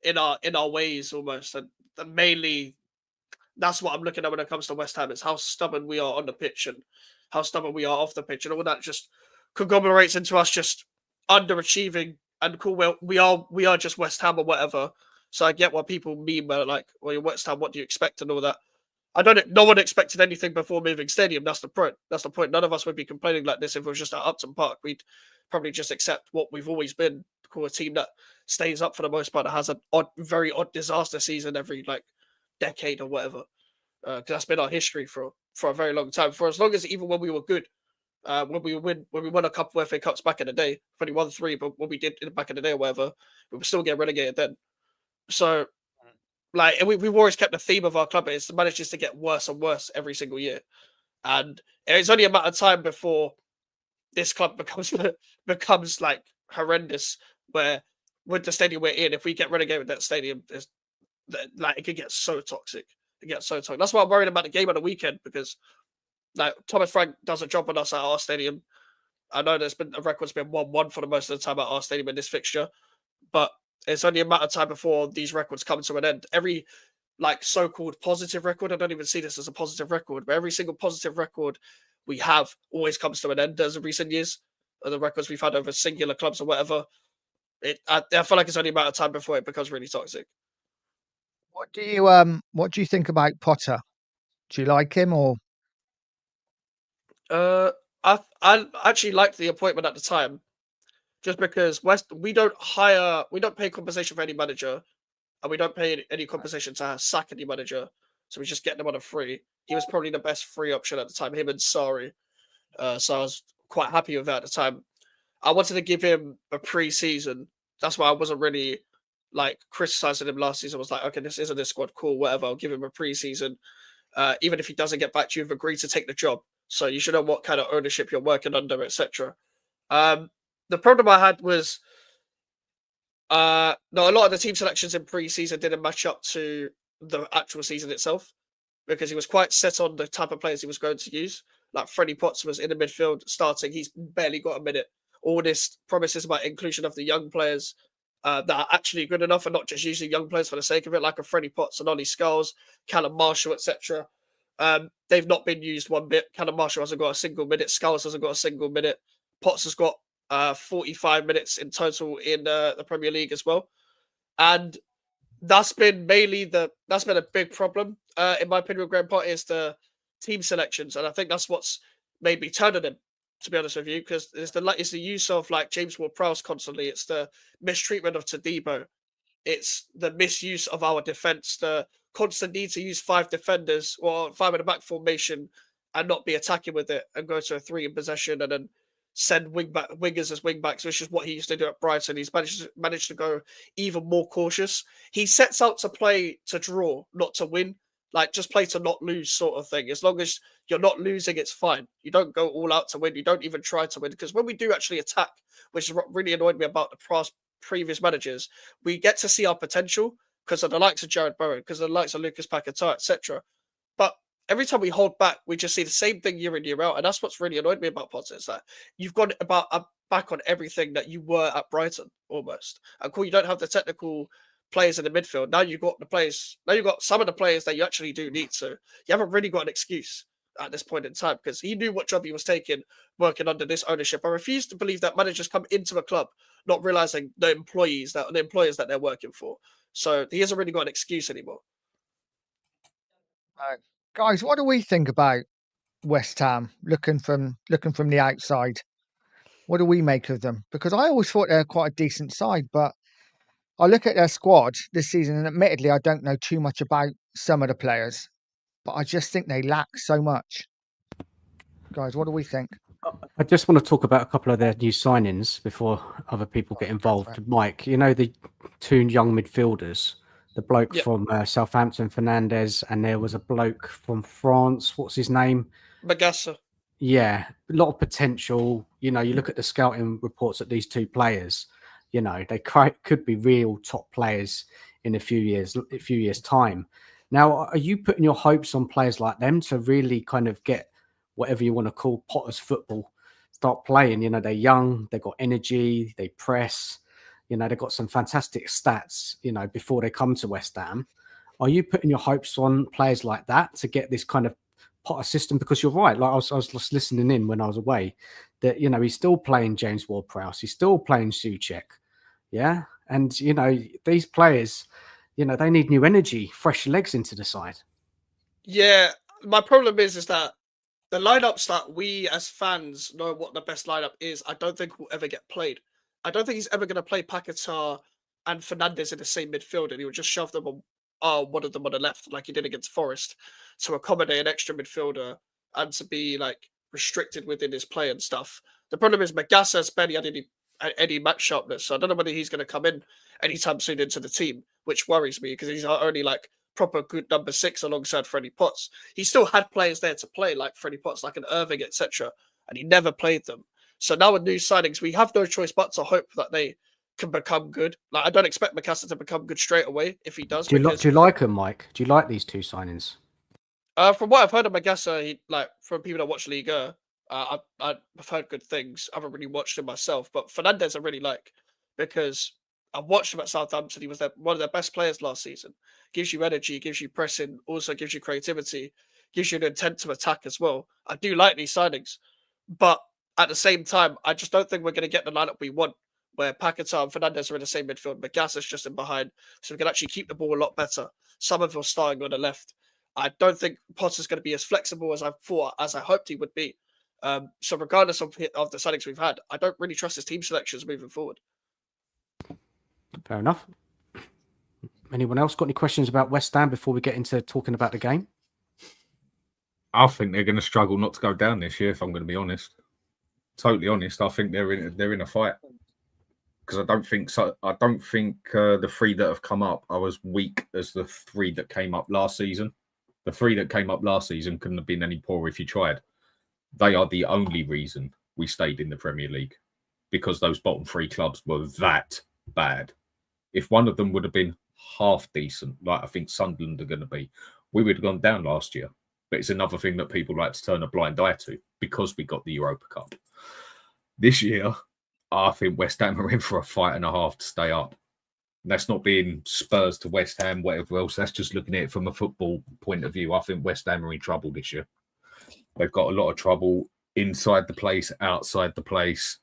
Speaker 2: in our ways almost, and mainly that's what I'm looking at when it comes to West Ham. Is how stubborn we are on the pitch and how stubborn we are off the pitch, and all that just conglomerates into us just underachieving. And cool, well, we are just West Ham or whatever. So I get what people mean by like, well, you're West Ham, what do you expect and all that. No one expected anything before moving stadium. That's the point. That's the point. None of us would be complaining like this if it was just at Upton Park. We'd probably just accept what we've always been, call a team that stays up for the most part, that has a very odd disaster season every like decade or whatever. Because that's been our history for a very long time. For as long as even when we were good, when we won a couple of FA Cups back in the day, only won 3, but when we did back in the day or whatever, we were still getting relegated then. So, like, and we've always kept the theme of our club is the managers to get worse and worse every single year, and it's only a matter of time before this club becomes like horrendous. Where with the stadium we're in, if we get relegated with that stadium, like it could get so toxic. It gets so toxic. That's why I'm worried about the game on the weekend, because like Thomas Frank does a job on us at our stadium. I know there's been a record's been 1-1 for the most of the time at our stadium in this fixture, but it's only a matter of time before these records come to an end. Every like so-called positive record, I don't even see this as a positive record, but every single positive record we have always comes to an end as of recent years. The records we've had over singular clubs or whatever, I feel like it's only a matter of time before it becomes really toxic.
Speaker 6: What do you think about Potter? Do you like him or?
Speaker 2: I actually liked the appointment at the time, just because we don't pay compensation for any manager, and we don't pay any compensation to sack any manager, so we just get them on a free. He was probably the best free option at the time, him and Sarri. So I was quite happy with that at the time. I wanted to give him a pre-season. That's why I wasn't really like criticizing him last season. I was like, okay, this isn't his squad, cool, whatever. I'll give him a pre-season. Even if he doesn't get back to you, you've agreed to take the job. So you should know what kind of ownership you're working under, etc. The problem I had was a lot of the team selections in pre-season didn't match up to the actual season itself, because he was quite set on the type of players he was going to use. Like Freddie Potts was in the midfield starting. He's barely got a minute. All this promises about inclusion of the young players that are actually good enough and not just using young players for the sake of it, like a Freddie Potts and Ollie Scholes, Callum Marshall, etc. They've not been used one bit. Callum Marshall hasn't got a single minute. Scholes hasn't got a single minute. Potts has got 45 minutes in total in the Premier League as well. And that's been a big problem, in my opinion, with Graham Potter, is the team selections. And I think that's what's made me turn on him, to be honest with you, because it's the use of like James Ward-Prowse constantly. It's the mistreatment of Todibo. It's the misuse of our defence, the constant need to use 5 defenders or 5 in the back formation and not be attacking with it and go to a 3 in possession and then send wingers as wing backs, which is what he used to do at Brighton. He's managed to go even more cautious. He sets out to play to draw, not to win. Like, just play to not lose sort of thing. As long as you're not losing, it's fine. You don't go all out to win. You don't even try to win. Because when we do actually attack, which is what really annoyed me about the previous managers, we get to see our potential because of the likes of Jared Bowen, because of the likes of Lucas Paquetá, etc. But every time we hold back, we just see the same thing year in, year out. And that's what's really annoyed me about Potter, is that you've got back on everything that you were at Brighton, almost. And cool, you don't have the technical players in the midfield. Now you've got some of the players that you actually do need. So you haven't really got an excuse at this point in time, because he knew what job he was taking working under this ownership. I refuse to believe that managers come into a club not realizing the employers that they're working for. So he hasn't really got an excuse anymore.
Speaker 6: Guys, what do we think about West Ham looking from the outside? What do we make of them? Because I always thought they're quite a decent side, but I look at their squad this season, and admittedly, I don't know too much about some of the players, but I just think they lack so much. Guys, what do we think?
Speaker 1: I just want to talk about a couple of their new signings before other people get involved.
Speaker 6: Right.
Speaker 1: Mike, you know the 2 young midfielders, the bloke from Southampton, Fernandez, and there was a bloke from France. What's his name?
Speaker 2: Magassa.
Speaker 1: Yeah, a lot of potential. You know, you look at the scouting reports at these 2 players. You know, they could be real top players in a few years' time. Now, are you putting your hopes on players like them to really kind of get whatever you want to call Potter's football, start playing? You know, they're young, they've got energy, they press, you know, they've got some fantastic stats, you know, before they come to West Ham. Are you putting your hopes on players like that to get this kind of Potter system? Because you're right, like I was just listening in when I was away, that, you know, he's still playing James Ward-Prowse, he's still playing Souček, yeah? And, you know, these players, you know, they need new energy, fresh legs into the side.
Speaker 2: Yeah, my problem is that the lineups that we as fans know what the best lineup is, I don't think will ever get played. I don't think he's ever going to play Paquetá and Fernandes in the same midfield, and he would just shove them on one of them on the left, like he did against Forest, to accommodate an extra midfielder and to be like restricted within his play and stuff. The problem is Magassa has barely had any match sharpness, so I don't know whether he's going to come in anytime soon into the team, which worries me because he's only like proper good number 6 alongside Freddie Potts. He still had players there to play, like Freddie Potts, like an Irving, etc., and he never played them. So now with new signings, we have no choice but to hope that they can become good. Like I don't expect Magassa to become good straight away if he does.
Speaker 1: Do you like him, Mike? Do you like these two signings?
Speaker 2: From what I've heard of Magassa, he, like from people that watch Liga, I've heard good things. I haven't really watched him myself, but Fernandes I really like because I watched him at Southampton. He was one of their best players last season. Gives you energy, gives you pressing, also gives you creativity, gives you an intent to attack as well. I do like these signings, but at the same time, I just don't think we're going to get the lineup we want, where Paquetá and Fernandes are in the same midfield, Magassa's just in behind, so we can actually keep the ball a lot better. Somerville starting on the left. I don't think Potter's going to be as flexible as I hoped he would be. So regardless of the signings we've had, I don't really trust his team selections moving forward.
Speaker 1: Fair enough. Anyone else got any questions about West Ham before we get into talking about the game?
Speaker 7: I think they're going to struggle not to go down this year, if I'm going to be honest. Totally honest, I think they're in a fight. Because I don't think the 3 that have come up are as weak as the 3 that came up last season. The 3 that came up last season couldn't have been any poorer if you tried. They are the only reason we stayed in the Premier League, because those bottom 3 clubs were that bad. If one of them would have been half decent, like I think Sunderland are going to be, we would have gone down last year. But it's another thing that people like to turn a blind eye to because we got the Europa Cup. This year, I think West Ham are in for a fight and a half to stay up. And that's not being Spurs to West Ham, whatever else. That's just looking at it from a football point of view. I think West Ham are in trouble this year. They've got a lot of trouble inside the place, outside the place.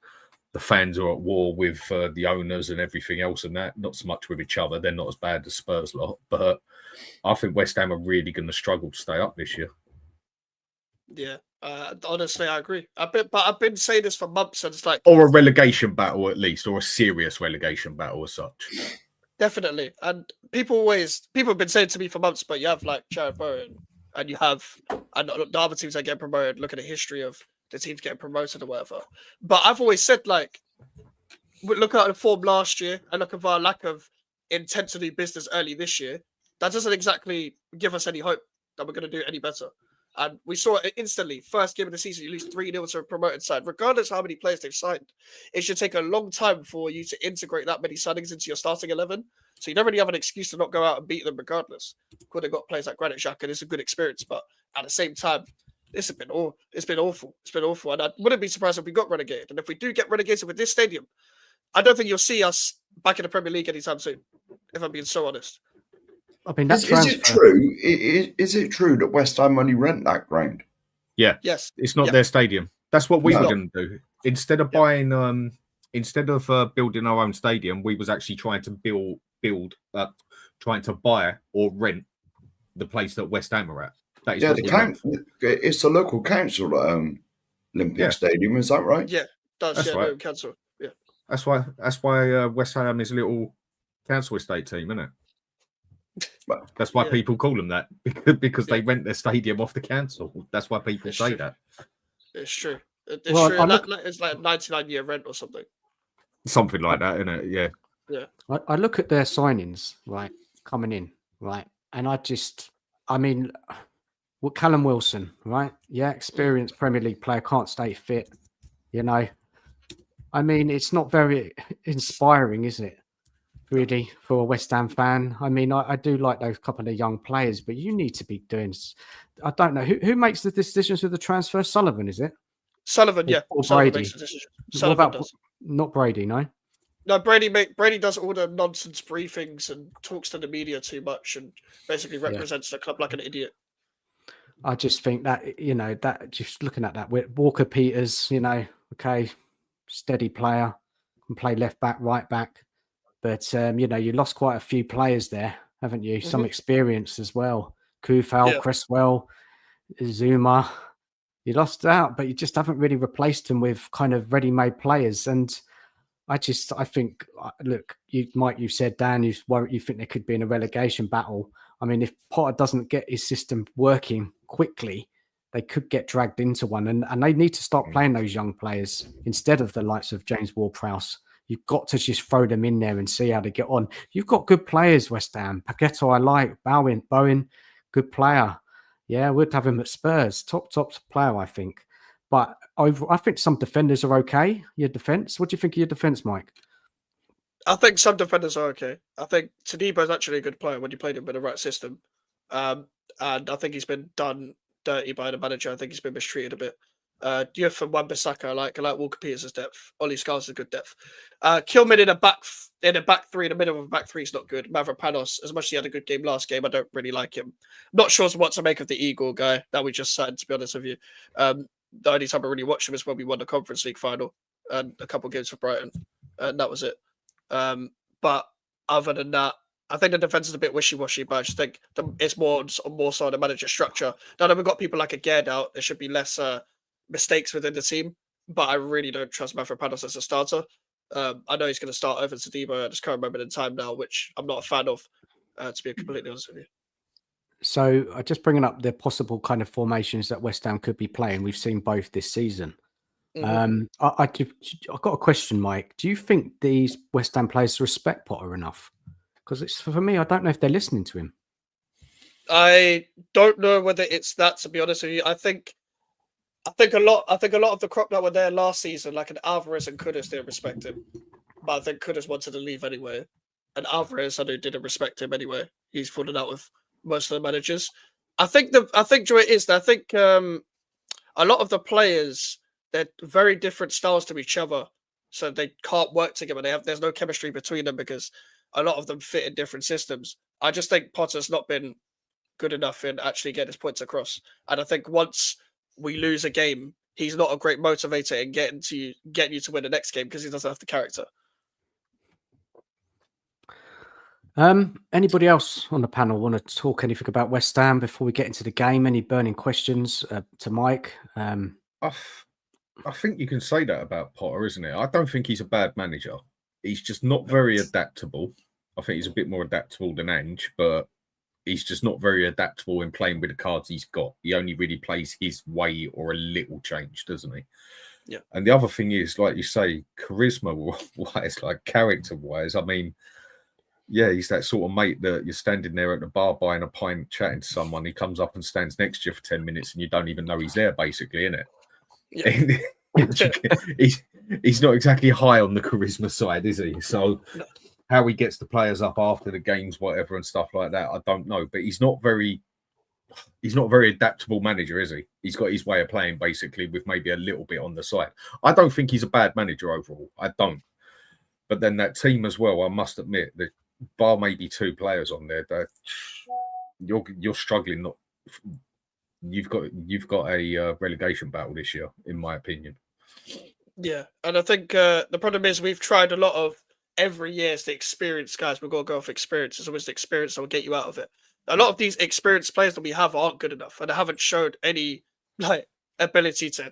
Speaker 7: The fans are at war with the owners and everything else and that. Not so much with each other. They're not as bad as Spurs lot. But I think West Ham are really going to struggle to stay up this year.
Speaker 2: Yeah, honestly, I agree. I've been saying this for months, and it's like,
Speaker 7: or a relegation battle at least, or a serious relegation battle as such.
Speaker 2: Definitely, and people have been saying to me for months, but you have like Jared Bowen, and you have and the other teams that get promoted. Look at the history of the teams getting promoted or whatever. But I've always said, like, look at the form last year and look at our lack of intent to do business early this year. That doesn't exactly give us any hope that we're going to do any better. And we saw it instantly. First game of the season, you lose 3-0 to a promoted side. Regardless of how many players they've signed, it should take a long time for you to integrate that many signings into your starting 11. So you don't really have an excuse to not go out and beat them regardless. Could have got players like Granit Xhaka, and it's a good experience. But at the same time, it's been awful. It's been awful. And I wouldn't be surprised if we got relegated. And if we do get relegated with this stadium, I don't think you'll see us back in the Premier League anytime soon, if I'm being so honest.
Speaker 1: I mean,
Speaker 5: is it true? Is it true that West Ham only rent that ground?
Speaker 7: Yeah.
Speaker 2: Yes.
Speaker 7: It's not their stadium. That's what we were going to do. Instead of buying, instead of building our own stadium, we was actually trying to trying to buy or rent the place that West Ham are at. That is
Speaker 5: it's the local council that own Olympic Stadium. Is that right?
Speaker 2: Yeah, that's right. Council. Yeah.
Speaker 7: That's why West Ham is a little council estate team, isn't it? That's why people call them that, because they rent their stadium off the council. That's why people say that.
Speaker 2: It's true. It's true. It's like a 99-year rent or something.
Speaker 7: Something like that, isn't it? Yeah.
Speaker 2: Yeah.
Speaker 1: I look at their signings, right, coming in, right, and I mean, Callum Wilson, right? Yeah, experienced Premier League player, can't stay fit, you know. I mean, it's not very inspiring, is it? Really, for a West Ham fan. I mean, I do like those couple of young players, but you need to be doing. I don't know who makes the decisions with the transfer. Sullivan, is it?
Speaker 2: Sullivan, yeah.
Speaker 1: Or
Speaker 2: Sullivan
Speaker 1: Brady?
Speaker 2: makes the decision.
Speaker 1: What
Speaker 2: Sullivan
Speaker 1: about
Speaker 2: does.
Speaker 1: not Brady? No.
Speaker 2: No, Brady does all the nonsense briefings and talks to the media too much and basically represents the club like an idiot.
Speaker 1: I just think that, you know, that just looking at that, Walker Peters, you know, okay, steady player, can play left back, right back. But, you know, you lost quite a few players there, haven't you? Some experience as well. Kufal, Cresswell, Zuma. You lost out, but you just haven't really replaced them with kind of ready-made players. And I think, look, you said, Dan, you think there could be in a relegation battle. I mean, if Potter doesn't get his system working quickly, they could get dragged into one. And they need to start playing those young players instead of the likes of James Ward-Prowse. You've got to just throw them in there and see how they get on. You've got good players, West Ham. Paquetá, I like. Bowen, good player. Yeah, we'd have him at Spurs. Top player, I think. But I think some defenders are okay. Your defence. What do you think of your defence, Mike?
Speaker 2: I think some defenders are okay. I think Tadibo is actually a good player when you played him with the right system. And I think he's been done dirty by the manager. I think he's been mistreated a bit. Diouf and Wan-Bissaka, I like Walker Peters' depth. Ollie Scar's a good depth. Kilman in a back three, in the middle of a back three is not good. Mavropanos, as much as he had a good game last game, I don't really like him. Not sure what to make of the Eagle guy that we just signed, to be honest with you. The only time I really watched him is when we won the Conference League final and a couple of games for Brighton, and that was it. But other than that, I think the defense is a bit wishy-washy, but I just think it's more so the manager structure. Now that we've got people like a Gerd out, there should be less mistakes within the team, but I really don't trust Mavropanos as a starter. I know he's going to start over Tadibo at this current moment in time now, which I'm not a fan of, to be completely honest with you.
Speaker 1: So just bringing up the possible kind of formations that West Ham could be playing. We've seen both this season. I've got a question, Mike. Do you think these West Ham players respect Potter enough? Because it's for me, I don't know if they're listening to him.
Speaker 2: I don't know whether it's that, to be honest with you. I think a lot of the crop that were there last season, like an Alvarez and Kudus, didn't respect him. But I think Kudus wanted to leave anyway. And Alvarez, I know, didn't respect him anyway. He's fallen out with most of the managers. I think Joy is that I think a lot of the players, they're very different styles to each other. So they can't work together. There's no chemistry between them because a lot of them fit in different systems. I just think Potter's not been good enough in actually getting his points across. And I think once we lose a game, he's not a great motivator in getting you to win the next game because he doesn't have the character.
Speaker 1: Anybody else on the panel want to talk anything about West Ham before we get into the game? Any burning questions to Mike?
Speaker 3: I think you can say that about Potter, isn't it? I don't think he's a bad manager. He's just not very adaptable. I think he's a bit more adaptable than Ange, but he's just not very adaptable in playing with the cards he's got. He only really plays his way or a little change, doesn't he?
Speaker 2: Yeah.
Speaker 3: And the other thing is, like you say, charisma-wise, like character-wise, I mean, yeah, he's that sort of mate that you're standing there at the bar buying a pint, chatting to someone. He comes up and stands next to you for 10 minutes and you don't even know he's there, basically, innit? Yeah. he's not exactly high on the charisma side, is he? So how he gets the players up after the games, whatever, and stuff like that, I don't know. But he's not very adaptable manager, is he? He's got his way of playing, basically, with maybe a little bit on the side. I don't think he's a bad manager overall. I don't. But then that team as well, I must admit, that bar maybe two players on there, that you're struggling. Not you've got a relegation battle this year, in my opinion.
Speaker 2: Yeah, and I think the problem is we've tried a lot of every year. It's the experienced guys. We've got to go off experience. It's always the experience that will get you out of it. A lot of these experienced players that we have aren't good enough, and they haven't showed any ability to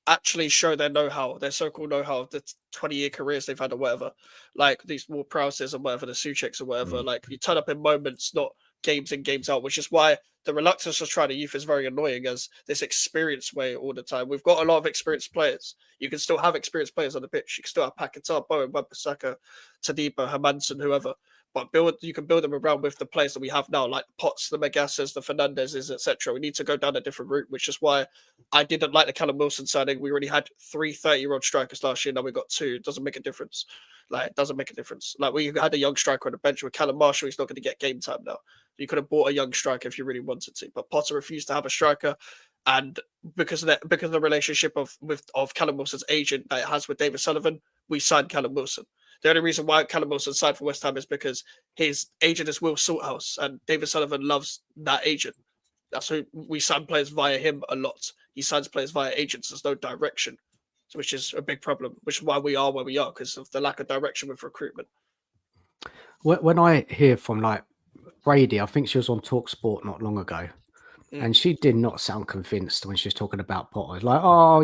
Speaker 2: actually show their know-how, their so-called know-how of the 20-year careers they've had or whatever. Like these more Prowses or whatever, the Sucheks or whatever. Like you turn up in moments, not games in, games out, which is why the reluctance to try the youth is very annoying as this experienced way all the time. We've got a lot of experienced players. You can still have experienced players on the pitch. You can still have Paquetá, Bowen, Wan-Bissaka, Tadibo, Hermansen, whoever. but you can build them around with the players that we have now, like Potts, the Megasas, the Fernandezes, etc. We need to go down a different route, which is why I didn't like the Callum Wilson signing. We already had 3 30-year-old strikers last year. Now we got 2. It doesn't make a difference. Like, it doesn't make a difference. Like, we had a young striker on the bench with Callum Marshall. He's not going to get game time now. You could have bought a young striker if you really wanted to, but Potter refused to have a striker. And because of the relationship of Callum Wilson's agent that it has with David Sullivan, we signed Callum Wilson. The only reason why Callum Wilson signed for West Ham is because his agent is Will Salthouse, and David Sullivan loves that agent. That's who we sign players via him a lot. He signs players via agents. There's no direction, which is a big problem, which is why we are where we are, because of the lack of direction with recruitment.
Speaker 1: When I hear from like Brady, I think she was on TalkSport not long ago, and she did not sound convinced when she was talking about Potter. Like, oh,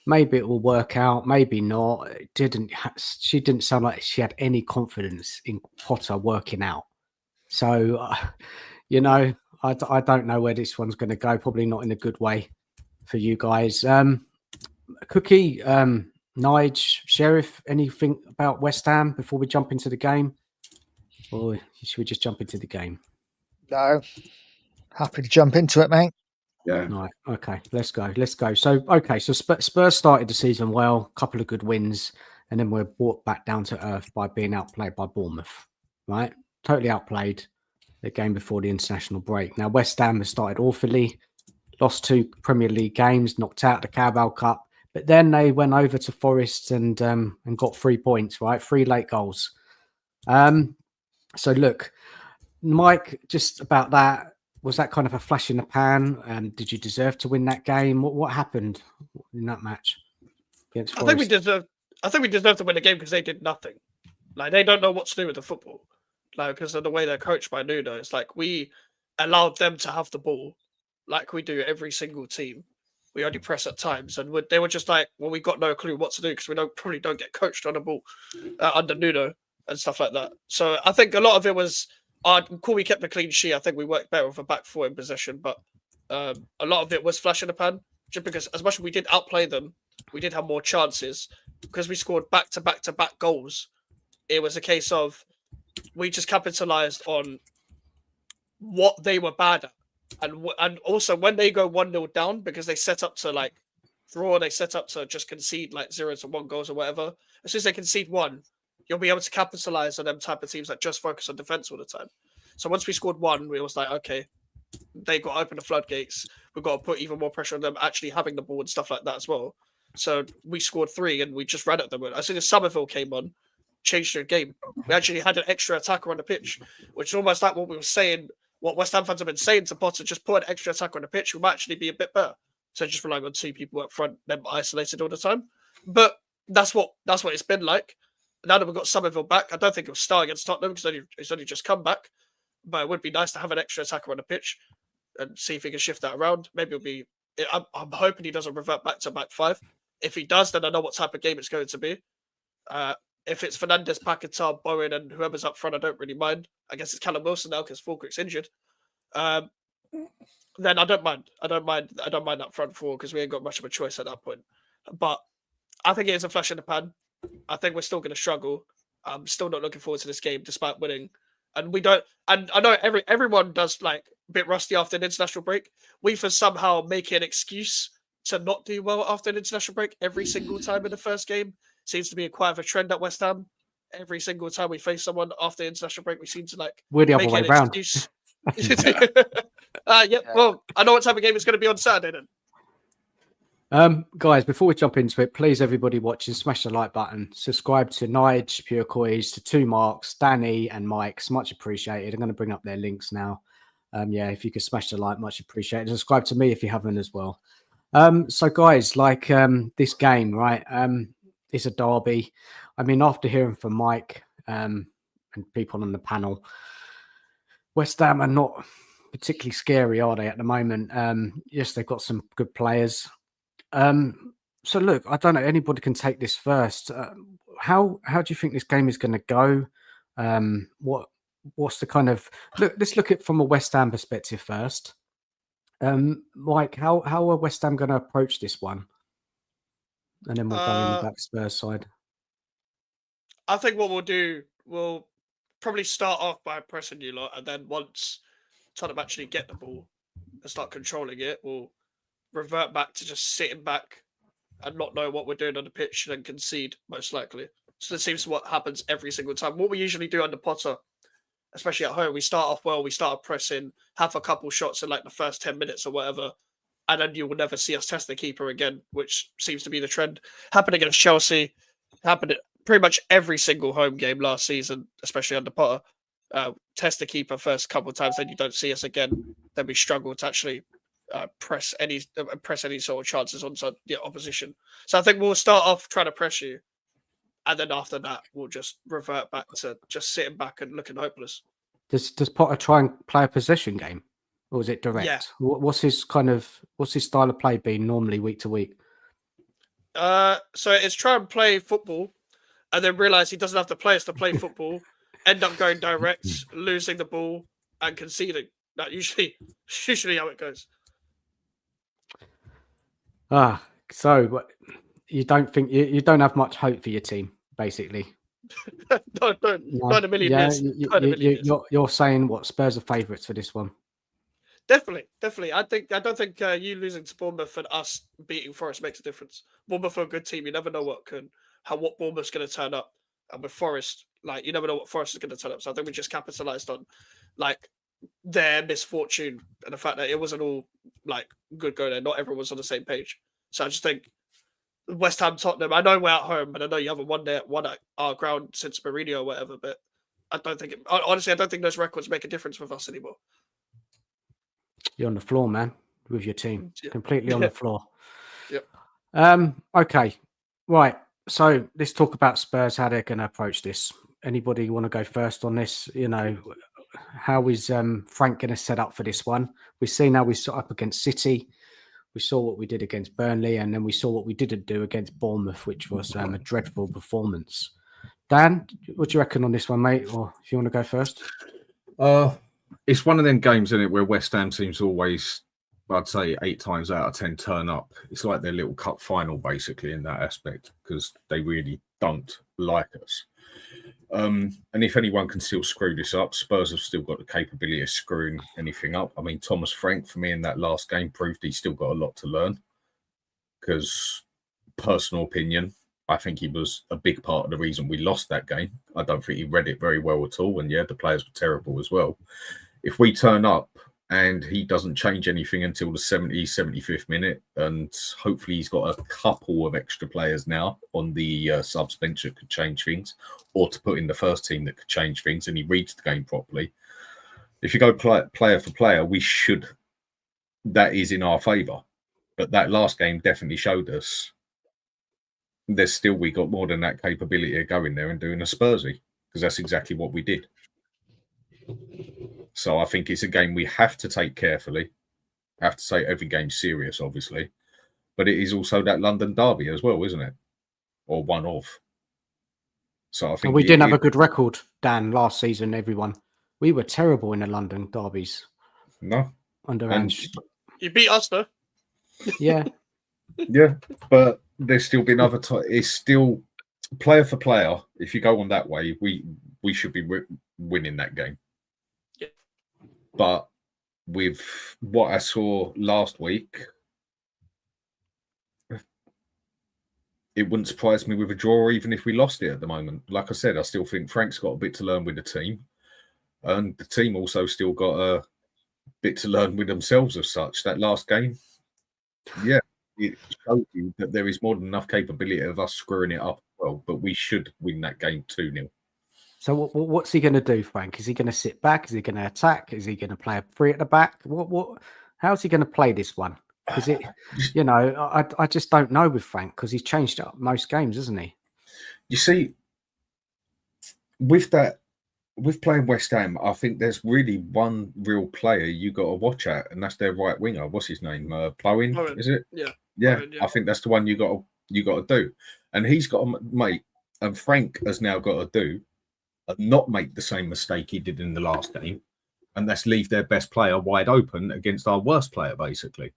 Speaker 1: maybe it will work out, maybe not. She didn't sound like she had any confidence in Potter working out. So, I don't know where this one's going to go. Probably not in a good way for you guys. Cookie, Nige, Sheriff, anything about West Ham before we jump into the game? Or should we just jump into the game?
Speaker 6: No. Happy to jump into it, mate.
Speaker 5: Yeah.
Speaker 1: Right. Okay. Let's go. So Spurs started the season well, a couple of good wins, and then we're brought back down to earth by being outplayed by Bournemouth. Right. Totally outplayed the game before the international break. Now, West Ham has started awfully, lost 2 Premier League games, knocked out the Carabao Cup, but then they went over to Forest and got 3 points, right? 3 late goals. So look, Mike, just about that. Was that kind of a flash in the pan? Did you deserve to win that game? What happened in that match against Forest?
Speaker 2: I think we deserve to win the game because they did nothing. Like, they don't know what to do with the football. Like, because of the way they're coached by Nuno, it's like we allowed them to have the ball, like we do every single team. We only press at times, and they were just like, well, we got no clue what to do because we probably don't get coached on the ball under Nuno and stuff like that. So I think a lot of it was. Cool, we kept the clean sheet. I think we worked better with a back 4 in possession, but a lot of it was flash in the pan. Just because, as much as we did outplay them, we did have more chances because we scored back-to-back goals. It was a case of we just capitalized on what they were bad at, and also when they go 1-0 down, because they set up to like draw, they set up to just concede like 0-1 goals or whatever. As soon as they concede 1. You'll be able to capitalize on them type of teams that just focus on defense all the time. So once we scored 1, we was like, okay, they got to open the floodgates. We've got to put even more pressure on them actually having the ball and stuff like that as well. So we scored 3 and we just ran at them. As soon as Somerville came on, changed the game. We actually had an extra attacker on the pitch, which is almost like what we were saying, what West Ham fans have been saying to Potter, just put an extra attacker on the pitch, we might actually be a bit better. So just relying on 2 people up front, them isolated all the time. But that's what it's been like. Now that we've got Somerville back, I don't think he'll start against Tottenham because it's only just come back. But it would be nice to have an extra attacker on the pitch and see if he can shift that around. Maybe it'll be. I'm hoping he doesn't revert back to back 5. If he does, then I know what type of game it's going to be. If it's Fernandez, Paquetá, Bowen, and whoever's up front, I don't really mind. I guess it's Callum Wilson now because Fulkirk's injured. Then I don't mind. I don't mind that front 4 because we ain't got much of a choice at that point. But I think it is a flash in the pan. I think we're still going to struggle. I'm still not looking forward to this game despite winning. And we don't. And I know everyone does like a bit rusty after an international break. We for somehow make an excuse to not do well after an international break every single time in the first game. Seems to be quite of a trend at West Ham. Every single time we face someone after the international break, we seem to like
Speaker 1: we're the other way around.
Speaker 2: Excuse. Well, I know what type of game it's going to be on Saturday then.
Speaker 1: Guys, before we jump into it, please, everybody watching, smash the like button, subscribe to Nige, Pure Coys, to 2 Marks, Danny and Mike. It's much appreciated. I'm going to bring up their links now. If you could smash the like, much appreciated. Subscribe to me if you haven't as well. So guys, like this game, right? It's a derby. I mean, after hearing from Mike and people on the panel, West Ham are not particularly scary, are they, at the moment? Yes, they've got some good players. So look, I don't know. Anybody can take this first. How do you think this game is going to go? What's the kind of look? Let's look at it from a West Ham perspective first. Mike, how are West Ham going to approach this one? And then we'll go in the back Spurs side.
Speaker 2: I think what we'll do, we'll probably start off by pressing you lot, and then once Tottenham actually get the ball and start controlling it, we'll revert back to just sitting back and not know what we're doing on the pitch and then concede, most likely. So that seems what happens every single time. What we usually do under Potter, especially at home, we start off well, we start pressing, have a couple shots in like the first 10 minutes or whatever, and then you will never see us test the keeper again, which seems to be the trend. Happened against Chelsea, happened at pretty much every single home game last season, especially under Potter. Test the keeper first couple of times, then you don't see us again. Then we struggle to actually press any sort of chances on the opposition. So I think we'll start off trying to press you, and then after that we'll just revert back to just sitting back and looking hopeless.
Speaker 1: Does Potter try and play a possession game, or is it direct?
Speaker 2: Yeah.
Speaker 1: What's his style of play been normally week to week?
Speaker 2: So it's try and play football, and then realize he doesn't have the players to play football. End up going direct, losing the ball, and conceding. That usually how it goes.
Speaker 1: So you don't think you don't have much hope for your team, basically?
Speaker 2: Not a million years.
Speaker 1: You're saying what, Spurs are favourites for this one?
Speaker 2: Definitely. I don't think you losing to Bournemouth and us beating Forest makes a difference. Bournemouth are a good team. You never know what Bournemouth's going to turn up, and with Forest, like you never know what Forest is going to turn up. So I think we just capitalised on like their misfortune and the fact that it wasn't all like good going there. Not everyone was on the same page. So I just think West Ham, Tottenham. I know we're at home, and I know you haven't won at our ground since Mourinho or whatever. But I don't think honestly, I don't think those records make a difference with us anymore.
Speaker 1: You're on the floor, man, with your team.
Speaker 2: Yeah.
Speaker 1: Completely on the floor.
Speaker 2: Yep.
Speaker 1: Okay. Right. So let's talk about Spurs, how they're going to approach this. Anybody want to go first on this? You know, how is Frank going to set up for this one? We've seen how we set up against City. We saw what we did against Burnley, and then we saw what we didn't do against Bournemouth, which was a dreadful performance. Dan, what do you reckon on this one, mate? Or if you want to go first?
Speaker 7: It's one of them games, isn't it, where West Ham seems always, I'd say 8 times out of 10 turn up. It's like their little cup final, basically, in that aspect, because they really don't like us. And if anyone can still screw this up, Spurs have still got the capability of screwing anything up. I mean, Thomas Frank, for me, in that last game, proved he's still got a lot to learn. Because, personal opinion, I think he was a big part of the reason we lost that game. I don't think he read it very well at all. And yeah, the players were terrible as well. If we turn up and he doesn't change anything until the 75th minute, and hopefully he's got a couple of extra players now on the subs bench that could change things, or to put in the first team that could change things, and he reads the game properly. If you go player for player, that is in our favour. But that last game definitely showed us we got more than that capability of going there and doing a Spursy, because that's exactly what we did. So I think it's a game we have to take carefully. Have to take every game serious, obviously. But it is also that London derby as well, isn't it? Or one of. So I think
Speaker 1: we didn't have a good record, Dan, last season, everyone. We were terrible in the London derbies.
Speaker 7: No.
Speaker 1: Under Ange.
Speaker 2: You beat us, though.
Speaker 1: Yeah.
Speaker 7: Yeah, but there's still been other times. It's still player for player. If you go on that way, we should be winning that game.
Speaker 2: Yeah.
Speaker 7: But with what I saw last week, it wouldn't surprise me with a draw, even if we lost it at the moment. Like I said, I still think Frank's got a bit to learn with the team. And the team also still got a bit to learn with themselves as such. That last game, yeah, it shows you that there is more than enough capability of us screwing it up well, but we should win that game 2-0.
Speaker 1: So what's he going to do, Frank? Is he going to sit back? Is he going to attack? Is he going to play a 3 at the back? How's he going to play this one? Because I just don't know with Frank, because he's changed up most games, hasn't he?
Speaker 7: You see, with playing West Ham, I think there's really one real player you got to watch at, and that's their right winger. What's his name? Plowing, is it?
Speaker 2: Yeah.
Speaker 7: Yeah,
Speaker 2: Plowing, yeah.
Speaker 7: I think that's the one you got to do, and he's got to mate, and Frank has now got to do, not make the same mistake he did in the last game, and that's leave their best player wide open against our worst player, basically,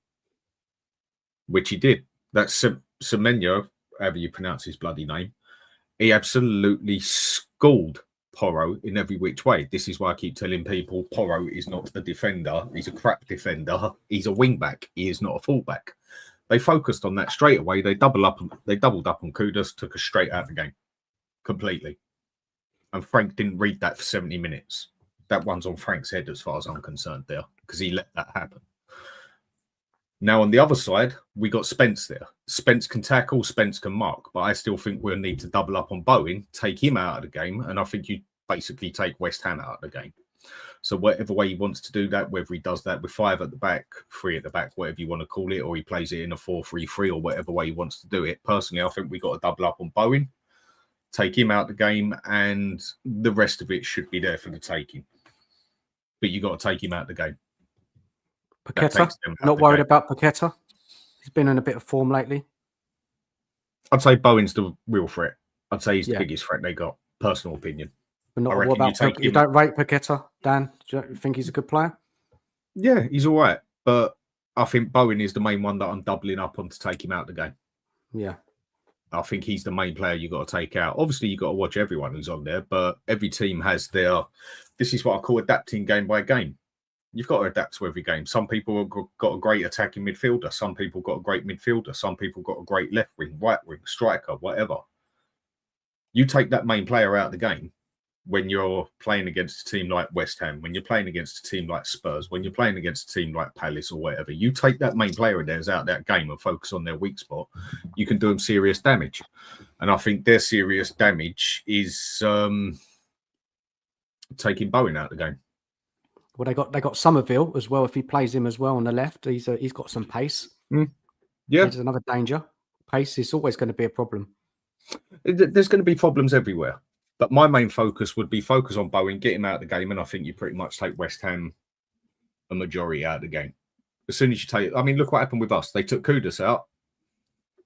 Speaker 7: which he did. That's Semenyo, however you pronounce his bloody name. He absolutely schooled Porro in every which way. This is why I keep telling people Porro is not a defender. He's a crap defender. He's a wing back. He is not a fullback. They focused on that straight away. They doubled up on Kudus, took us straight out of the game completely. And Frank didn't read that for 70 minutes. That one's on Frank's head as far as I'm concerned there, because he let that happen. Now, on the other side, we got Spence there. Spence can tackle, Spence can mark, but I still think we'll need to double up on Bowen, take him out of the game, and I think you basically take West Ham out of the game. So whatever way he wants to do that, whether he does that with 5 at the back, 3 at the back, whatever you want to call it, or he plays it in a 4-3-3 or whatever way he wants to do it. Personally, I think we got to double up on Bowen, take him out of the game, and the rest of it should be there for the taking. But you got to take him out of the game.
Speaker 1: Paqueta, not worried about Paqueta. He's been in a bit of form lately.
Speaker 7: I'd say Bowen's the real threat. I'd say he's the biggest threat they got. Personal opinion.
Speaker 1: But not, what about you don't rate Paqueta, Dan? Do you think he's a good player?
Speaker 7: Yeah, he's all right. But I think Bowen is the main one that I'm doubling up on to take him out of the game.
Speaker 1: Yeah.
Speaker 7: I think he's the main player you got to take out. Obviously, you got to watch everyone who's on there, but every team has their. This is what I call adapting game by game. You've got to adapt to every game. Some people have got a great attacking midfielder. Some people got a great midfielder. Some people got a great left wing, right wing, striker, whatever. You take that main player out of the game when you're playing against a team like West Ham, when you're playing against a team like Spurs, when you're playing against a team like Palace or whatever. You take that main player out of that game and focus on their weak spot. You can do them serious damage. And I think their serious damage is taking Bowen out of the game.
Speaker 1: Well, they got Somerville as well. If he plays him as well on the left, he's got some pace.
Speaker 7: Yeah,
Speaker 1: there's another danger. Pace is always going to be a problem.
Speaker 7: There's going to be problems everywhere, but my main focus would be focus on Bowen, get him out of the game, and I think you pretty much take West Ham a majority out of the game. As soon as you take, I mean, look what happened with us. They took Kudus out.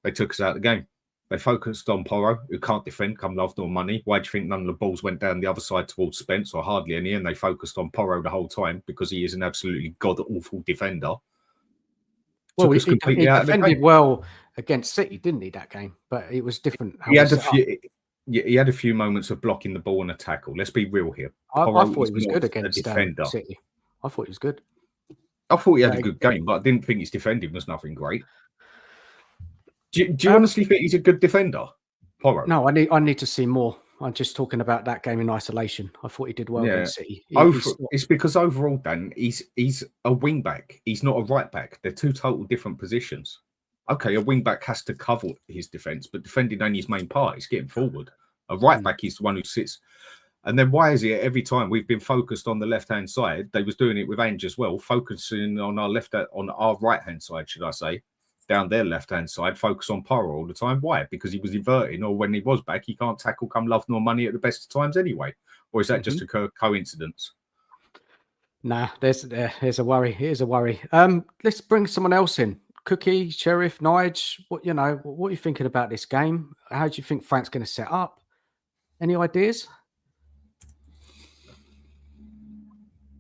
Speaker 7: They took us out of the game. They focused on Porro, who can't defend, come love nor money. Why do you think none of the balls went down the other side towards Spence, or hardly any? And they focused on Porro the whole time because he is an absolutely god-awful defender.
Speaker 1: Well, he defended well against City, didn't he, that game? But it was different.
Speaker 7: He had a few moments of blocking the ball and a tackle. Let's be real here.
Speaker 1: I thought he was good against City. I thought he was good.
Speaker 7: I thought he had a good game, but I didn't think his defending was nothing great. Do you honestly think he's a good defender, Porro?
Speaker 1: No, I need to see more. I'm just talking about that game in isolation. I thought he did well against City.
Speaker 7: It's because overall, Dan, he's a wing back. He's not a right back. They're two total different positions. Okay, a wing back has to cover his defence, but defending only his main part. He's getting forward. A right back is the one who sits. And then why is it every time we've been focused on the left-hand side? They was doing it with Ange as well, focusing on our right-hand side, should I say, down their left-hand side, focus on Porro all the time. Why? Because he was inverting, or when he was back, he can't tackle, come love nor money at the best of times anyway. Or is that just a coincidence?
Speaker 1: Nah, there's a worry. Here's a worry. Let's bring someone else in. Cookie, Sheriff, Nige. What are you thinking about this game? How do you think Frank's going to set up? Any ideas?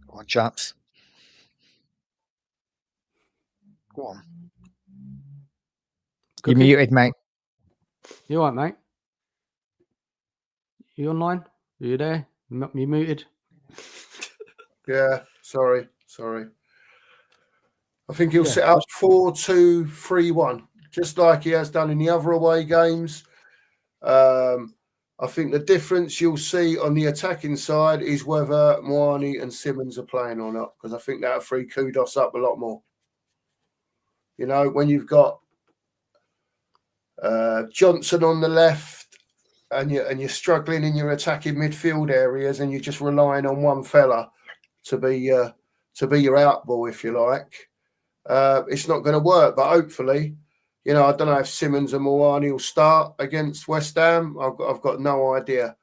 Speaker 6: Go on, chaps. Go on.
Speaker 1: Cookie?
Speaker 6: You're muted, mate.
Speaker 1: You all right, mate? You online? Are you there? You muted?
Speaker 4: Yeah, sorry. I think he'll set up 4-2-3-1, just like he has done in the other away games. I think the difference you'll see on the attacking side is whether Moani and Simmons are playing or not, because I think that'll free Kudus up a lot more. You know, when you've got Johnson on the left and you're struggling in your attacking midfield areas and you're just relying on one fella to be your out ball, if you like, it's not going to work. But hopefully, you know, I don't know if Simmons and Moani will start against West Ham. I've got no idea.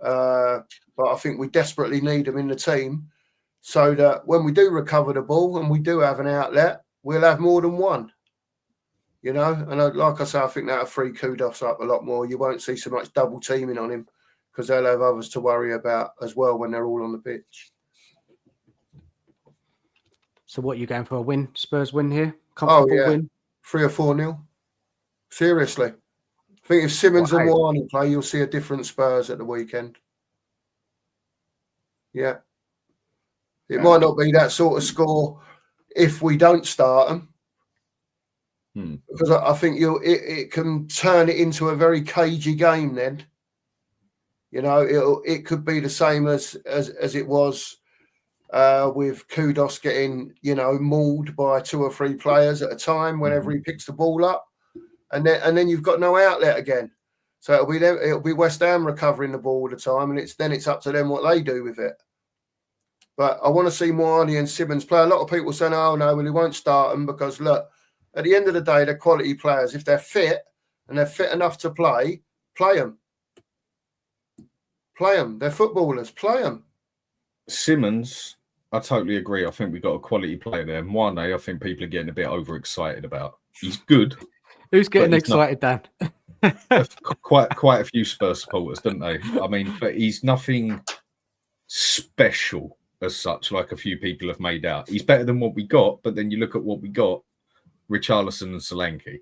Speaker 4: But I think we desperately need them in the team so that when we do recover the ball and we do have an outlet, we'll have more than one. You know, and like I say, I think that'll free Kudus up a lot more. You won't see so much double teaming on him because they'll have others to worry about as well when they're all on the pitch.
Speaker 1: So what, are you going for a win? Spurs win here? Comfortable win?
Speaker 4: 3 or 4-0. Seriously. I think if Simmons and Moani play, you'll see a different Spurs at the weekend. Yeah. It might not be that sort of score if we don't start them. Because I think it can turn it into a very cagey game then. You know, it could be the same as it was with Kudos getting, you know, mauled by 2 or 3 players at a time whenever he picks the ball up. And then you've got no outlet again. So it'll be West Ham recovering the ball all the time, and it's up to them what they do with it. But I want to see Moani and Simmons play. A lot of people saying, "Oh no, well he won't start them," because look, at the end of the day, they're quality players. If they're fit and they're fit enough to play them. Play them. They're footballers. Play them.
Speaker 7: Simmons, I totally agree. I think we've got a quality player there. Moane, I think people are getting a bit overexcited about. He's good.
Speaker 1: Who's getting excited, Dan?
Speaker 7: quite a few Spurs supporters, don't they? I mean, but he's nothing special as such, like a few people have made out. He's better than what we got, but then you look at what we got, Richarlison and Solanke.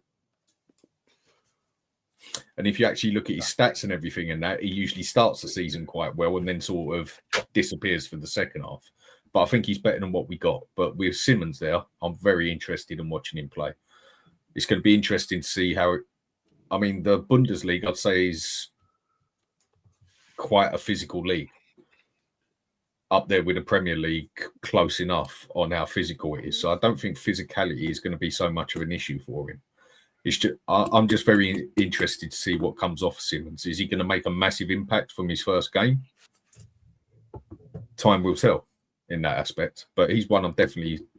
Speaker 7: And if you actually look at his stats and everything and that, he usually starts the season quite well and then sort of disappears for the second half. But I think he's better than what we got. But with Simmons there, I'm very interested in watching him play. It's going to be interesting to see how... I mean, the Bundesliga, I'd say, is quite a physical league. Up there with the Premier League, close enough on how physical it is. So I don't think physicality is going to be so much of an issue for him. It's just, I'm just very interested to see what comes off Simmons. Is he going to make a massive impact from his first game? Time will tell in that aspect. But he's one I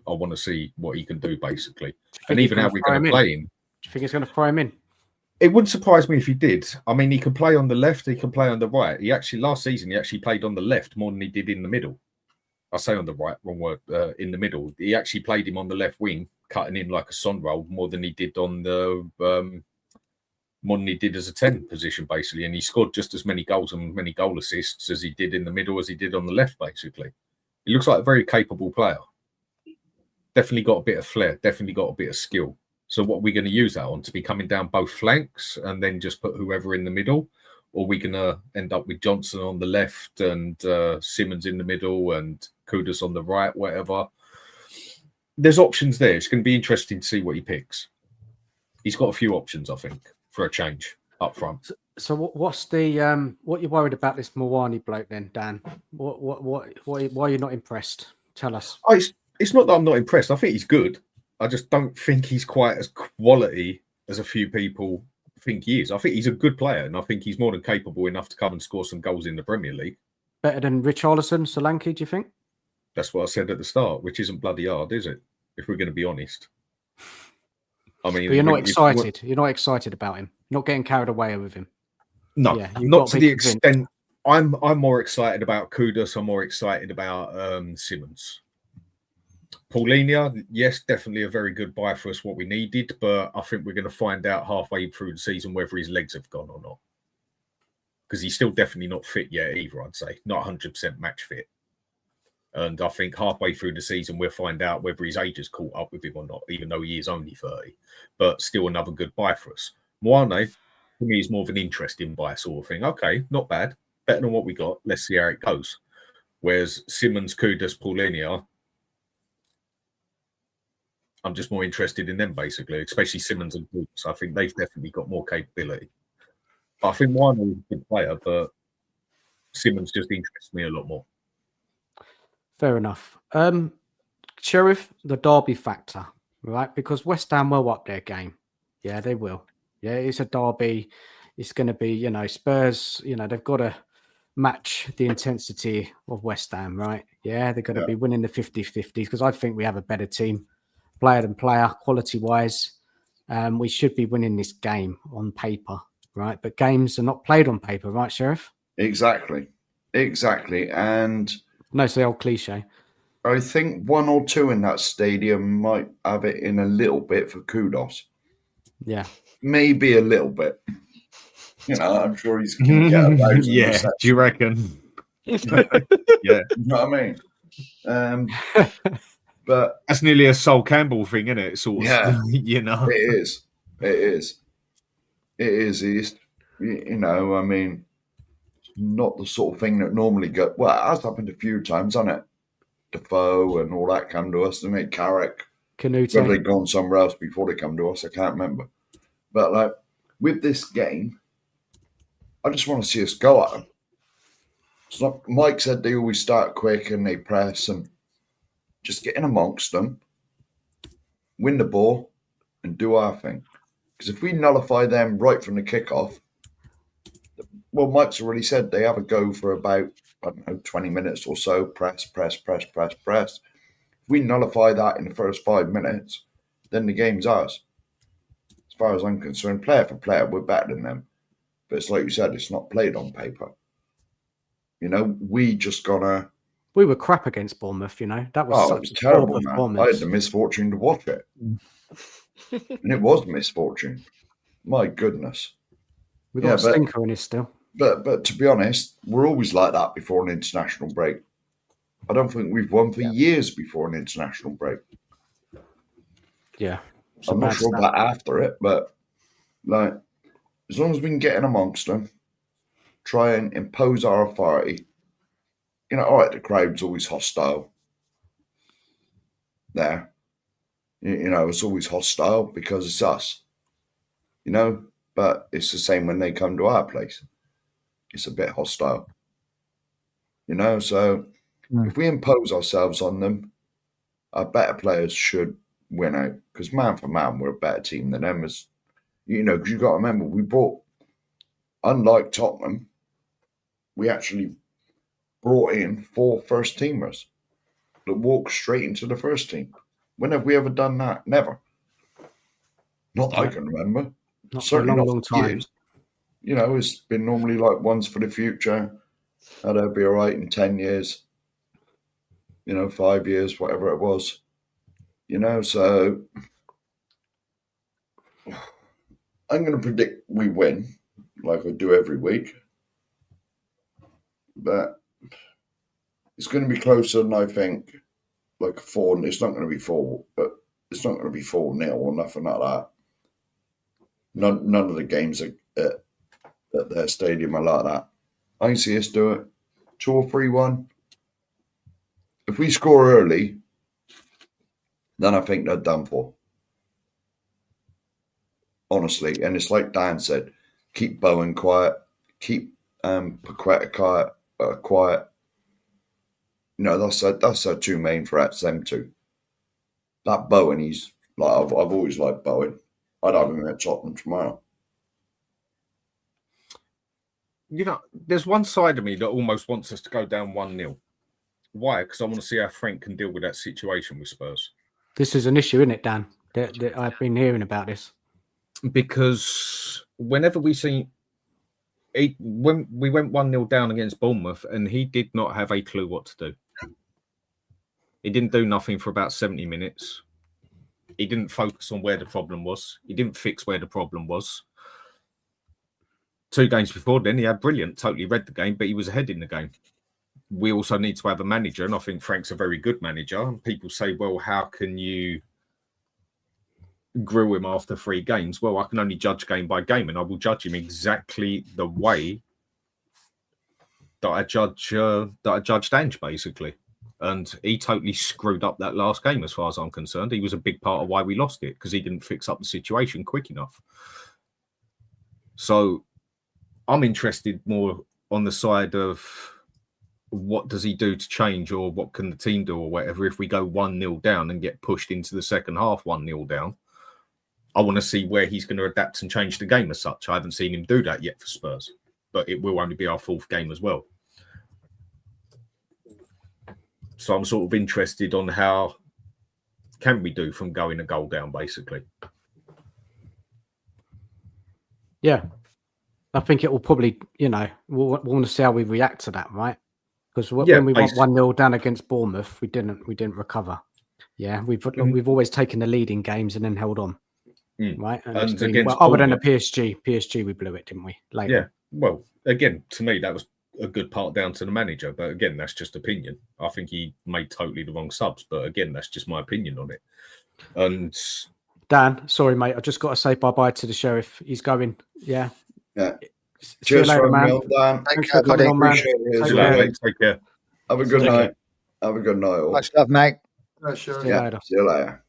Speaker 7: want to see what he can do, basically. And even how we're going to play him.
Speaker 1: Do you think he's going to throw him in?
Speaker 7: It wouldn't surprise me if he did. I mean, he can play on the left, he can play on the right. Last season, he actually played on the left more than he did in the middle. I say on the right, wrong word, in the middle. He actually played him on the left wing, cutting in like a son roll more than he did on the more than he did as a 10 position, basically. And he scored just as many goals and many goal assists as he did in the middle as he did on the left, basically. He looks like a very capable player. Definitely got a bit of flair, definitely got a bit of skill. So what are we going to use that on? To be coming down both flanks and then just put whoever in the middle? Or are we going to end up with Johnson on the left and Simmons in the middle and Kudos on the right, whatever? There's options there. It's going to be interesting to see what he picks. He's got a few options, I think, for a change up front.
Speaker 1: So what's the what you're worried about this Moani bloke then, Dan? Why are you not impressed? Tell us.
Speaker 7: Oh, it's not that I'm not impressed. I think he's good. I just don't think he's quite as quality as a few people think he is. I think he's a good player, and I think he's more than capable enough to come and score some goals in the Premier League.
Speaker 1: Better than Richarlison, Solanke, do you think?
Speaker 7: That's what I said at the start, which isn't bloody hard, is it? If we're going to be honest. I mean,
Speaker 1: but you're not excited. You're not excited about him. You're not getting carried away with him.
Speaker 7: No, yeah, not to the extent. I'm more excited about Kudos. I'm more excited about Simmons. Paulinho, yes, definitely a very good buy for us, what we needed, but I think we're going to find out halfway through the season whether his legs have gone or not. Because he's still definitely not fit yet either, I'd say. Not 100% match fit. And I think halfway through the season, we'll find out whether his age has caught up with him or not, even though he is only 30. But still another good buy for us. Moane, for me, is more of an interesting buy sort of thing. Okay, not bad. Better than what we got. Let's see how it goes. Whereas Simmons, Kudos, Paulinho, I'm just more interested in them, basically, especially Simmons and Brooks. I think they've definitely got more capability. I think Moane is a good player, but Simmons just interests me a lot more.
Speaker 1: Fair enough. Sheriff, the derby factor, right? Because West Ham will up their game. Yeah, they will. Yeah, it's a derby. It's going to be, Spurs, they've got to match the intensity of West Ham, right? Yeah, they're going to be winning the 50-50s because I think we have a better team, player than player, quality-wise. We should be winning this game on paper, right? But games are not played on paper, right, Sheriff?
Speaker 5: Exactly. And
Speaker 1: no, it's the old cliche.
Speaker 5: I think 1 or 2 in that stadium might have it in a little bit for Kudos.
Speaker 1: Yeah.
Speaker 5: Maybe a little bit. I'm sure he's going to get a
Speaker 7: yeah, do you reckon? Yeah.
Speaker 5: You know what I mean? But
Speaker 7: that's nearly a Sol Campbell thing, isn't it? Sort of,
Speaker 5: yeah,
Speaker 7: It
Speaker 5: is. He's, I mean, not the sort of thing that normally go. Well, it has happened a few times, hasn't it? Defoe and all that come to us, didn't it? Carrick.
Speaker 1: Canute.
Speaker 5: Whether they'd gone somewhere else before they come to us, I can't remember. But like with this game, I just want to see us go at them. It's not, Mike said they always start quick and they press, and just get in amongst them, win the ball, and do our thing. Because if we nullify them right from the kickoff, well, Mike's already said they have a go for about, I don't know, 20 minutes or so. Press. If we nullify that in the first 5 minutes, then the game's ours. As far as I'm concerned, player for player, we're better than them. But it's like you said, it's not played on paper. You know, we just gonna...
Speaker 1: We were crap against Bournemouth, you know. That was
Speaker 5: it
Speaker 1: such
Speaker 5: was
Speaker 1: a
Speaker 5: terrible,
Speaker 1: poor
Speaker 5: man.
Speaker 1: performance.
Speaker 5: I had the misfortune to watch it. And it was misfortune. My goodness.
Speaker 1: We got a stinker in it still.
Speaker 5: But to be honest, we're always like that before an international break. I don't think we've won for years before an international break.
Speaker 1: Yeah.
Speaker 5: I'm not sure about after it, but like as long as we can get in amongst them, try and impose our authority. You know, all right, the crowd's always hostile. There. You know, it's always hostile because it's us. You know, but it's the same when they come to our place. It's a bit hostile. You know, so if we impose ourselves on them, our better players should win out. Because man for man, we're a better team than them. As you know, because you've got to remember, we brought, unlike Tottenham, we actually brought in 4 first teamers that walked straight into the first team. When have we ever done that? Never. Not that I can remember.
Speaker 1: Not
Speaker 5: Certainly
Speaker 1: for a
Speaker 5: not
Speaker 1: long
Speaker 5: for
Speaker 1: time.
Speaker 5: years. You know, it's been normally like ones for the future. They'll be all right in 10 years. You know, 5 years, whatever it was. You know, so I'm going to predict we win, like I do every week. But it's going to be closer than I think. Like a 4. It's not going to be 4, but it's not going to be 4-0 or nothing like that. None of the games at their stadium are like that. I can see us do it. 2 or 3-1. If we score early, then I think they're done for. Honestly. And it's like Dan said, keep Bowen quiet, keep Paqueta quiet. You know, that's our 2 main threats, them 2. That Bowen, he's like I've always liked Bowen. I'd have him at Tottenham tomorrow.
Speaker 7: You know, there's one side of me that almost wants us to go down 1-0. Why? Because I want to see how Frank can deal with that situation with Spurs.
Speaker 1: This is an issue, isn't it, Dan? I've been hearing about this.
Speaker 7: Because whenever we see... when we went 1-0 down against Bournemouth, and he did not have a clue what to do. He didn't do nothing for about 70 minutes. He didn't focus on where the problem was. He didn't fix where the problem was. 2 games before then, he had brilliant, totally read the game, but he was ahead in the game. We also need to have a manager, and I think Frank's a very good manager. And people say, well, how can you grill him after 3 games? Well, I can only judge game by game, and I will judge him exactly the way that I judged Ange, basically. And he totally screwed up that last game, as far as I'm concerned. He was a big part of why we lost it, because he didn't fix up the situation quick enough. So I'm interested more on the side of what does he do to change, or what can the team do, or whatever, if we go 1-0 down and get pushed into the second half 1-0 down. I want to see where he's going to adapt and change the game as such. I haven't seen him do that yet for Spurs, but it will only be our 4th game as well. So I'm sort of interested on how can we do from going a goal down, basically.
Speaker 1: Yeah. I think it will probably, you know, we'll want to see how we react to that, right? Because when we went 1-0 down against Bournemouth, we didn't recover. Yeah, we've always taken the lead in games and then held on, right? And other than the PSG we blew it, didn't we? Later.
Speaker 7: Yeah. Well, again, to me that was a good part down to the manager, but again, that's just opinion. I think he made totally the wrong subs, but again, that's just my opinion on it. And
Speaker 1: Dan, sorry mate, I just got to say bye to the sheriff. He's going. Yeah. See you
Speaker 5: Cheers
Speaker 1: later,
Speaker 5: for having
Speaker 1: man.
Speaker 5: me on, Dan.
Speaker 1: Thanks
Speaker 6: care,
Speaker 1: for coming
Speaker 6: buddy.
Speaker 1: on, man.
Speaker 5: Appreciate it.
Speaker 1: Take
Speaker 3: See you
Speaker 1: care.
Speaker 3: later, mate. Take care.
Speaker 5: Have a good
Speaker 1: Take
Speaker 5: night. Have a good night, all.
Speaker 6: Much love, mate.
Speaker 4: Yeah, sure.
Speaker 1: See you
Speaker 5: Yeah,
Speaker 1: later.
Speaker 5: see you later.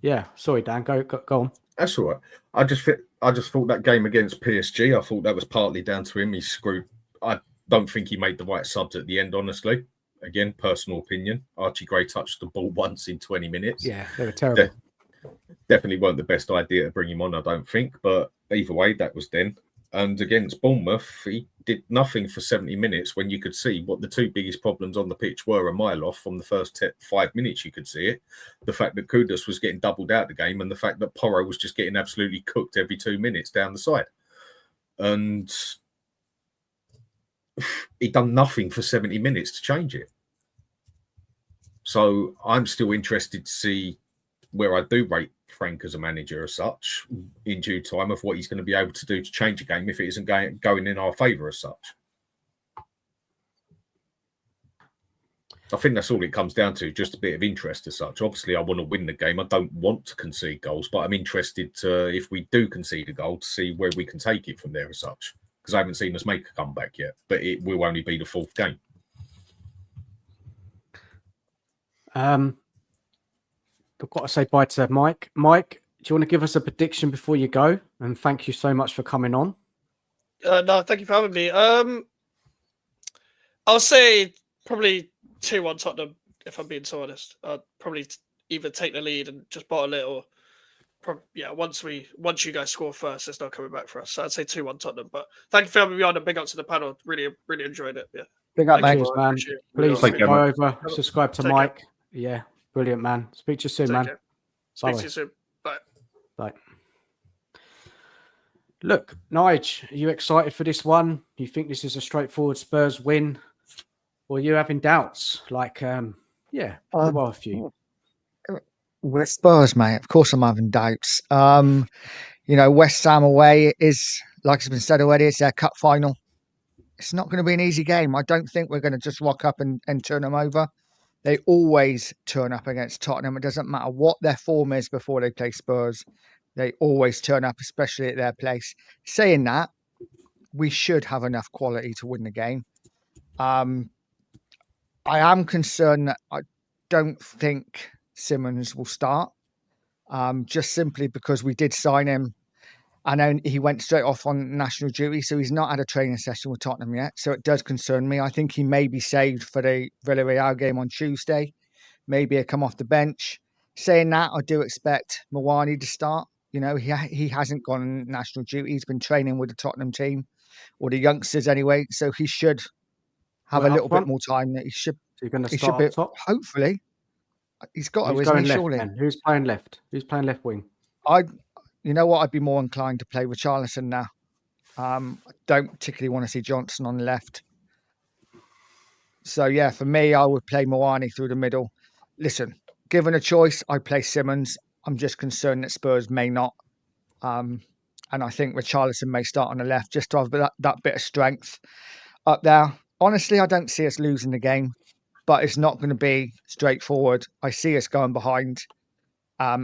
Speaker 1: Yeah, sorry, Dan. Go on.
Speaker 3: That's all right. I just thought that game against PSG, I thought that was partly down to him. He screwed. I don't think he made the right subs at the end, honestly. Again, personal opinion. Archie Gray touched the ball once in 20 minutes.
Speaker 1: Yeah, they were terrible.
Speaker 3: Definitely weren't the best idea to bring him on, I don't think. But either way, that was then. And against Bournemouth, he did nothing for 70 minutes when you could see what the two biggest problems on the pitch were a mile off from the first 5 minutes. You could see it. The fact that Kudus was getting doubled out the game and the fact that Porro was just getting absolutely cooked every 2 minutes down the side. And he'd done nothing for 70 minutes to change it. So I'm still interested to see where I do rate Frank as a manager as such in due time of what he's going to be able to do to change a game if it isn't going in our favour as such. I think that's all it comes down to, just a bit of interest as such. Obviously, I want to win the game. I don't want to concede goals, but I'm interested to, if we do concede a goal, to see where we can take it from there as such. Because I haven't seen us make a comeback yet, but it will only be the fourth game.
Speaker 1: I've got to say bye to Mike. Mike, do you want to give us a prediction before you go? And thank you so much for coming on.
Speaker 2: No, thank you for having me. I'll say probably 2-1 Tottenham, if I'm being so honest. I'd probably either take the lead and just bottle it, or once you guys score first, it's not coming back for us. So I'd say 2-1 Tottenham. But thank you for having me on, and big up to the panel. Really, really enjoyed it. Yeah.
Speaker 6: Big up,
Speaker 2: Thank
Speaker 6: mate.
Speaker 2: you,
Speaker 1: man.
Speaker 2: appreciate it.
Speaker 1: Please
Speaker 3: Take care,
Speaker 1: go
Speaker 3: mate.
Speaker 1: over, subscribe to
Speaker 2: Take
Speaker 1: Mike. Yeah, brilliant, man. Speak to you soon,
Speaker 2: Take
Speaker 1: man.
Speaker 2: care.
Speaker 1: Bye.
Speaker 2: Speak to you soon. Bye.
Speaker 1: Bye. Look, Nige, are you excited for this one? You think this is a straightforward Spurs win? Or are you having doubts? Like, there are a few.
Speaker 6: We're Spurs, mate. Of course, I'm having doubts. West Ham away is, like it's been said already, it's their cup final. It's not going to be an easy game. I don't think we're going to just rock up and turn them over. They always turn up against Tottenham. It doesn't matter what their form is before they play Spurs. They always turn up, especially at their place. Saying that, we should have enough quality to win the game. I am concerned that I don't think Simmons will start, just simply because we did sign him and then he went straight off on national duty. So he's not had a training session with Tottenham yet. So it does concern me. I think he may be saved for the Villarreal game on Tuesday. Maybe he'll come off the bench. Saying that, I do expect Mawani to start. He hasn't gone on national duty. He's been training with the Tottenham team, or the youngsters anyway. So he should have a little bit more time. That he should.
Speaker 1: So you're going to
Speaker 6: He
Speaker 1: start
Speaker 6: should
Speaker 1: up
Speaker 6: be.
Speaker 1: top?
Speaker 6: Hopefully, he's got to.
Speaker 1: Who's
Speaker 6: Isn't
Speaker 1: going
Speaker 6: he?
Speaker 1: left,
Speaker 6: Surely.
Speaker 1: then? Who's playing left? Who's playing left wing?
Speaker 6: You know what? I'd be more inclined to play with Richarlison now. I don't particularly want to see Johnson on the left. So, yeah, for me, I would play Mawani through the middle. Listen, given a choice, I'd play Simmons. I'm just concerned that Spurs may not. And I think Richarlison may start on the left just to have that bit of strength up there. Honestly, I don't see us losing the game, but it's not going to be straightforward. I see us going behind.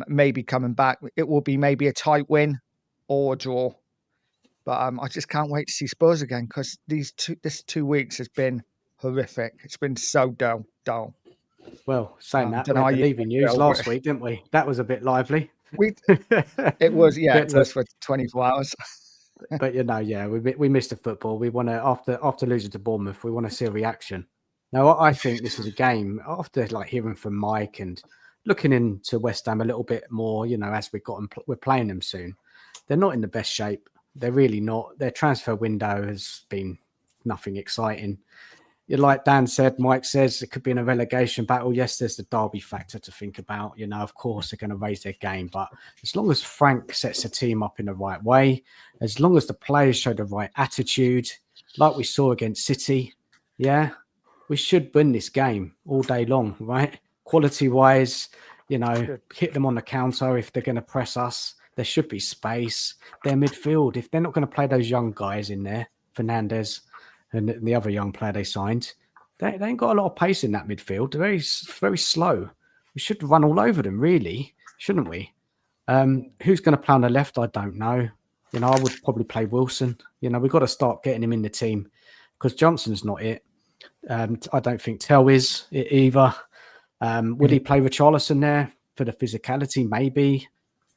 Speaker 6: Maybe coming back. It will be maybe a tight win or a draw. But I just can't wait to see Spurs again, because this 2 weeks has been horrific. It's been so dull.
Speaker 1: Well, saying that, we
Speaker 6: dunno
Speaker 1: had
Speaker 6: how
Speaker 1: the
Speaker 6: you
Speaker 1: Levy news
Speaker 6: feel,
Speaker 1: last
Speaker 6: but-
Speaker 1: week, didn't we? That was a bit lively.
Speaker 6: It was
Speaker 1: But,
Speaker 6: for 24 hours.
Speaker 1: But we missed the football. We want to, after losing to Bournemouth, we want to see a reaction. Now, I think this is a game, after hearing from Mike and looking into West Ham a little bit more, as we're playing them soon. They're not in the best shape. They're really not. Their transfer window has been nothing exciting. Like Dan said, Mike says, it could be in a relegation battle. Yes, there's the derby factor to think about. Of course, they're going to raise their game. But as long as Frank sets the team up in the right way, as long as the players show the right attitude, like we saw against City, we should win this game all day long, right? Quality-wise, hit them on the counter if they're going to press us. There should be space. Their midfield, if they're not going to play those young guys in there, Fernandes and the other young player they signed, they ain't got a lot of pace in that midfield. They're very, very slow. We should run all over them, really, shouldn't we? Who's going to play on the left? I don't know. You know, I would probably play Wilson. You know, we've got to start getting him in the team because Johnson's not it. I don't think Tell is it either. Would he play Richarlison there for the physicality? Maybe.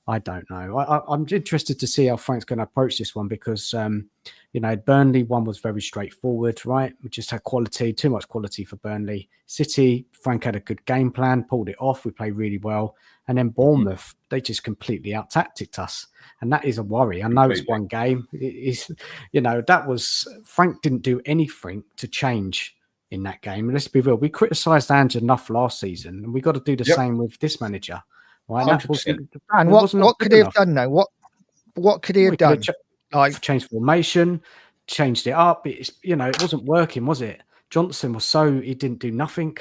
Speaker 1: I don't know. I'm interested to see how Frank's going to approach this one because, you know, Burnley one was very straightforward, right? We just had quality, too much quality for Burnley. City, Frank had a good game plan, pulled it off. We played really well. And then Bournemouth, they just completely out-tacticked us. And that is a worry. I know it's one game. It's, you know, that was, Frank didn't do anything to change in that game. Let's be real. We criticised Ange enough last season, and we got to do the same with this manager. Right?
Speaker 6: And what could he have done though? What could he have done?
Speaker 1: Like changed formation, changed it up. It's, you know, it wasn't working, was it? Johnson was he didn't do nothing.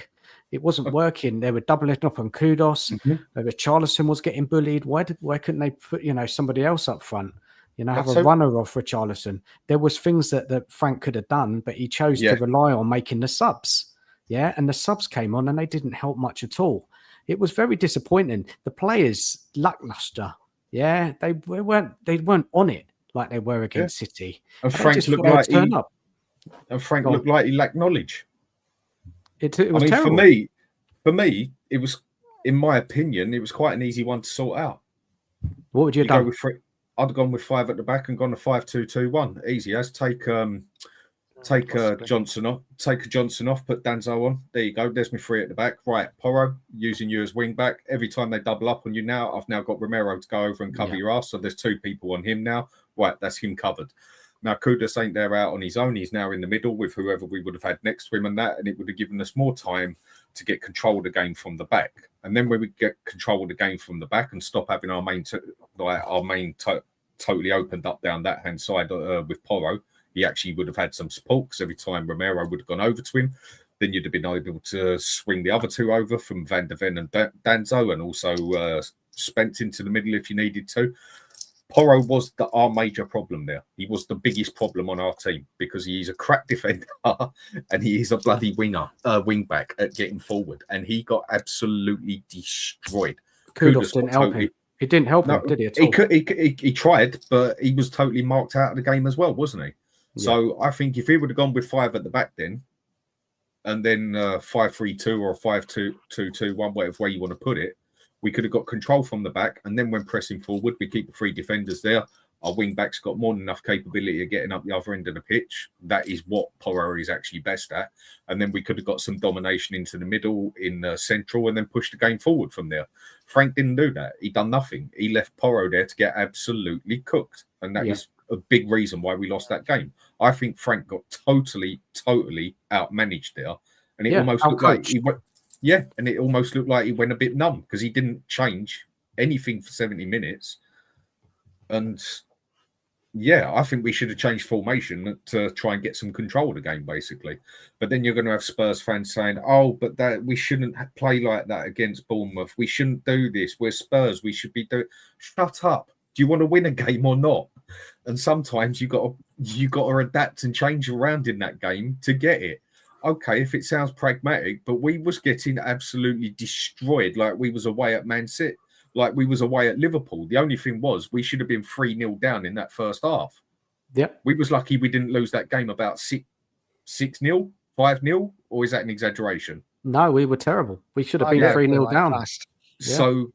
Speaker 1: It wasn't working. They were doubling up on Kudos. Richarlison was getting bullied. Why couldn't they put, you know, somebody else up front? You know, have a runner off Richarlison. There was things that Frank could have done, but he chose to rely on making the subs. Yeah, and the subs came on and they didn't help much at all. It was very disappointing. The players lackluster. Yeah, they weren't on it like they were against City.
Speaker 7: And Frank looked like he lacked knowledge.
Speaker 1: It was terrible.
Speaker 7: For me, it was, in my opinion, it was quite an easy one to sort out.
Speaker 1: What would you have done?
Speaker 7: I'd have gone with 5 at the back and gone to 5-2-2-1. Easy as take Johnson off, put Danzo on. There you go. There's me 3 at the back. Right, Porro, using you as wing back. Every time they double up on you now, I've now got Romero to go over and cover your ass. So there's 2 people on him now. Right, that's him covered. Now Kudus ain't there out on his own. He's now in the middle with whoever we would have had next to him and that, and it would have given us more time to get control of the game from the back. And then when we get control of the game from the back and stop having our main totally opened up down that hand side with Porro, he actually would have had some support because every time Romero would have gone over to him, then you'd have been able to swing the other 2 over from Van der Ven and Danzo, and also Spence into the middle if you needed to. Porro was our major problem there. He was the biggest problem on our team because he's a crap defender and he is a bloody wing back at getting forward, and he got absolutely destroyed.
Speaker 1: Kudos didn't help him. He didn't help him, did he? At all?
Speaker 7: He tried, but he was totally marked out of the game as well, wasn't he? Yeah. So I think if he would have gone with 5 at the back then, and then 5-3-2 or 5-2-2-1, whatever way you want to put it, we could have got control from the back. And then when pressing forward, we keep the 3 defenders there. Our wing backs got more than enough capability of getting up the other end of the pitch. That is what Porro is actually best at. And then we could have got some domination into the middle in central and then pushed the game forward from there. Frank didn't do that. He done nothing. He left Porro there to get absolutely cooked. And that is a big reason why we lost that game. I think Frank got totally outmanaged there. And it almost looked like he went, and it almost looked like he went a bit numb because he didn't change anything for 70 minutes. And I think we should have changed formation to try and get some control of the game, basically. But then you're going to have Spurs fans saying, "Oh, but that we shouldn't play like that against Bournemouth. We shouldn't do this. We're Spurs. We should be doing." Shut up. Do you want to win a game or not? And sometimes you got to adapt and change around in that game to get it. Okay, if it sounds pragmatic, but we was getting absolutely destroyed, like we was away at Man City. Like we was away at Liverpool. The only thing was we should have been 3-0 down in that first half.
Speaker 1: Yeah.
Speaker 7: We was lucky we didn't lose that game about 6-0, 5-0, or is that an exaggeration?
Speaker 1: No, we were terrible. We should have been 3-0 down.
Speaker 7: Yeah.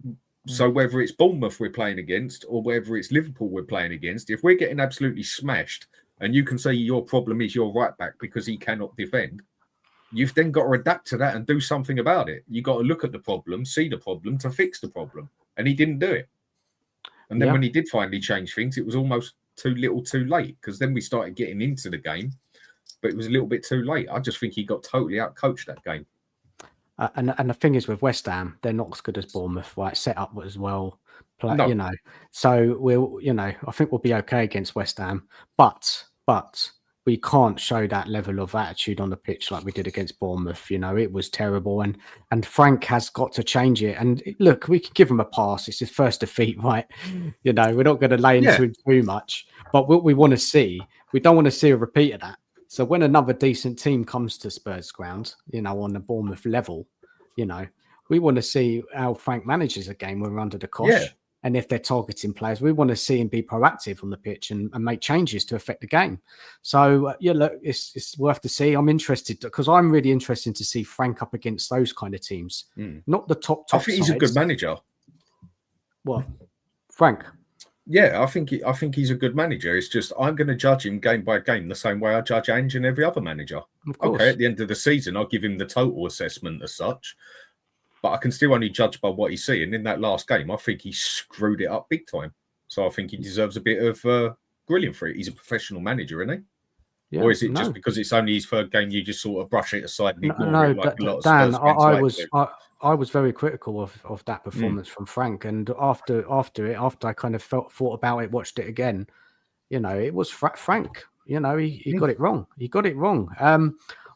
Speaker 7: So whether it's Bournemouth we're playing against or whether it's Liverpool we're playing against, if we're getting absolutely smashed and you can say your problem is your right back because he cannot defend, you've then got to adapt to that and do something about it. You got to look at the problem, see the problem to fix the problem. And he didn't do it. And then when he did finally change things, it was almost too little too late because then we started getting into the game, but it was a little bit too late. I just think he got totally outcoached that game.
Speaker 1: And the thing is with West Ham, they're not as good as Bournemouth, right? Set up as well, you know. So I think we'll be okay against West Ham, but we can't show that level of attitude on the pitch like we did against Bournemouth. You know, it was terrible, and Frank has got to change it. And look, we can give him a pass. It's his first defeat, right? You know, we're not going to lay into him too much. But what we want to see, we don't want to see a repeat of that. So when another decent team comes to Spurs ground, you know, on the Bournemouth level, you know, we want to see how Frank manages a game when we're under the cosh. And if they're targeting players, we want to see him be proactive on the pitch and make changes to affect the game. So, yeah, look, it's worth to see. I'm interested because I'm really interested to see Frank up against those kind of teams, not the top
Speaker 3: I think he's a good manager.
Speaker 1: What, Frank?
Speaker 3: Yeah, I think he's a good manager. It's just I'm going to judge him game by game the same way I judge Ange and every other manager. Okay, at the end of the season, I'll give him the total assessment as such. But I can still only judge by what he's seeing. In that last game, I think he screwed it up big time. So I think he deserves a bit of grilling for it. He's a professional manager, isn't he? Yeah, or is it just because it's only his third game, you just sort of brush it aside and ignore it like a lot of
Speaker 1: Dan,
Speaker 3: Spurs
Speaker 1: I was very critical of that performance from Frank. And after I kind of thought about it, watched it again, it was Frank. He got it wrong. He got it wrong. I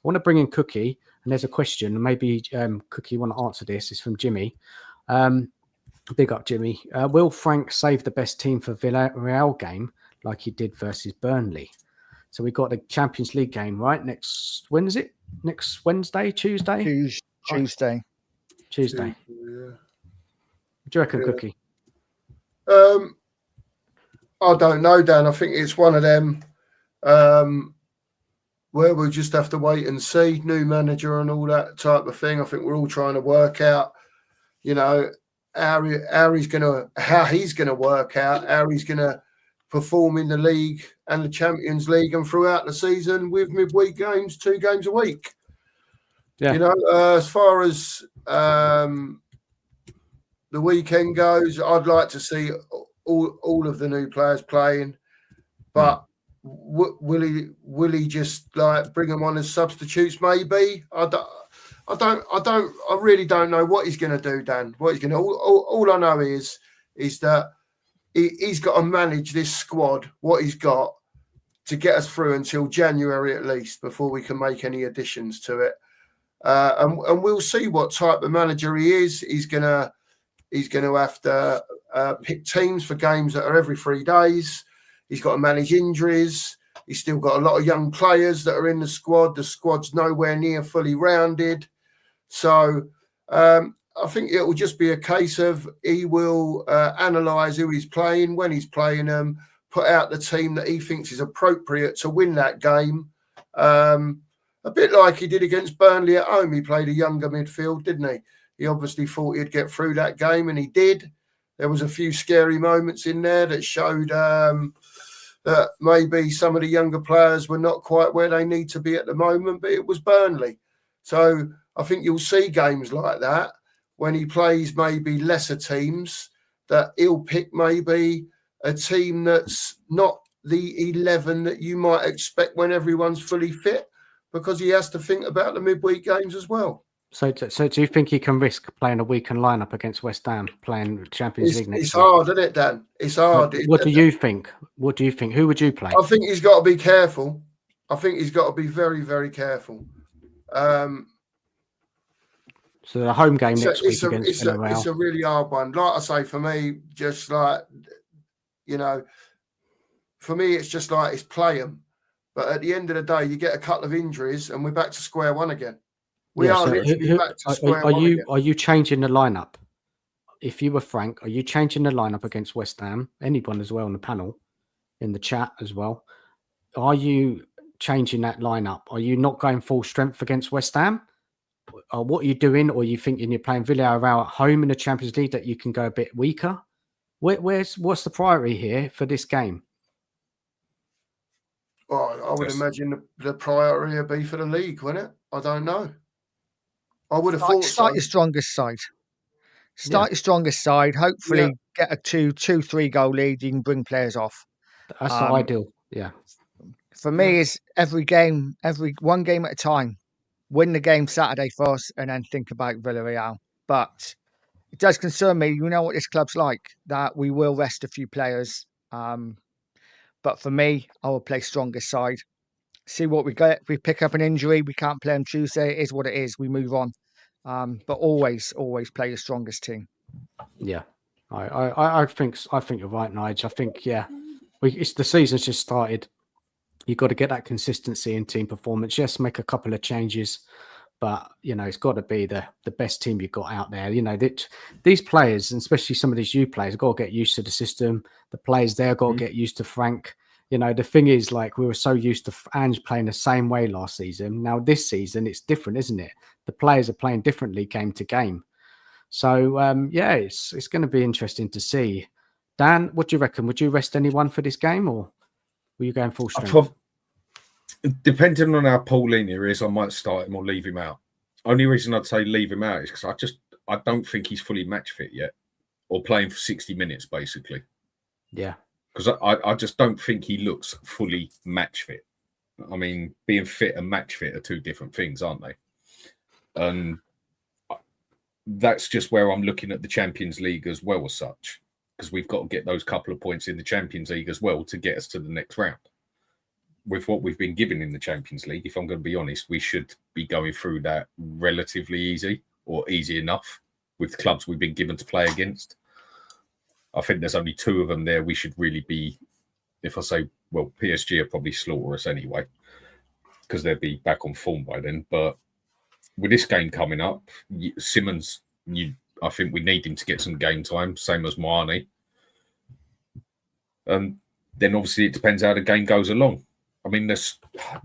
Speaker 1: want to bring in Cookie. And there's a question, maybe Cookie want to answer this. It's from Jimmy. Big up, Jimmy. Will Frank save the best team for Villarreal game like he did versus Burnley? So we got the Champions League game, right? When is it? Next Wednesday, Tuesday?
Speaker 6: Tuesday.
Speaker 1: Tuesday.
Speaker 4: Yeah.
Speaker 1: What do you reckon, Cookie?
Speaker 4: I don't know, Dan. I think it's one of them where we'll just have to wait and see. New manager and all that type of thing. I think we're all trying to work out, how he's going to work out, how he's going to perform in the league and the Champions League and throughout the season with midweek games, 2 games a week.
Speaker 1: Yeah.
Speaker 4: As far as the weekend goes, I'd like to see all of the new players playing, but will he just like bring them on as substitutes? Maybe. I really don't know what he's going to do, Dan. What he's going to. All I know is that he's got to manage this squad, what he's got, to get us through until January at least before we can make any additions to it. And we'll see what type of manager he is. He's gonna have to pick teams for games that are every 3 days. He's got to manage injuries. He's still got a lot of young players that are in the squad. The squad's nowhere near fully rounded. So I think it will just be a case of he will analyse who he's playing, when he's playing them, put out the team that he thinks is appropriate to win that game. A bit like he did against Burnley at home. He played a younger midfield, didn't he? He obviously thought he'd get through that game, and he did. There was a few scary moments in there that showed that maybe some of the younger players were not quite where they need to be at the moment, but it was Burnley. So I think you'll see games like that when he plays maybe lesser teams, that he'll pick maybe a team that's not the 11 that you might expect when everyone's fully fit, because he has to think about the midweek games as well.
Speaker 1: So do you think he can risk playing a weakened lineup against West Ham, playing Champions League next week?
Speaker 4: It's hard, isn't it, Dan? It's hard.
Speaker 1: What do you think? What do you think? Who would you play?
Speaker 4: I think he's got to be careful. I think he's got to be very, very careful.
Speaker 1: So the home game next week against Villarreal.
Speaker 4: It's a really hard one. Like I say, for me, just like, for me, it's just like it's play 'em. But at the end of the day, you get a couple of injuries and we're back to square one again. We are literally back to square one again.
Speaker 1: Are you changing the lineup? If you were Frank, are you changing the lineup against West Ham? Anyone as well on the panel, in the chat as well. Are you changing that lineup? Are you not going full strength against West Ham? Or what are you doing? Or are you thinking you're playing Villarreal at home in the Champions League that you can go a bit weaker? What's the priority here for this game?
Speaker 4: Well, I would imagine the priority would be for the league, wouldn't it? I don't know. I would have thought
Speaker 6: start your strongest side. Start your strongest side. Hopefully, get a 2-3 goal lead. You can bring players off.
Speaker 1: That's not ideal. Yeah.
Speaker 6: For me, it's every one game at a time. Win the game Saturday first, and then think about Villarreal. But it does concern me. You know what this club's like. That we will rest a few players. But for me, I will play strongest side. See what we get. If we pick up an injury, we can't play on Tuesday. It is what it is. We move on. But always play the strongest team.
Speaker 1: Yeah, I think you're right, Nige. I think it's the season's just started. You've got to get that consistency in team performance. Yes, make a couple of changes, but it's got to be the best team you've got out there. These players, and especially some of these youth players, got to get used to the system. The players there got to get used to Frank. The thing is, like, we were so used to Ange playing the same way last season. Now this season, it's different, isn't it? The players are playing differently game to game. So, it's going to be interesting to see. Dan, what do you reckon? Would you rest anyone for this game, or were you going full strength?
Speaker 3: Depending on how Paul Linear is, I might start him or leave him out. Only reason I'd say leave him out is because I don't think he's fully match fit yet, or playing for 60 minutes, basically.
Speaker 1: Yeah.
Speaker 3: Because I just don't think he looks fully match fit. I mean, being fit and match fit are two different things, aren't they? And that's just where I'm looking at the Champions League as well as such, because we've got to get those couple of points in the Champions League as well to get us to the next round. With what we've been given in the Champions League, if I'm going to be honest, we should be going through that relatively easy, or easy enough, with clubs we've been given to play against. I think there's only 2 of them there. We should really be, if I say, well, PSG will probably slaughter us anyway, because they'll be back on form by then. But with this game coming up, Simmons, I think we need him to get some game time, same as Moani. And then obviously it depends how the game goes along. I mean, do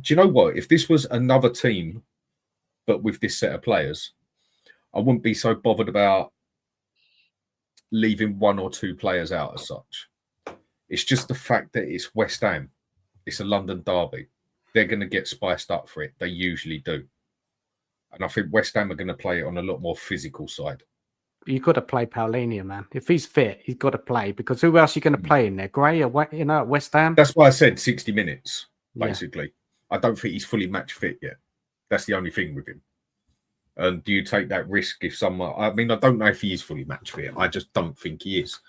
Speaker 3: you know what? If this was another team, but with this set of players, I wouldn't be so bothered about leaving 1 or 2 players out as such. It's just the fact that it's West Ham. It's a London derby. They're going to get spiced up for it. They usually do. And I think West Ham are going to play it on a lot more physical side.
Speaker 1: You've got to play Paulinho, man. If he's fit, he's got to play, because who else are you going to play in there? Gray, at West Ham?
Speaker 3: That's why I said 60 minutes, basically. Yeah. I don't think he's fully match fit yet. That's the only thing with him. And do you take that risk if someone... I mean, I don't know if he is fully match fit. I just don't think he is.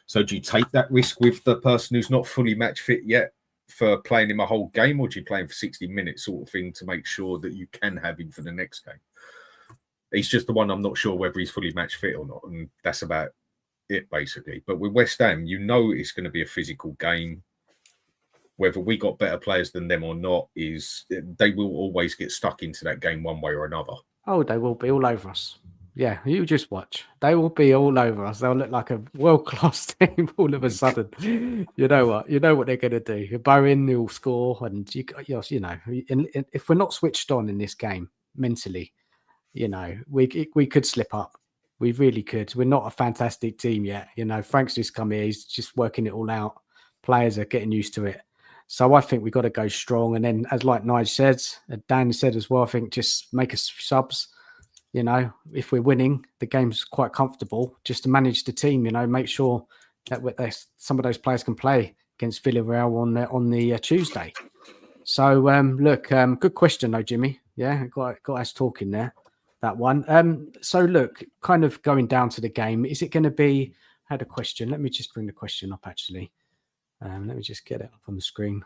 Speaker 3: So do you take that risk with the person who's not fully match fit yet for playing him a whole game, or do you play him for 60 minutes sort of thing to make sure that you can have him for the next game? He's just the one I'm not sure whether he's fully match fit or not. And that's about it, basically. But with West Ham, it's going to be a physical game. Whether we got better players than them or not, they will always get stuck into that game one way or another.
Speaker 1: Oh, they will be all over us. Yeah, you just watch. They will be all over us. They'll look like a world-class team all of a sudden. You know what? You know what they're going to do. Bowen will score, and if we're not switched on in this game mentally, we could slip up. We really could. We're not a fantastic team yet. Frank's just come here. He's just working it all out. Players are getting used to it. So I think we've got to go strong. And then, as like Nige says, Dan said as well, I think just make us subs. If we're winning, the game's quite comfortable. Just to manage the team, make sure that some of those players can play against Villarreal on the Tuesday. So, look, good question though, Jimmy. Yeah, got us talking there. That one. So, look, kind of going down to the game. Is it going to be? I had a question. Let me just bring the question up. Actually, let me just get it up on the screen.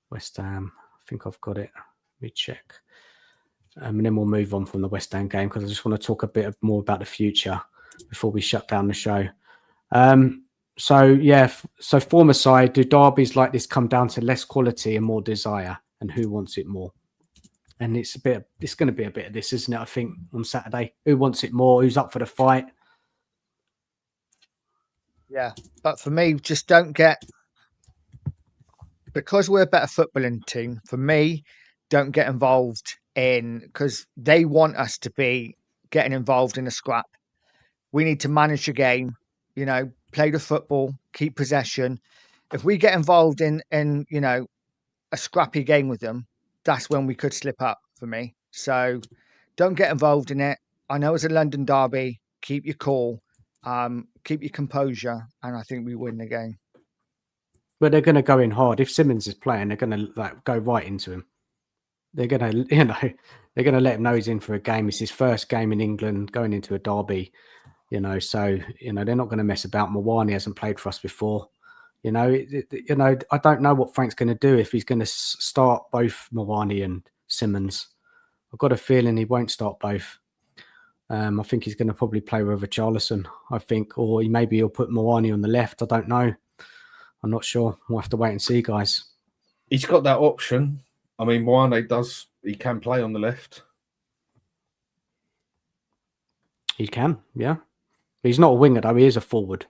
Speaker 1: West Ham. I think I've got it. Let me check. And then we'll move on from the West Ham game, because I just want to talk a bit more about the future before we shut down the show. So former side, do derbies like this come down to less quality and more desire, and who wants it more? And it's going to be a bit of this, isn't it? I think on Saturday, who wants it more? Who's up for the fight?
Speaker 6: Yeah, but for me, just don't get, because we're a better footballing team. For me, don't get involved because they want us to be getting involved in a scrap. We need to manage the game, play the football, keep possession. If we get involved in a scrappy game with them, that's when we could slip up for me. So don't get involved in it. I know it's a London derby. Keep your cool, keep your composure, and I think we win the game.
Speaker 1: But they're going to go in hard. If Simmons is playing, they're going to go right into him. They're going to, they're going to let him know he's in for a game. It's his first game in England, going into a derby. So they're not going to mess about. Moani hasn't played for us before. I don't know what Frank's going to do if he's going to start both Moani and Simmons. I've got a feeling he won't start both. I think he's going to probably play with Richarlison, or he'll put Moani on the left. I don't know. I'm not sure. We'll have to wait and see, guys.
Speaker 3: He's got that option. I mean, Moani he can play on the left.
Speaker 1: He can, yeah. He's not a winger though. He is a forward.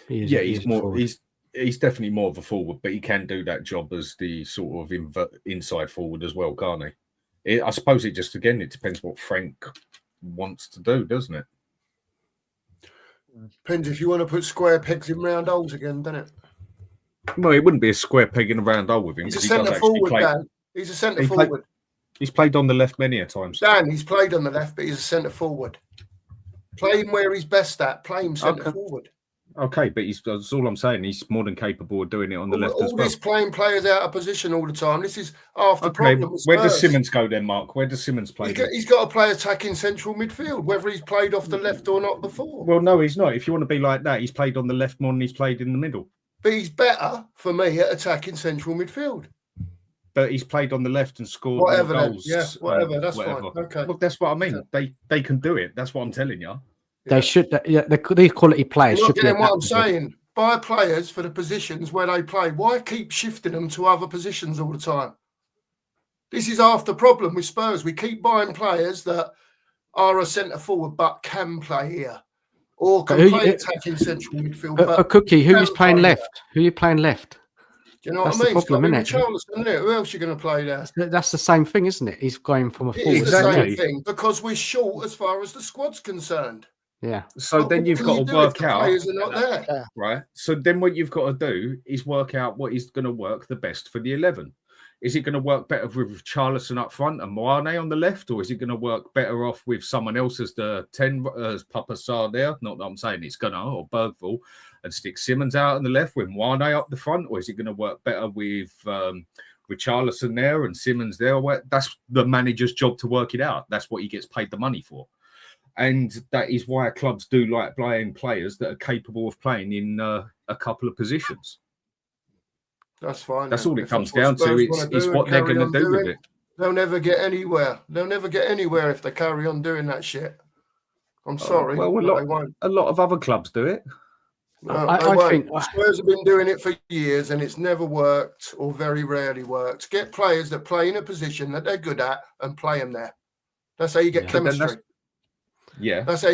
Speaker 7: He's more. He's definitely more of a forward, but he can do that job as the sort of inside forward as well, can't he? I suppose it just again it depends what Frank wants to do, doesn't it?
Speaker 4: Depends if you want to put square pegs in round holes again, doesn't it?
Speaker 7: Well, it wouldn't be a square peg in a round hole with him.
Speaker 4: He's a
Speaker 7: because he does
Speaker 4: centre
Speaker 7: actually
Speaker 4: forward,
Speaker 7: play.
Speaker 4: Dan. He's a centre forward.
Speaker 7: He's played on the left many a times.
Speaker 4: Dan, he's played on the left, but he's a centre forward. Play him where he's best at. Play him centre forward.
Speaker 7: Okay, but that's all I'm saying. He's more than capable of doing it on the left as well.
Speaker 4: All this playing players out of position all the time. This is half the problem with Spurs.
Speaker 7: Where does Simmons go then, Mark? Where does Simmons play?
Speaker 4: He's got to play attacking central midfield, whether he's played off the left or not before.
Speaker 7: Well, no, he's not. If you want to be like that, he's played on the left more than he's played in the middle.
Speaker 4: But he's better, for me, at attacking central midfield.
Speaker 7: But he's played on the left and scored
Speaker 4: whatever
Speaker 7: goals.
Speaker 4: Yeah, whatever. That's fine. Okay.
Speaker 7: Well, that's what I mean. Yeah. They can do it. That's what I'm telling you.
Speaker 1: They should. Yeah, these quality players should be.
Speaker 4: What I'm saying. Buy players for the positions where they play. Why keep shifting them to other positions all the time? This is half the problem with Spurs. We keep buying players that are a centre forward but can play here, or can play attacking central midfield.
Speaker 1: A Cookie, who is playing left? Who are you playing left?
Speaker 4: Do you know what I mean? It's got to be Richarlison, isn't it? Who else are you going to play there?
Speaker 1: That's the same thing, isn't it? He's going from a forward.
Speaker 4: It's the same thing because we're short as far as the squad's concerned.
Speaker 7: Yeah. So then you've got to work out. Players are not there. Right. So then what you've got to do is work out what is going to work the best for the 11. Is it going to work better with Richarlison up front and Moane on the left, or is it going to work better off with someone else as the 10, as Papa Sarr there? Not that I'm saying it's going to, or Bergvall, and stick Simmons out on the left with Moane up the front, or is it going to work better with Richarlison there and Simmons there? That's the manager's job to work it out. That's what he gets paid the money for. And that is why clubs do like playing players that are capable of playing in a couple of positions.
Speaker 4: That's fine.
Speaker 7: That's all it comes down to. It's what they're going to do with it.
Speaker 4: They'll never get anywhere. They'll never get anywhere if they carry on doing that shit. I'm sorry.
Speaker 7: Well, a lot of other clubs do it.
Speaker 4: No, I think Spurs have been doing it for years and it's never worked or very rarely worked. Get players that play in a position that they're good at and play them there. That's how you get chemistry.
Speaker 7: That's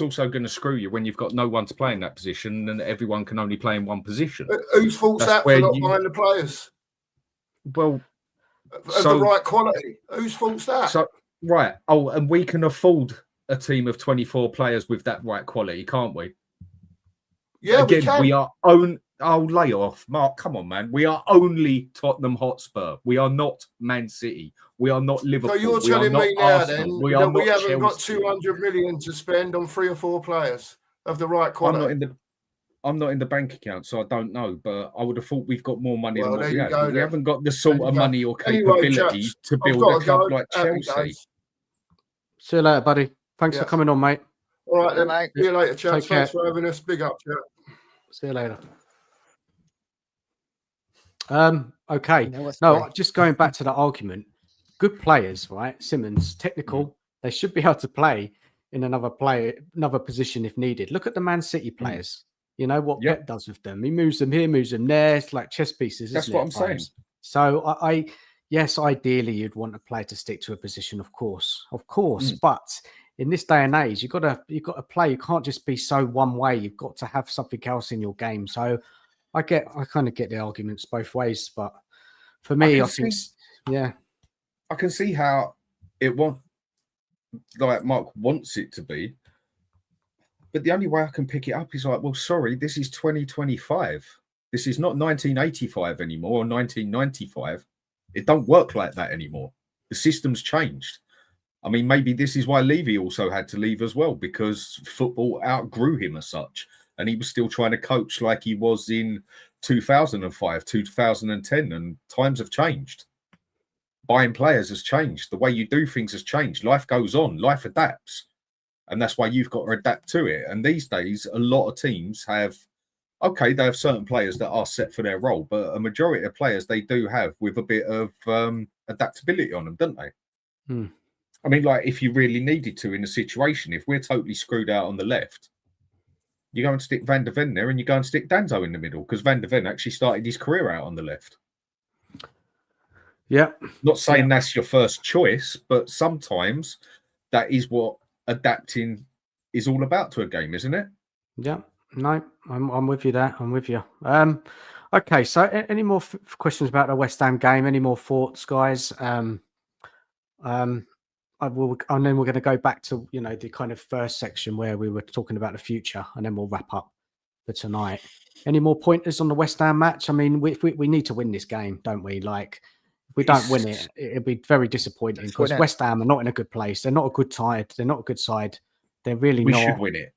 Speaker 7: also going to screw you when you've got no one to play in that position and everyone can only play in one position.
Speaker 4: Whose fault's that for not buying the players?
Speaker 7: Well,
Speaker 4: of the right quality. Whose fault's that?
Speaker 7: Right. Oh, and we can afford a team of 24 players with that right quality, can't we?
Speaker 4: Yeah,
Speaker 7: again, we are own. Oh, lay off, Mark. Come on, man. We are only Tottenham Hotspur. We are not Man City. We are not Liverpool.
Speaker 4: So you're telling me now
Speaker 7: Arsenal.
Speaker 4: then that we haven't got 200 million to spend on 3 or 4 players of the right quality?
Speaker 7: I'm not in the bank account, so I don't know. But I would have thought we've got more money than what we have. We haven't got the sort of money or capability to build a club like Chelsea.
Speaker 1: See you later, buddy. Thanks for coming on, mate.
Speaker 4: All right, then, mate. See you later, chaps. Thanks for having us. Big up, chat.
Speaker 1: See you later. Okay. No, just going back to the argument. Good players, right? Simmons, technical. They should be able to play in another position if needed. Look at the Man City players. You know what Pep does with them. He moves them here, moves them there. It's like chess pieces.
Speaker 7: That's what I'm saying.
Speaker 1: So yes, ideally you'd want a player to stick to a position, of course. But in this day and age, you've got to play. You can't just be so one way. You've got to have something else in your game. So I kind of get the arguments both ways, but for me, I think,
Speaker 7: I can see how it won't, like Mark wants it to be, but the only way I can pick it up is like, well, sorry, this is 2025. This is not 1985 anymore or 1995. It don't work like that anymore. The system's changed. I mean, maybe this is why Levy also had to leave as well, because football outgrew him as such. And he was still trying to coach like he was in 2005, 2010, and times have changed. Buying players has changed. The way you do things has changed. Life goes on. Life adapts. And that's why you've got to adapt to it. And these days, a lot of teams have, they have certain players that are set for their role, but a majority of players they do have with a bit of adaptability on them, don't they? I mean, like if you really needed to in a situation, if we're totally screwed out on the left, you go and stick Van der Ven there and you go and stick Danzo in the middle because Van der Ven actually started his career out on the left.
Speaker 1: Yeah.
Speaker 7: Not saying that's your first choice, but sometimes
Speaker 3: that is what adapting is all about to a game, isn't it?
Speaker 1: Yeah, no, I'm with you there. I'm with you. Okay, so any more questions about the West Ham game? Any more thoughts, guys? And then we're going to go back to the kind of first section where we were talking about the future, and then we'll wrap up for tonight. Any more pointers on the West Ham match? I mean, we need to win this game, don't we? Like, if we don't win it, it'll be very disappointing because West Ham are not in a good place. They're not a good side. They're not a good side. They're really
Speaker 3: We
Speaker 1: not.
Speaker 3: should win it.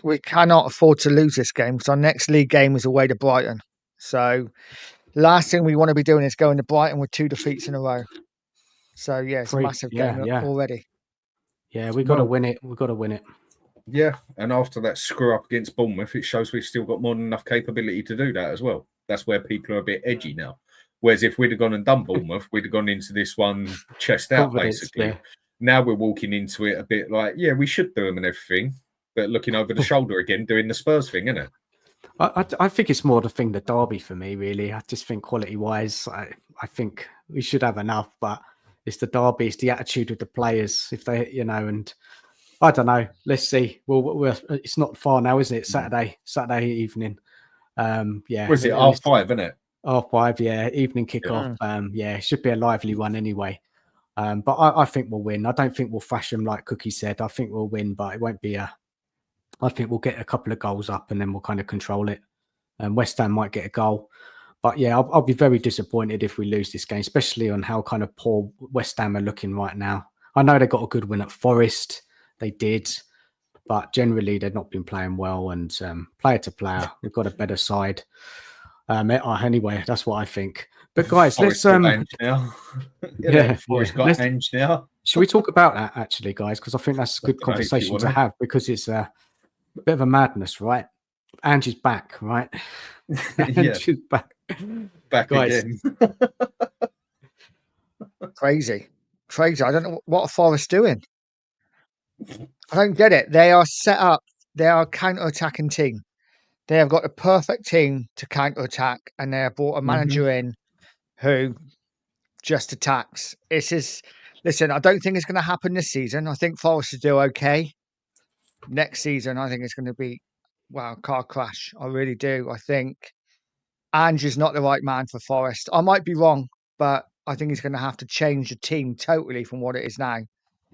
Speaker 6: We cannot afford to lose this game because our next league game is away to Brighton. So last thing we want to be doing is going to Brighton with 2 defeats in a row. So yeah, it's a massive game already.
Speaker 1: Yeah, we've got to win it. We've got to win it.
Speaker 3: Yeah, and after that screw up against Bournemouth, it shows we've still got more than enough capability to do that as well. That's where people are a bit edgy now. Whereas if we'd have gone and done Bournemouth, we'd have gone into this one chest out, basically. Yeah. Now we're walking into it a bit like, yeah, we should do them and everything, but looking over the shoulder again, doing the Spurs thing, isn't it?
Speaker 1: I think it's more the thing, the derby for me, really. I just think quality-wise, I think we should have enough, but it's the derby, it's the attitude of the players. If they, and I don't know. Let's see. Well, it's not far now, isn't it? Saturday evening. Yeah.
Speaker 3: Was it 5:30, isn't it?
Speaker 1: 5:30, yeah. Evening kickoff. Yeah, it should be a lively one anyway. But I think we'll win. I don't think we'll thrash them like Cookie said. I think we'll win, but it won't be I think we'll get a couple of goals up and then we'll kind of control it. West Ham might get a goal. But yeah, I'll be very disappointed if we lose this game, especially on how kind of poor West Ham are looking right now. I know they got a good win at Forest. They did. But generally, they've not been playing well. And player to player, we've got a better side. Anyway, that's what I think. But guys, let's
Speaker 3: now.
Speaker 1: Forest
Speaker 3: got Ange now.
Speaker 1: Should we talk about that actually, guys? Because I think that's a good conversation to have because it's a bit of a madness, right? Ange is back, right? Ange is back.
Speaker 3: Back guys. Again.
Speaker 6: Crazy. I don't know what Forest doing. I don't get it. They are set up. They are a counter-attacking team. They have got a perfect team to counter-attack, and they have brought a manager in who just attacks. Listen, I don't think it's going to happen this season. I think Forest will do okay. Next season, I think it's going to be, car crash. I really do. I think Ange is not the right man for Forest. I might be wrong, but I think he's going to have to change the team totally from what it is now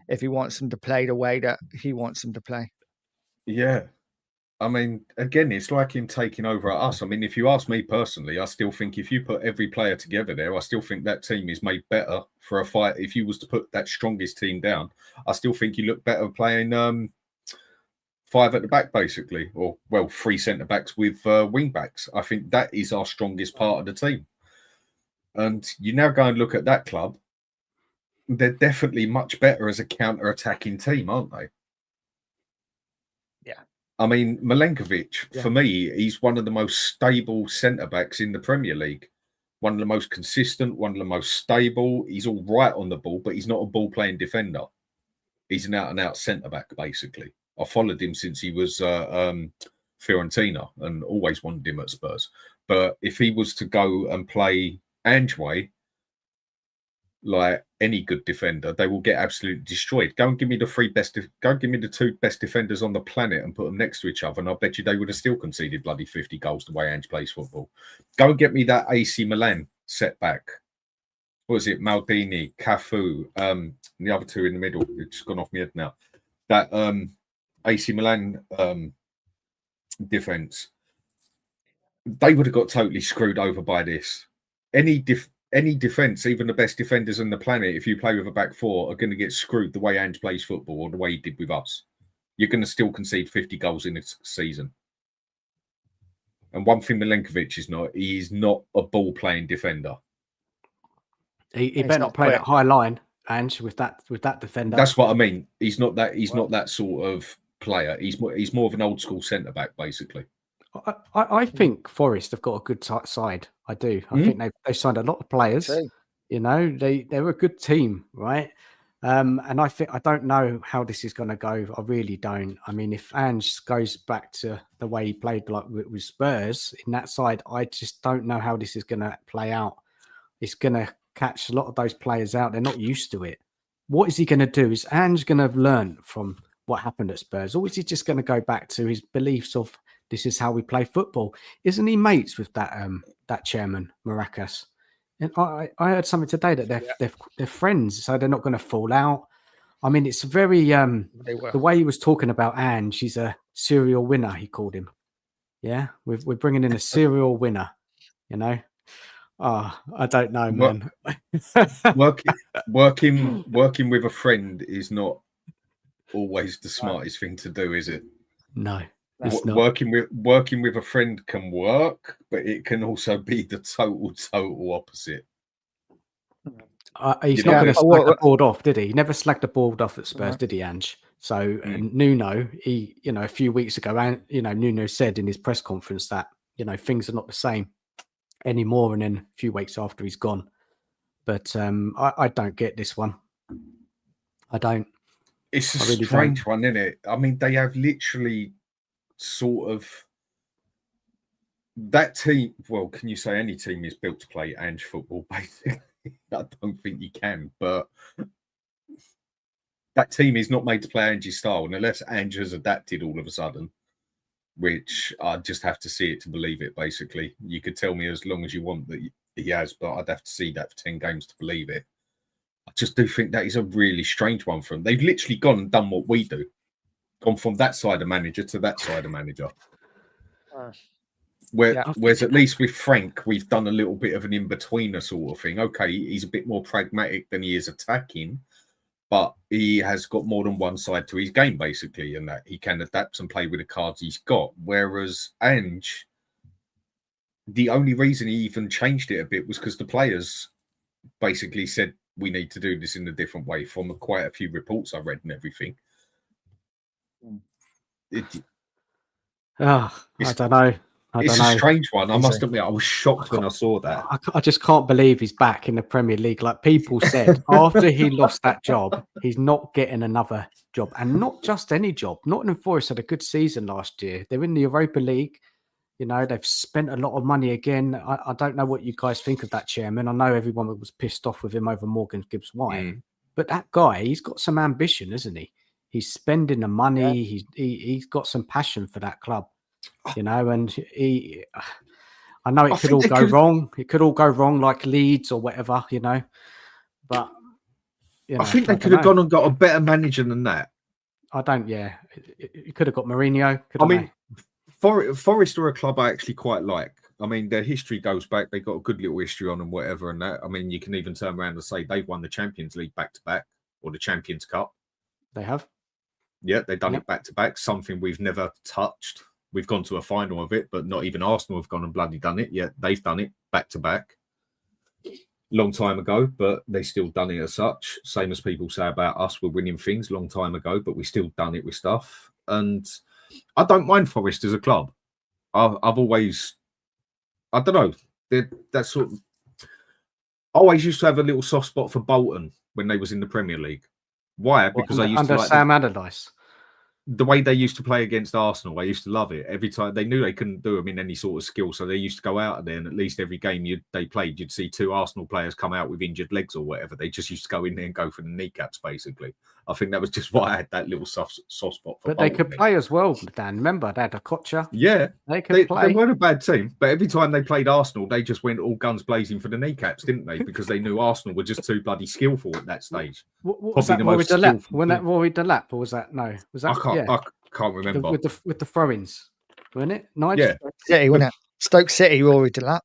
Speaker 6: if he wants them to play the way that he wants them to play.
Speaker 3: Yeah. I mean, again, it's like him taking over at us. I mean, if you ask me personally, I still think if you put every player together there, I still think that team is made better for a fight. If you was to put that strongest team down, I still think you look better playing 5 at the back, basically, or 3 centre backs with wing backs. I think that is our strongest part of the team. And you now go and look at that club. They're definitely much better as a counter-attacking team, aren't they?
Speaker 6: Yeah.
Speaker 3: I mean, Milenkovic, for me, he's one of the most stable centre-backs in the Premier League. One of the most consistent, one of the most stable. He's all right on the ball, but he's not a ball-playing defender. He's an out-and-out centre-back, basically. I followed him since he was Fiorentina and always wanted him at Spurs. But if he was to go and play Ange way, like any good defender, they will get absolutely destroyed. Go and give me the 2 best defenders on the planet and put them next to each other, and I bet you they would have still conceded bloody 50 goals the way Ange plays football. Go and get me that AC Milan setback. What was it? Maldini, Cafu, the other 2 in the middle. It's just gone off my head now. That AC Milan defense, they would have got totally screwed over by this. Any defense, even the best defenders on the planet, if you play with a back 4, are going to get screwed the way Ange plays football or the way he did with us. You're going to still concede 50 goals in a season. And one thing Milenkovic is not, he is not a ball-playing defender.
Speaker 1: He better not play that high line, Ange, with that defender.
Speaker 3: That's what I mean. He's not that. He's not that sort of player. He's more of an old school centre back, basically.
Speaker 1: I think Forest have got a good side. I do. I think they've signed a lot of players.
Speaker 6: True.
Speaker 1: They're a good team, right? And I don't know how this is going to go. I really don't. I mean, if Ange goes back to the way he played like with Spurs in that side, I just don't know how this is going to play out. It's going to catch a lot of those players out. They're not used to it. what is he going to do? Is Ange going to have learned from what happened at Spurs, or is he just going to go back to his beliefs of this is how we play football? Isn't he mates with that chairman Maracas? And I heard something today that they're friends, so they're not going to fall out. I mean, it's very the way he was talking about Ange. He's a serial winner. He called him. Yeah, we're bringing in a serial winner. You know. Oh, I don't know, man.
Speaker 3: Working with a friend is not always the smartest thing to do, is it?
Speaker 1: No, it's not.
Speaker 3: Working with a friend can work, but it can also be the total opposite.
Speaker 1: He's not going to slag the board off, did he? He never slagged the board off at Spurs, did he, Ange? So Nuno, a few weeks ago, and Nuno said in his press conference that things are not the same anymore, and then a few weeks after he's gone. But I don't get this one. I don't.
Speaker 3: It's a strange one, isn't it? I mean, they have literally sort of that team. Well, can you say any team is built to play Ange football? Basically, I don't think you can. But that team is not made to play Ange's style, and unless Ange has adapted all of a sudden, which I just have to see it to believe it. Basically, you could tell me as long as you want that he has, but I'd have to see that for 10 games to believe it. I just do think that is a really strange one for them. They've literally gone and done what we do. Gone from that side of manager to that side of manager. Whereas at least with Frank, we've done a little bit of an in-betweener sort of thing. Okay, he's a bit more pragmatic than he is attacking, but he has got more than one side to his game, basically, and that he can adapt and play with the cards he's got. Whereas Ange, the only reason he even changed it a bit was because the players basically said, we need to do this in a different way, from quite a few reports I read and everything.
Speaker 1: I don't know.
Speaker 3: It's a strange one. I must admit, I was shocked when I saw that.
Speaker 1: I just can't believe he's back in the Premier League. Like people said, after he lost that job, he's not getting another job. And not just any job. Nottingham Forest had a good season last year. They're in the Europa League. They've spent a lot of money again. I don't know what you guys think of that chairman. I know everyone was pissed off with him over Morgan Gibbs-White. But that guy, he's got some ambition, isn't he? He's spending the money. Yeah. He's got some passion for that club. And I know it could all go wrong. It could all go wrong, like Leeds or whatever, But
Speaker 3: I think they could have gone and got a better manager than that.
Speaker 1: I don't. Yeah, you could have got Mourinho.
Speaker 3: Forest are a club I actually quite like. I mean, their history goes back. They got a good little history on and whatever. And that. I mean, you can even turn around and say they've won the Champions League back to back, or the Champions Cup.
Speaker 1: They have.
Speaker 3: Yeah, they've done it back to back. Something we've never touched. We've gone to a final of it, but not even Arsenal have gone and bloody done it. Yeah, they've done it back to back. Long time ago, but they still done it as such. Same as people say about us, we're winning things long time ago, but we still done it with stuff. And I don't mind Forest as a club. I've always, I don't know, that sort of. I always used to have a little soft spot for Bolton when they was in the Premier League. Why? Because I used to like
Speaker 1: Sam Allardyce.
Speaker 3: The way they used to play against Arsenal, I used to love it. Every time they knew they couldn't do them in any sort of skill, so they used to go out there, and at least every game they played, you'd see 2 Arsenal players come out with injured legs or whatever. They just used to go in there and go for the kneecaps, basically. I think that was just why I had that little soft spot for.
Speaker 1: But they could play as well, Dan. Remember, they had a Kocher.
Speaker 3: Yeah,
Speaker 1: they could play.
Speaker 3: They weren't a bad team, but every time they played Arsenal, they just went all guns blazing for the kneecaps, didn't they? Because they knew Arsenal were just too bloody skillful at that stage.
Speaker 1: What was that? Rory Delap? When that Rory Delap, or was that no? Was that?
Speaker 3: I can't remember.
Speaker 1: With the throw-ins, wasn't it? Nige?
Speaker 3: Yeah.
Speaker 6: City, wasn't it? Stoke City, Rory Delap.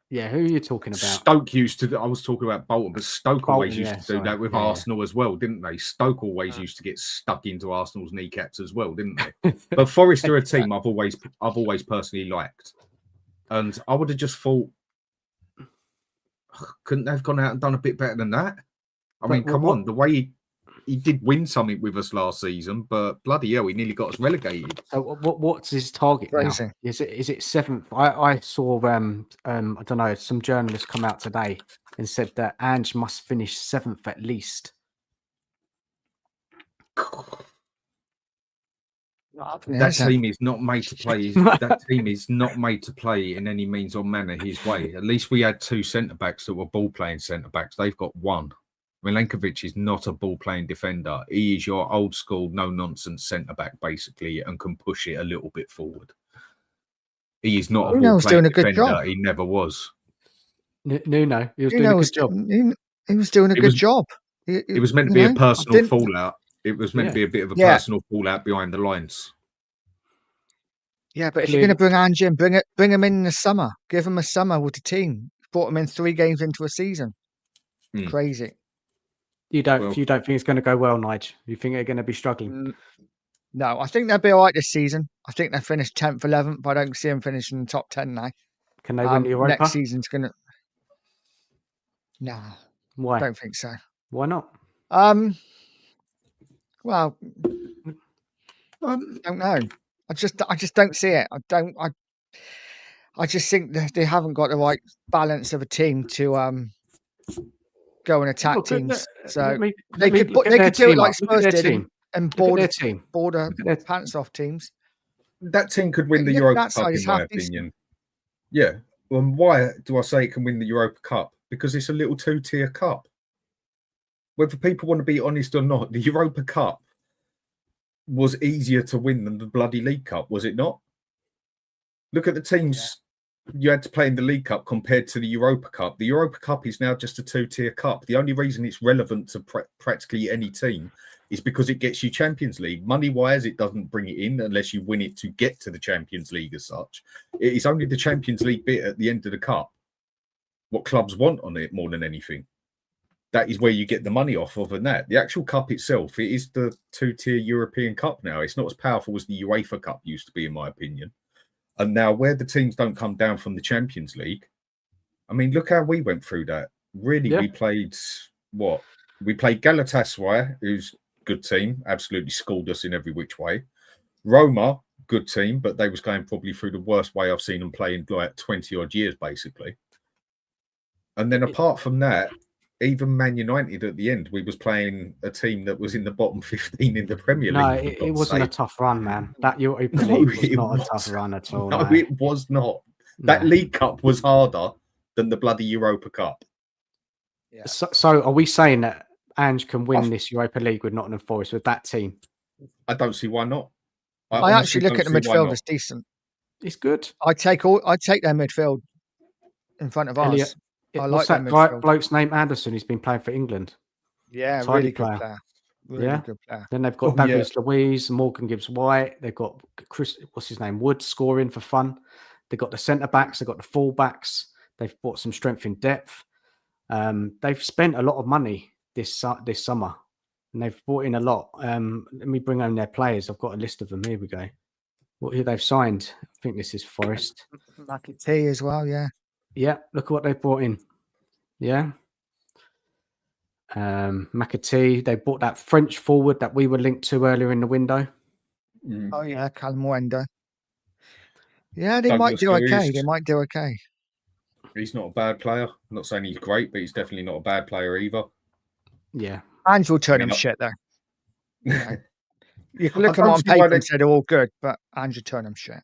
Speaker 1: Yeah, who are you talking about?
Speaker 3: Stoke used to. I was talking about Bolton, but Stoke always used to do that with Arsenal as well, didn't they? Stoke always used to get stuck into Arsenal's kneecaps as well, didn't they? But Forest are a team I've always personally liked, and I would have just thought, couldn't they have gone out and done a bit better than that? I mean, come on, the way he did win something with us last season, but bloody hell, he nearly got us relegated.
Speaker 1: So what's his target now? Is it 7th? I saw I don't know, some journalists come out today and said that Ange must finish 7th at least.
Speaker 3: That team is not made to play. That team is not made to play in any means or manner his way. At least we had 2 centre backs that were ball playing centre backs. They've got 1.
Speaker 7: Milenkovic is not a ball-playing defender. He is your old-school, no-nonsense centre-back, basically, and can push it a little bit forward. He is not a
Speaker 6: Nuno's
Speaker 7: ball-playing
Speaker 6: doing a good
Speaker 7: defender.
Speaker 6: job.
Speaker 7: He never was.
Speaker 1: Nuno, he was doing
Speaker 6: Nuno
Speaker 1: a
Speaker 6: was,
Speaker 1: good job.
Speaker 6: he was doing a
Speaker 7: It
Speaker 6: good
Speaker 7: was-
Speaker 6: job.
Speaker 7: It was meant to be a personal fallout. It was meant to be a bit of a
Speaker 6: Yeah.
Speaker 7: personal fallout behind the lines.
Speaker 6: Yeah, but if you're going to bring Ange in, bring him in the summer. Give him a summer with the team. Brought him in 3 games into a season.
Speaker 7: Hmm.
Speaker 6: Crazy.
Speaker 1: You don't
Speaker 7: Well-
Speaker 1: think it's going to go well, Nige? You think they're going to be struggling?
Speaker 6: No, I think they'll be all right this season. I think they finished 10th, 11th, but I don't see them finishing in the top 10 now.
Speaker 1: Can they win the Europa?
Speaker 6: Next season's going to... Nah,
Speaker 1: Why?
Speaker 6: don't think so.
Speaker 1: Why not?
Speaker 6: Well, don't know. I just don't see it. I just think that they haven't got the right balance of a team to go and attack
Speaker 1: Look,
Speaker 6: teams. So
Speaker 1: let me
Speaker 6: they could
Speaker 1: look at
Speaker 6: they
Speaker 1: their
Speaker 6: could do it
Speaker 1: team
Speaker 6: like
Speaker 1: up. Look at
Speaker 6: Spurs
Speaker 1: their
Speaker 6: did
Speaker 1: team.
Speaker 6: and
Speaker 1: Look at
Speaker 6: board
Speaker 1: their team.
Speaker 6: border
Speaker 1: Look at their-
Speaker 6: pants off teams.
Speaker 7: That team could win the
Speaker 6: Yeah,
Speaker 7: Europa
Speaker 6: that side
Speaker 7: Cup,
Speaker 6: is
Speaker 7: in my
Speaker 6: half decent.
Speaker 7: opinion. Yeah. Well, why do I say it can win the Europa Cup? Because it's a little 2-tier cup. Whether people want to be honest or not, the Europa Cup was easier to win than the bloody League Cup, was it not? Look at the teams you had to play in the League Cup compared to the Europa Cup. The Europa Cup is now just a 2-tier cup. The only reason it's relevant to practically any team is because it gets you Champions League. Money-wise, it doesn't bring it in unless you win it to get to the Champions League as such. It is only the Champions League bit at the end of the cup. What clubs want on it more than anything. That is where you get the money off of, and that. The actual cup itself, it is the 2-tier European Cup now. It's not as powerful as the UEFA Cup used to be, in my opinion. And now where the teams don't come down from the Champions League, I mean, look how we went through that. Really, we played what? We played Galatasaray, who's a good team, absolutely schooled us in every which way. Roma, good team, but they was going probably through the worst way I've seen them play in like 20-odd years, basically. And then apart from that, even Man United at the end, we was playing a team that was in the bottom 15 in the Premier League.
Speaker 1: No, it wasn't a tough run, man. That Europa League was not a tough run at all.
Speaker 7: No, it was not. That League Cup was harder than the bloody Europa Cup.
Speaker 6: Yeah.
Speaker 1: So are we saying that Ange can win this Europa League with Nottingham Forest with that team?
Speaker 7: I don't see why not.
Speaker 6: I actually look at the midfield as decent.
Speaker 1: It's good.
Speaker 6: I take their midfield in front of ours. I
Speaker 1: What's
Speaker 6: like
Speaker 1: that bloke's name? Anderson. He's been playing for England.
Speaker 6: Yeah,
Speaker 1: Tidy
Speaker 6: really good
Speaker 1: player.
Speaker 6: player. Really good player.
Speaker 1: Then they've got Douglas Luiz, Morgan Gibbs White. They've got Chris, what's his name? Wood scoring for fun. They've got the centre backs. They've got the full backs. They've brought some strength in depth. They've spent a lot of money this summer, and they've brought in a lot. Let me bring home their players. I've got a list of them. Here we go. Who they've signed? I think this is Forest.
Speaker 6: McAtee as well. Yeah.
Speaker 1: Yeah. Look at what they've brought in. Yeah. McAtee. They bought that French forward that we were linked to earlier in the window.
Speaker 6: Oh yeah, Calmuendo. Yeah, they
Speaker 7: Douglas
Speaker 6: might do okay.
Speaker 7: Luiz.
Speaker 6: They might do okay.
Speaker 7: He's not a bad player. I'm not saying he's great, but he's definitely not a bad player either.
Speaker 1: Yeah.
Speaker 6: Ange will turn him shit though. You know. You can look at them on
Speaker 7: see why
Speaker 6: paper and say they're all good, but Ange will turn them shit.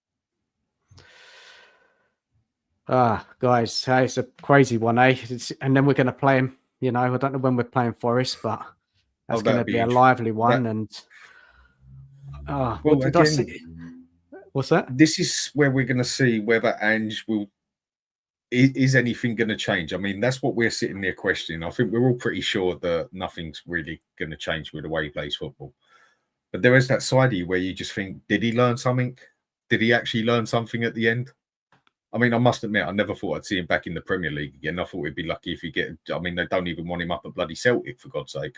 Speaker 1: Guys, hey, it's a crazy one, eh? And then we're going to play him. You know, I don't know when we're playing Forest, but that's going to be a lively one. What did I see? What's that?
Speaker 7: This is where we're going to see whether Ange is anything going to change. I mean, that's what we're sitting there questioning. I think we're all pretty sure that nothing's really going to change with the way he plays football. But there is that side of you where you just think, did he learn something? Did he actually learn something at the end? I mean, I must admit, I never thought I'd see him back in the Premier League again. I thought we'd be lucky if he get. I mean, they don't even want him up at bloody Celtic, for God's sake.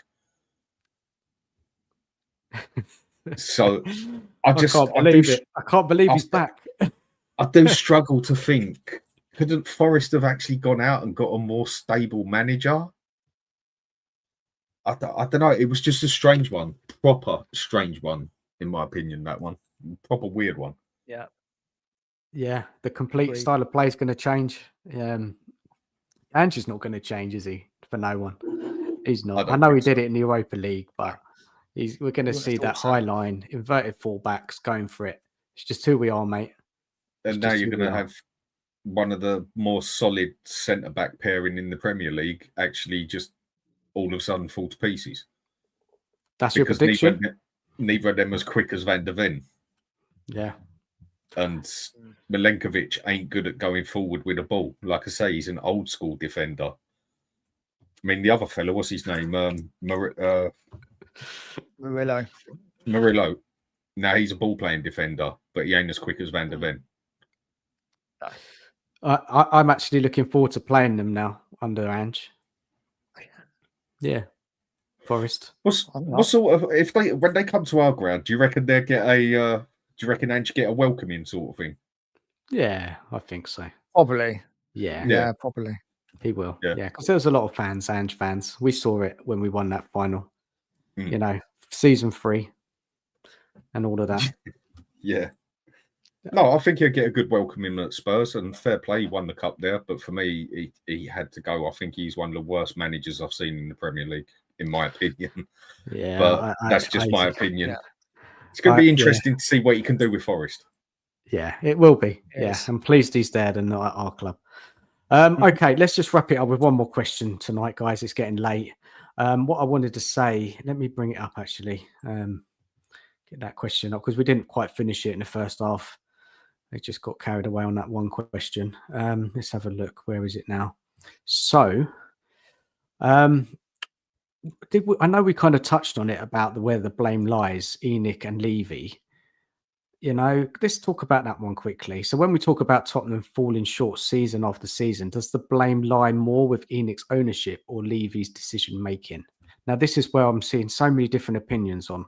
Speaker 7: So I can't believe it.
Speaker 1: I can't believe he's back.
Speaker 7: I do struggle to think, couldn't Forest have actually gone out and got a more stable manager? I don't know. It was just a strange one, proper strange one, in my opinion. That one, proper weird one.
Speaker 6: Yeah.
Speaker 1: Yeah, the complete style of play is going to change. Ange's not going to change, is he? For no one. He's not. I know he did it in the Europa League, but we're going to see that high line, inverted fullbacks going for it. It's just who we are, mate.
Speaker 7: And now you're going to have one of the more solid centre-back pairing in the Premier League actually just
Speaker 3: all of a sudden fall to pieces.
Speaker 1: That's your
Speaker 3: Because
Speaker 1: prediction?
Speaker 3: neither of them as quick as Van der Ven.
Speaker 1: Yeah.
Speaker 3: And Milenkovic ain't good at going forward with a ball. Like I say, he's an old school defender. I mean, the other fella, what's his name?
Speaker 6: Murillo.
Speaker 3: Murillo. Now he's a ball playing defender, but he ain't as quick as Van der Ven.
Speaker 1: I'm actually looking forward to playing them now under Ange. Yeah. Forest.
Speaker 3: What sort of, if they, when they come to our ground, do you reckon they'll get a, do you reckon Ange get a welcoming sort of thing?
Speaker 1: Yeah, I think so.
Speaker 6: Probably.
Speaker 1: Yeah.
Speaker 6: Yeah, probably.
Speaker 1: He will.
Speaker 3: Yeah.
Speaker 1: Yeah, because there was a lot of fans, Ange fans. We saw it when we won that final.
Speaker 3: Mm.
Speaker 1: You know, season 3 and all of that.
Speaker 3: Yeah. No, I think he'll get a good welcoming at Spurs, and fair play, he won the cup there. But for me, he had to go. I think he's one of the worst managers I've seen in the Premier League, in my opinion.
Speaker 1: Yeah,
Speaker 3: but that's just my opinion.
Speaker 6: Yeah.
Speaker 3: It's going to be interesting to see what he can do with Forest.
Speaker 1: Yeah, it will be.
Speaker 6: Yes.
Speaker 1: I'm pleased he's there and not at our club. Okay, let's just wrap it up with one more question tonight, guys. It's getting late. What I wanted to say, let me bring it up actually. Get that question up because we didn't quite finish it in the first half. I just got carried away on that one question. Let's have a look. Where is it now? So, I know we kind of touched on it about where the blame lies, ENIC and Levy. You know, let's talk about that one quickly. So when we talk about Tottenham falling short season after season, does the blame lie more with ENIC's ownership or Levy's decision making? Now, this is where I'm seeing so many different opinions on,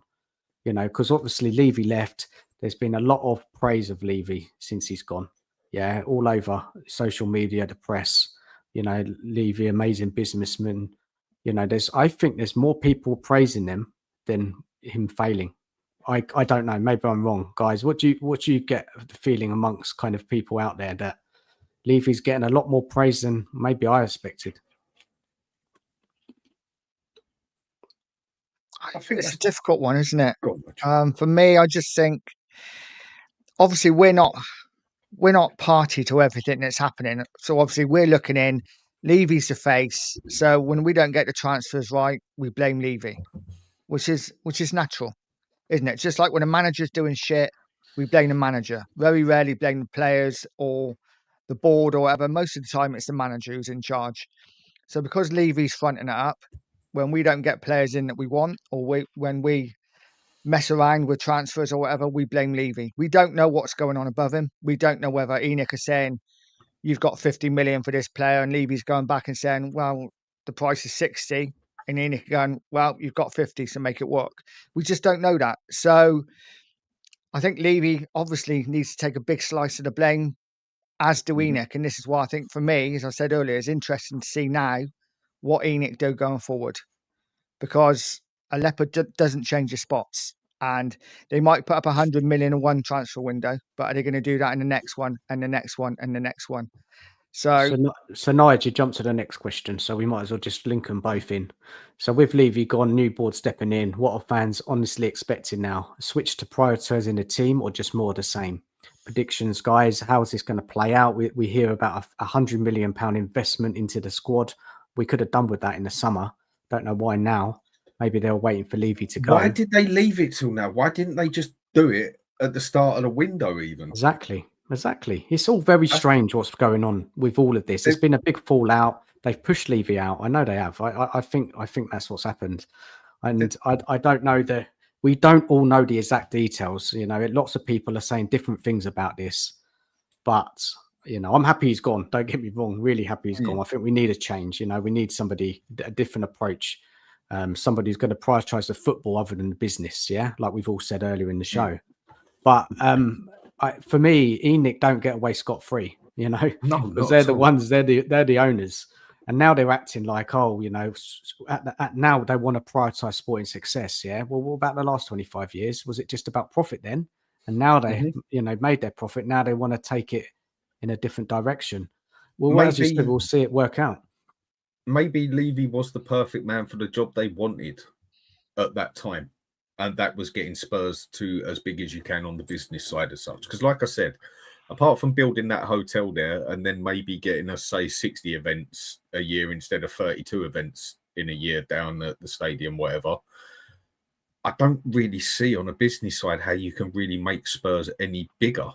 Speaker 1: you know, because obviously Levy left. There's been a lot of praise of Levy since he's gone. Yeah, all over social media, the press, you know, Levy, amazing businessman. You know, I think there's more people praising them than him failing. I don't know. Maybe I'm wrong, guys. What do you get the feeling amongst kind of people out there that Levy's getting a lot more praise than maybe I expected?
Speaker 6: I think it's a difficult one, isn't it?
Speaker 3: On,
Speaker 6: For me, I just think obviously we're not party to everything that's happening. So obviously we're looking in. Levy's the face. So when we don't get the transfers right, we blame Levy, which is natural, isn't it? Just like when a manager's doing shit, we blame the manager. Very rarely blame the players or the board or whatever. Most of the time, it's the manager who's in charge. So because Levy's fronting it up, when we don't get players in that we want, or when we mess around with transfers or whatever, we blame Levy. We don't know what's going on above him. We don't know whether ENIC is saying, you've got 50 million for this player, and Levy's going back and saying, well, the price is 60. And ENIC going, well, you've got 50, so make it work. We just don't know that. So I think Levy obviously needs to take a big slice of the blame, as do ENIC. And this is why I think for me, as I said earlier, it's interesting to see now what ENIC do going forward. Because a leopard doesn't change his spots. And they might put up 100 million in one transfer window, but are they going to do that in the next one and the next one and the next one? So
Speaker 1: Nige, you jump to the next question, so we might as well just link them both in. So with Levy gone, new board stepping in, what are fans honestly expecting now? A switch to prioritising the team or just more of the same? Predictions, guys, how is this going to play out? We hear about a £100 million investment into the squad. We could have done with that in the summer. Don't know why now. Maybe they were waiting for Levy to go.
Speaker 3: Why did they leave it till now? Why didn't they just do it at the start of the window even?
Speaker 1: Exactly. It's all very strange what's going on with all of this. There's been a big fallout. They've pushed Levy out. I know they have. I think that's what's happened. And I don't know we don't all know the exact details. You know, lots of people are saying different things about this. But, you know, I'm happy he's gone. Don't get me wrong. Really happy he's gone. I think we need a change. You know, we need somebody, a different approach. Somebody who's going to prioritise the football other than the business. Yeah, like we've all said earlier in the show. But for me, ENIC don't get away scot-free, you know, because they're the ones, they're the owners, and now they're acting like, oh, you know, now they want to prioritise sporting success. Yeah, well, what about the last 25 years? Was it just about profit then? And now they, you know, made their profit. Now they want to take it in a different direction. Well, as you said, we'll see it work out.
Speaker 3: Maybe Levy was the perfect man for the job they wanted at that time. And that was getting Spurs to as big as you can on the business side as such. Because like I said, apart from building that hotel there and then maybe getting us, say, 60 events a year instead of 32 events
Speaker 7: in a year down at the stadium, whatever. I don't really see on a business side how you can really make Spurs any bigger.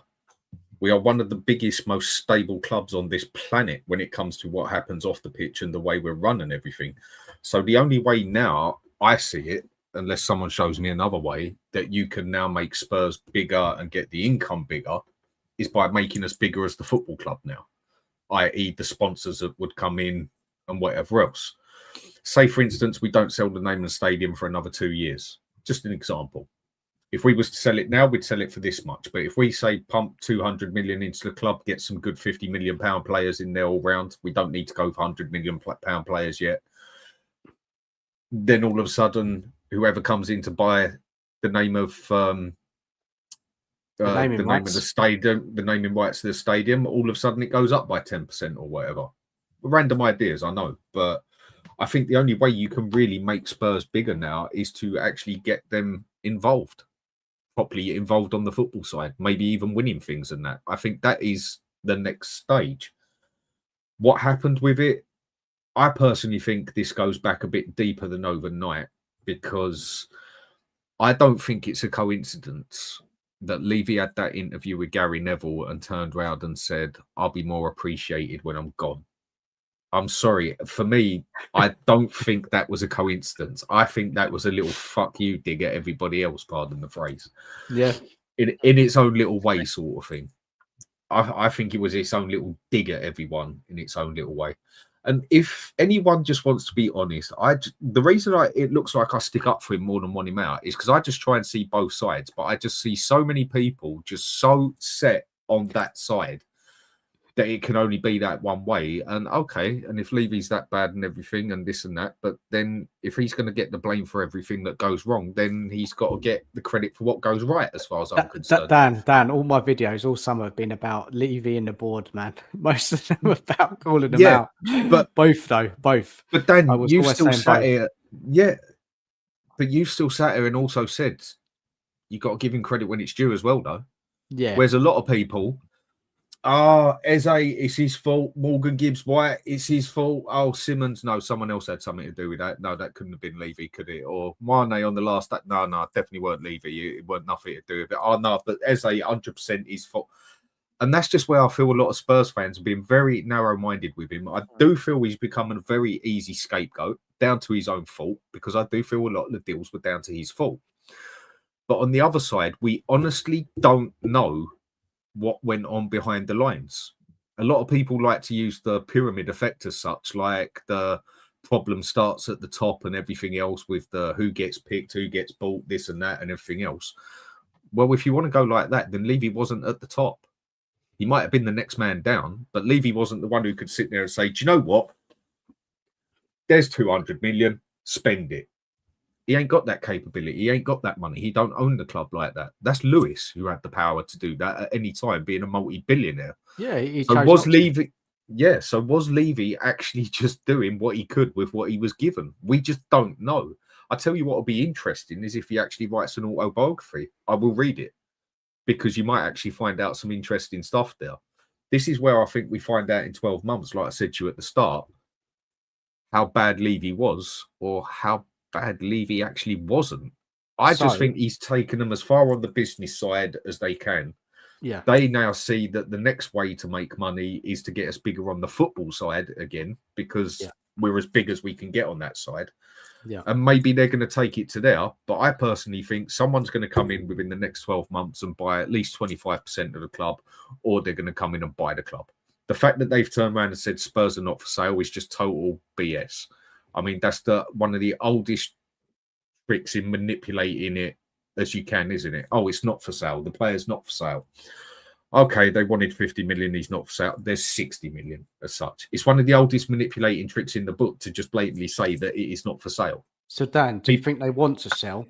Speaker 7: We are one of the biggest, most stable clubs on this planet when it comes to what happens off the pitch and the way we're running everything. So the only way now I see it, unless someone shows me another way, that you can now make Spurs bigger and get the income bigger is by making us bigger as the football club now, i.e. the sponsors that would come in and whatever else. Say, for instance, we don't sell the name of the stadium for another 2 years. Just an example. If we was to sell it now, we'd sell it for this much. But if we say pump 200 million into the club, get some good 50 million pound players in there all round, we don't need to go for 100 million pound players yet. Then all of a sudden, whoever comes in to buy the name of the name of the stadium, the naming rights to the stadium, all of a sudden it goes up by 10% or whatever. Random ideas, I know, but I think the only way you can really make Spurs bigger now is to actually get them involved, properly involved on the football side, maybe even winning things and that. I think that is the next stage. What happened with it? I personally think this goes back a bit deeper than overnight, because I don't think it's a coincidence that Levy had that interview with Gary Neville and turned around and said, I'll be more appreciated when I'm gone. I'm sorry. For me, I don't think that was a coincidence. I think that was a little fuck you dig at everybody else, pardon the phrase.
Speaker 1: Yeah.
Speaker 7: In its own little way, sort of thing. I think it was its own little dig at everyone in its own little way. And if anyone just wants to be honest, the reason it looks like I stick up for him more than want him out is because I just try and see both sides. But I just see so many people just so set on that side that it can only be that one way. And okay, and if Levy's that bad and everything and this and that, but then if he's going to get the blame for everything that goes wrong, then he's got to get the credit for what goes right, as far as I'm concerned.
Speaker 1: Dan, all my videos all summer have been about Levy and the board, man. Most of them about calling them out.
Speaker 7: But
Speaker 1: both.
Speaker 7: But Dan, you've still sat here. Yeah, but you've still sat here and also said you got to give him credit when it's due as well, though.
Speaker 1: Yeah.
Speaker 7: Whereas a lot of people, Eze, it's his fault. Morgan Gibbs-White, it's his fault. Oh, Simmons, no, someone else had something to do with that. No, that couldn't have been Levy, could it? Or Mane on the last, no, definitely weren't Levy. It weren't nothing to do with it. Oh, no, but Eze, 100% his fault. And that's just where I feel a lot of Spurs fans have been very narrow-minded with him. I do feel he's become a very easy scapegoat, down to his own fault, because I do feel a lot of the deals were down to his fault. But on the other side, we honestly don't know what went on behind the lines. A lot of people like to use the pyramid effect as such, like the problem starts at the top and everything else with the who gets picked, who gets bought, this and that and everything else. Well, if you want to go like that, then Levy wasn't at the top. He might have been the next man down, but Levy wasn't the one who could sit there and say, do you know what? There's 200 million, spend it. He ain't got that capability. He ain't got that money. He don't own the club like that. That's Lewis who had the power to do that at any time, being a multi-billionaire.
Speaker 1: Yeah,
Speaker 7: so was Levy. Yeah, so was Levy actually just doing what he could with what he was given? We just don't know. I tell you what will be interesting is if he actually writes an autobiography. I will read it because you might actually find out some interesting stuff there. This is where I think we find out in 12 months, like I said to you at the start, how bad Levy was or how bad Levy actually wasn't. I just think he's taken them as far on the business side as they can.
Speaker 1: Yeah.
Speaker 7: They now see that the next way to make money is to get us bigger on the football side again, because we're as big as we can get on that side.
Speaker 1: Yeah.
Speaker 7: And maybe they're going to take it to there. But I personally think someone's going to come in within the next 12 months and buy at least 25% of the club, or they're going to come in and buy the club. The fact that they've turned around and said Spurs are not for sale is just total BS. I mean, that's one of the oldest tricks in manipulating it as you can, isn't it? Oh, it's not for sale. The player's not for sale. Okay, they wanted 50 million. He's not for sale. There's 60 million as such. It's one of the oldest manipulating tricks in the book to just blatantly say that it is not for sale.
Speaker 1: So, Dan, do you think they want to sell?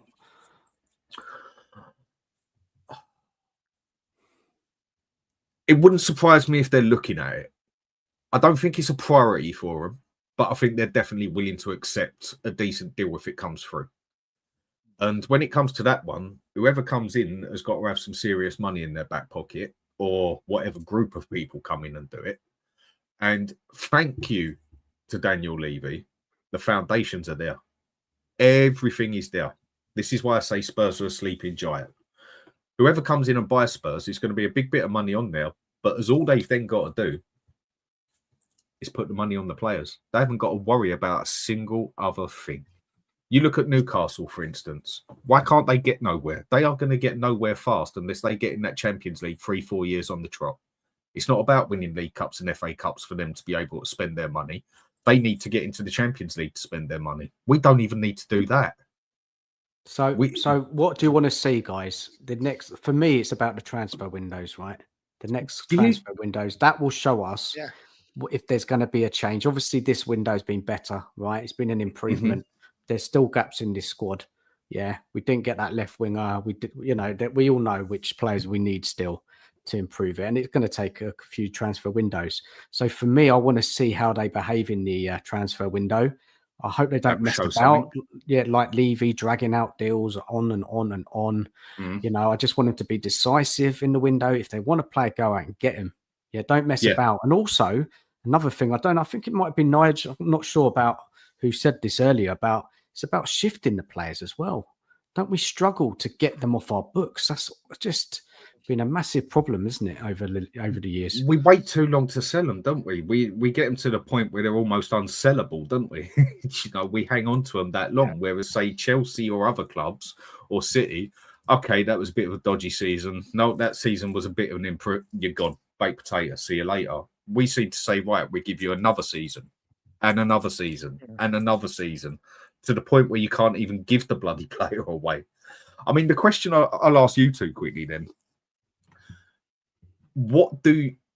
Speaker 7: It wouldn't surprise me if they're looking at it. I don't think it's a priority for them, but I think they're definitely willing to accept a decent deal if it comes through. And when it comes to that one, whoever comes in has got to have some serious money in their back pocket, or whatever group of people come in and do it. And thank you to Daniel Levy,
Speaker 3: The foundations are there. Everything is there. This is why I say Spurs are a sleeping giant. Whoever comes in and buys Spurs is going to be a big bit of money on there, but as all they've then got to do is put the money on the players. They haven't got to worry about a single other thing. You look at Newcastle, for instance. Why can't they get nowhere? They are going to get nowhere fast unless they get in that Champions League 3-4 years on the trot. It's not about winning League Cups and FA Cups for them to be able to spend their money. They need to get into the Champions League to spend their money. We don't even need to do that.
Speaker 1: So what do you want to see, guys? The next, for me, it's about the transfer windows, right? The next transfer windows that will show us if there's going to be a change. Obviously, this window's been better, right? It's been an improvement. There's still gaps in this squad. Yeah, we didn't get that left winger. We did, that we all know which players we need still to improve it, and it's going to take a few transfer windows. So for me, I want to see how they behave in the transfer window. I hope they don't mess about. Yeah, like Levy dragging out deals on and on and on. I just want them to be decisive in the window. If they want to play, go out and get him. Yeah, don't mess about. And also another thing, I think it might have been Nige. I'm not sure about who said this earlier about it's about shifting the players as well. Don't we struggle to get them off our books? That's just been a massive problem, isn't it, over the years?
Speaker 3: We wait too long to sell them, don't we? We get them to the point where they're almost unsellable, don't we? We hang on to them that long. Whereas, say, Chelsea or other clubs or City, okay, that was a bit of a dodgy season. No, that season was a bit of an improve. You're gone, baked potato. See you later. We seem to say, right, we give you another season and another season and another season to the point where you can't even give the bloody player away. I mean, the question I'll ask you two quickly then.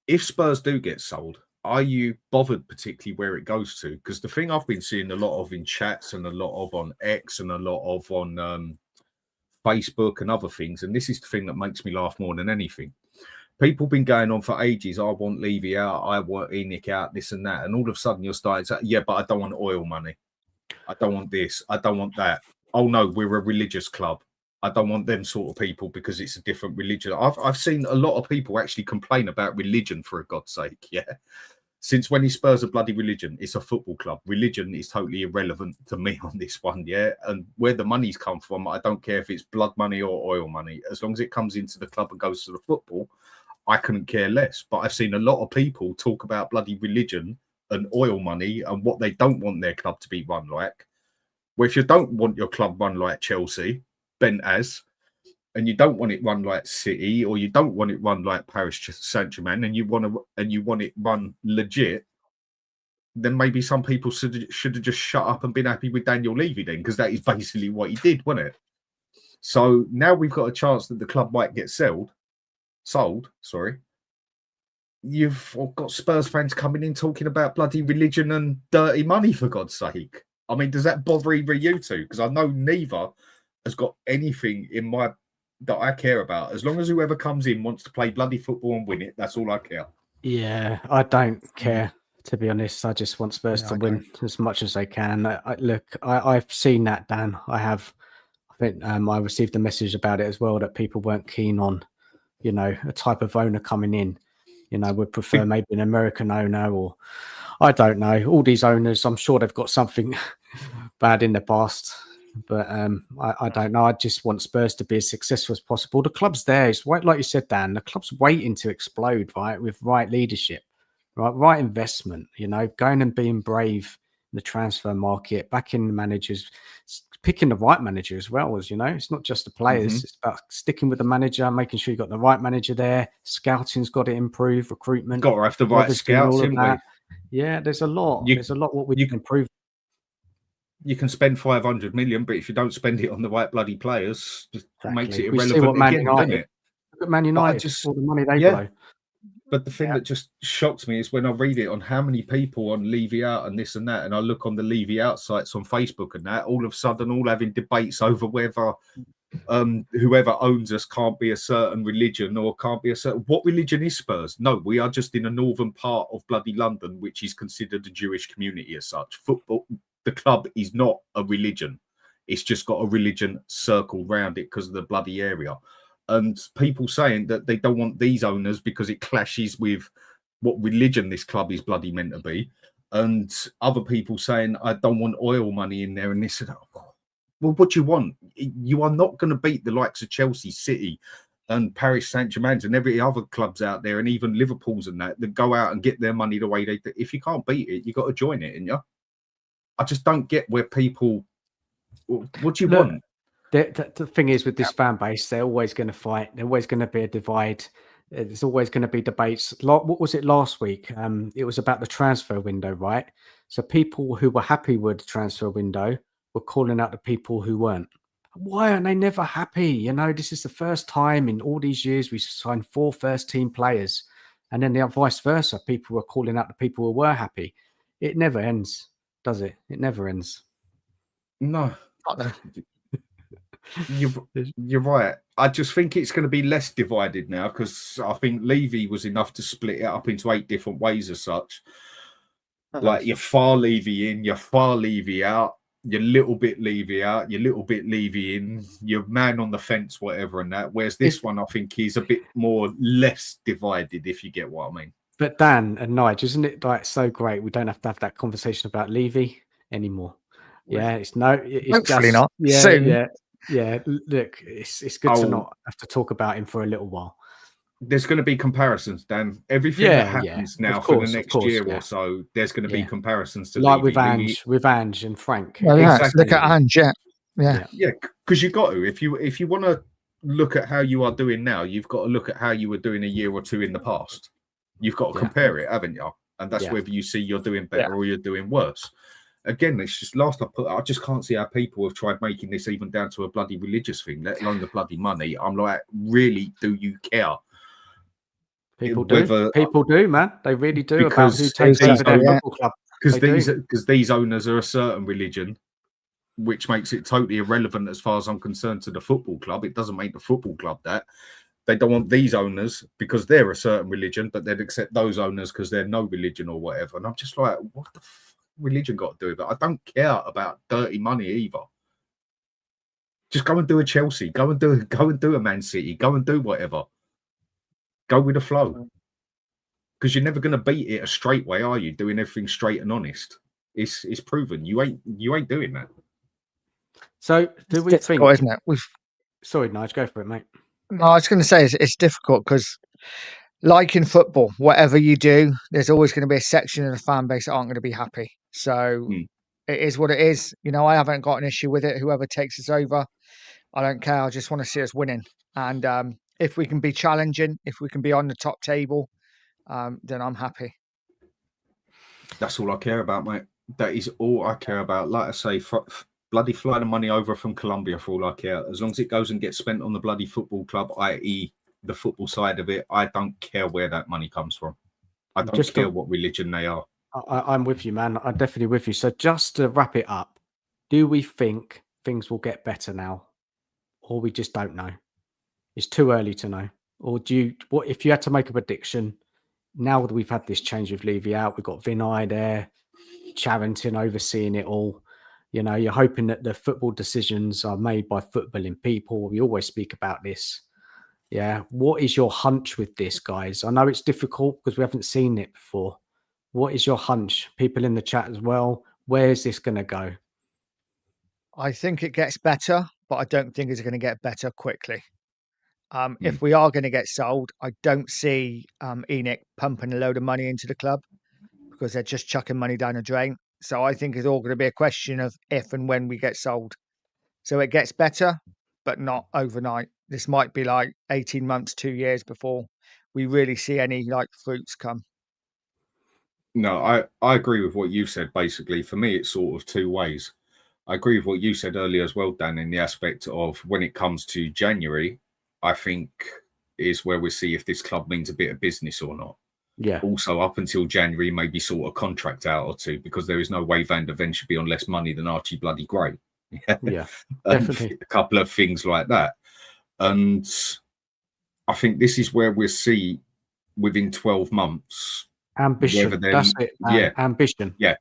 Speaker 3: If Spurs do get sold, are you bothered particularly where it goes to? Because the thing I've been seeing a lot of in chats and a lot of on X and a lot of on Facebook and other things, and this is the thing that makes me laugh more than anything. People have been going on for ages. I want Levy out. I want Enoch out, this and that. And all of a sudden you're starting to say, yeah, but I don't want oil money. I don't want this. I don't want that. Oh, no, we're a religious club. I don't want them sort of people because it's a different religion. I've seen a lot of people actually complain about religion, for God's sake. Yeah. Since when is Spurs a bloody religion? It's a football club. Religion is totally irrelevant to me on this one. Yeah. And where the money's come from, I don't care if it's blood money or oil money. As long as it comes into the club and goes to the football, I couldn't care less. But I've seen a lot of people talk about bloody religion and oil money and what they don't want their club to be run like. Well, if you don't want your club run like Chelsea, Ben as, and you don't want it run like City, or you don't want it run like Paris Saint-Germain, and you want it run legit, then maybe some people should have just shut up and been happy with Daniel Levy then, because that is basically what he did, wasn't it? So now we've got a chance that the club might get sold. You've got Spurs fans coming in talking about bloody religion and dirty money, for God's sake. I mean, does that bother either of you two? Because I know neither has got anything in that I care about. As long as whoever comes in wants to play bloody football and win it, that's all I care.
Speaker 1: Yeah, I don't care, to be honest. I just want Spurs to win as much as they can. I've seen that, Dan. I think I received a message about it as well, that people weren't keen on, a type of owner coming in. Would prefer maybe an American owner, or I don't know. All these owners, I'm sure they've got something bad in the past. But I don't know. I just want Spurs to be as successful as possible. The club's there. It's right, like you said, Dan. The club's waiting to explode, right? With right leadership, right investment. Going and being brave in the transfer market, backing the managers, picking the right manager as well. As it's not just the players. It's about sticking with the manager, making sure you got the right manager there. Scouting's got to improve. Recruitment.
Speaker 3: Got to have the right scouts.
Speaker 1: Yeah, there's a lot. There's a lot what we can improve.
Speaker 3: You can spend 500 million, but if you don't spend it on the right bloody players, it makes it irrelevant.
Speaker 1: See what Man
Speaker 3: again,
Speaker 1: United,
Speaker 3: doesn't it?
Speaker 1: Look at Man United, all the money they blow.
Speaker 3: But the thing that just shocks me is when I read it on how many people on Levy out and this and that, and I look on the Levy out sites on Facebook and that, all of a sudden all having debates over whether whoever owns us can't be a certain religion or can't be a certain... What religion is Spurs? No, we are just in a northern part of bloody London, which is considered a Jewish community as such. Football... The club is not a religion. It's just got a religion circled around it because of the bloody area. And people saying that they don't want these owners because it clashes with what religion this club is bloody meant to be.
Speaker 7: and other people saying, I don't want oil money in there. And they said, oh, well, what do you want? You are not going to beat the likes of Chelsea, City, and Paris Saint-Germain's and every other clubs out there, and even Liverpool's and that go out and get their money the way they do. If you can't beat it, you got to join it, and I just don't get where people. What do you want?
Speaker 1: The thing is, with this fan base, they're always going to fight. There's always going to be a divide. There's always going to be debates. What was it last week? It was about the transfer window, right? So people who were happy with the transfer window were calling out the people who weren't. Why aren't they never happy? You know, this is the first time in all these years we signed 4 first-team players, and then the vice versa. People were calling out the people who were happy. It never ends, does it? It never ends.
Speaker 7: No. You're right. I just think it's going to be less divided now, because I think Levy was enough to split it up into 8 different ways as such. Like you're far Levy in, you're far Levy out, you're little bit Levy out, you're little bit Levy in, you're man on the fence, whatever, and that. Whereas this one, I think, is a bit more less divided, if you get what I mean.
Speaker 1: But Dan and Nige, isn't it like so great? We don't have to have that conversation about Levy anymore. Yeah, it's
Speaker 6: hopefully
Speaker 1: just
Speaker 6: not.
Speaker 1: Yeah,
Speaker 6: Soon.
Speaker 1: yeah. Look, it's good to not have to talk about him for a little while.
Speaker 7: There's going to be comparisons, Dan. Everything that happens now for the next year or so, there's going to be comparisons to
Speaker 1: like
Speaker 7: Levy.
Speaker 1: with Ange and Frank.
Speaker 6: Well, yeah,
Speaker 7: Exactly.
Speaker 6: look at Ange, yeah.
Speaker 7: Because you got to. If you want to look at how you are doing now, you've got to look at how you were doing a year or two in the past. You've got to compare it, haven't you? And that's whether you see you're doing better or you're doing worse. Again, it's just I just can't see how people have tried making this even down to a bloody religious thing, let alone the bloody money. I'm like, really, do you care?
Speaker 1: People do. People do, man. They really do about who takes over their football club.
Speaker 7: Because these owners are a certain religion, which makes it totally irrelevant as far as I'm concerned to the football club. It doesn't make the football club that. They don't want these owners because they're a certain religion, but they'd accept those owners because they're no religion or whatever. And I'm just like, what the religion got to do with it? I don't care about dirty money either. Just go and do a Chelsea. Go and do a Man City. Go and do whatever. Go with the flow. Because you're never going to beat it a straight way, are you? Doing everything straight and honest. It's proven. You ain't doing that.
Speaker 1: So do we think?
Speaker 6: Isn't it?
Speaker 1: Sorry, Nige, go for it, mate.
Speaker 6: No, I was going to say it's difficult because, like in football, whatever you do, there's always going to be a section of the fan base that aren't going to be happy. So it is what it is. You know, I haven't got an issue with it. Whoever takes us over, I don't care. I just want to see us winning. And if we can be challenging, if we can be on the top table, then I'm happy.
Speaker 7: That's all I care about, mate. That is all I care about. Like I say, bloody fly the money over from Colombia for all I care. As long as it goes and gets spent on the bloody football club, i.e. the football side of it, I don't care where that money comes from. I don't care what religion they are.
Speaker 1: I'm with you, man. I'm definitely with you. So just to wrap it up, do we think things will get better now? Or we just don't know? It's too early to know. Or what if you had to make a prediction, now that we've had this change with Levy out, we've got Vinay there, Charrington overseeing it all. You know, you're hoping that the football decisions are made by footballing people. We always speak about this. Yeah. What is your hunch with this, guys? I know it's difficult because we haven't seen it before. What is your hunch? People in the chat as well. Where is this going to go?
Speaker 6: I think it gets better, but I don't think it's going to get better quickly. If we are going to get sold, I don't see Enoch pumping a load of money into the club because they're just chucking money down the drain. So I think it's all going to be a question of if and when we get sold. So it gets better, but not overnight. This might be like 18 months, 2 years before we really see any like fruits come.
Speaker 7: No, I agree with what you said. Basically, for me, it's sort of two ways. I agree with what you said earlier as well, Dan, in the aspect of when it comes to January, I think is where we see if this club means a bit of business or not.
Speaker 1: Yeah.
Speaker 7: Also, up until January, maybe sort of contract out or two, because there is no way Van der Ven should be on less money than Archie bloody Gray.
Speaker 1: Yeah, definitely.
Speaker 7: A couple of things like that. And I think this is where we'll see within 12 months.
Speaker 1: Ambition. That's it.
Speaker 7: Yeah.
Speaker 1: Ambition.
Speaker 7: Yeah.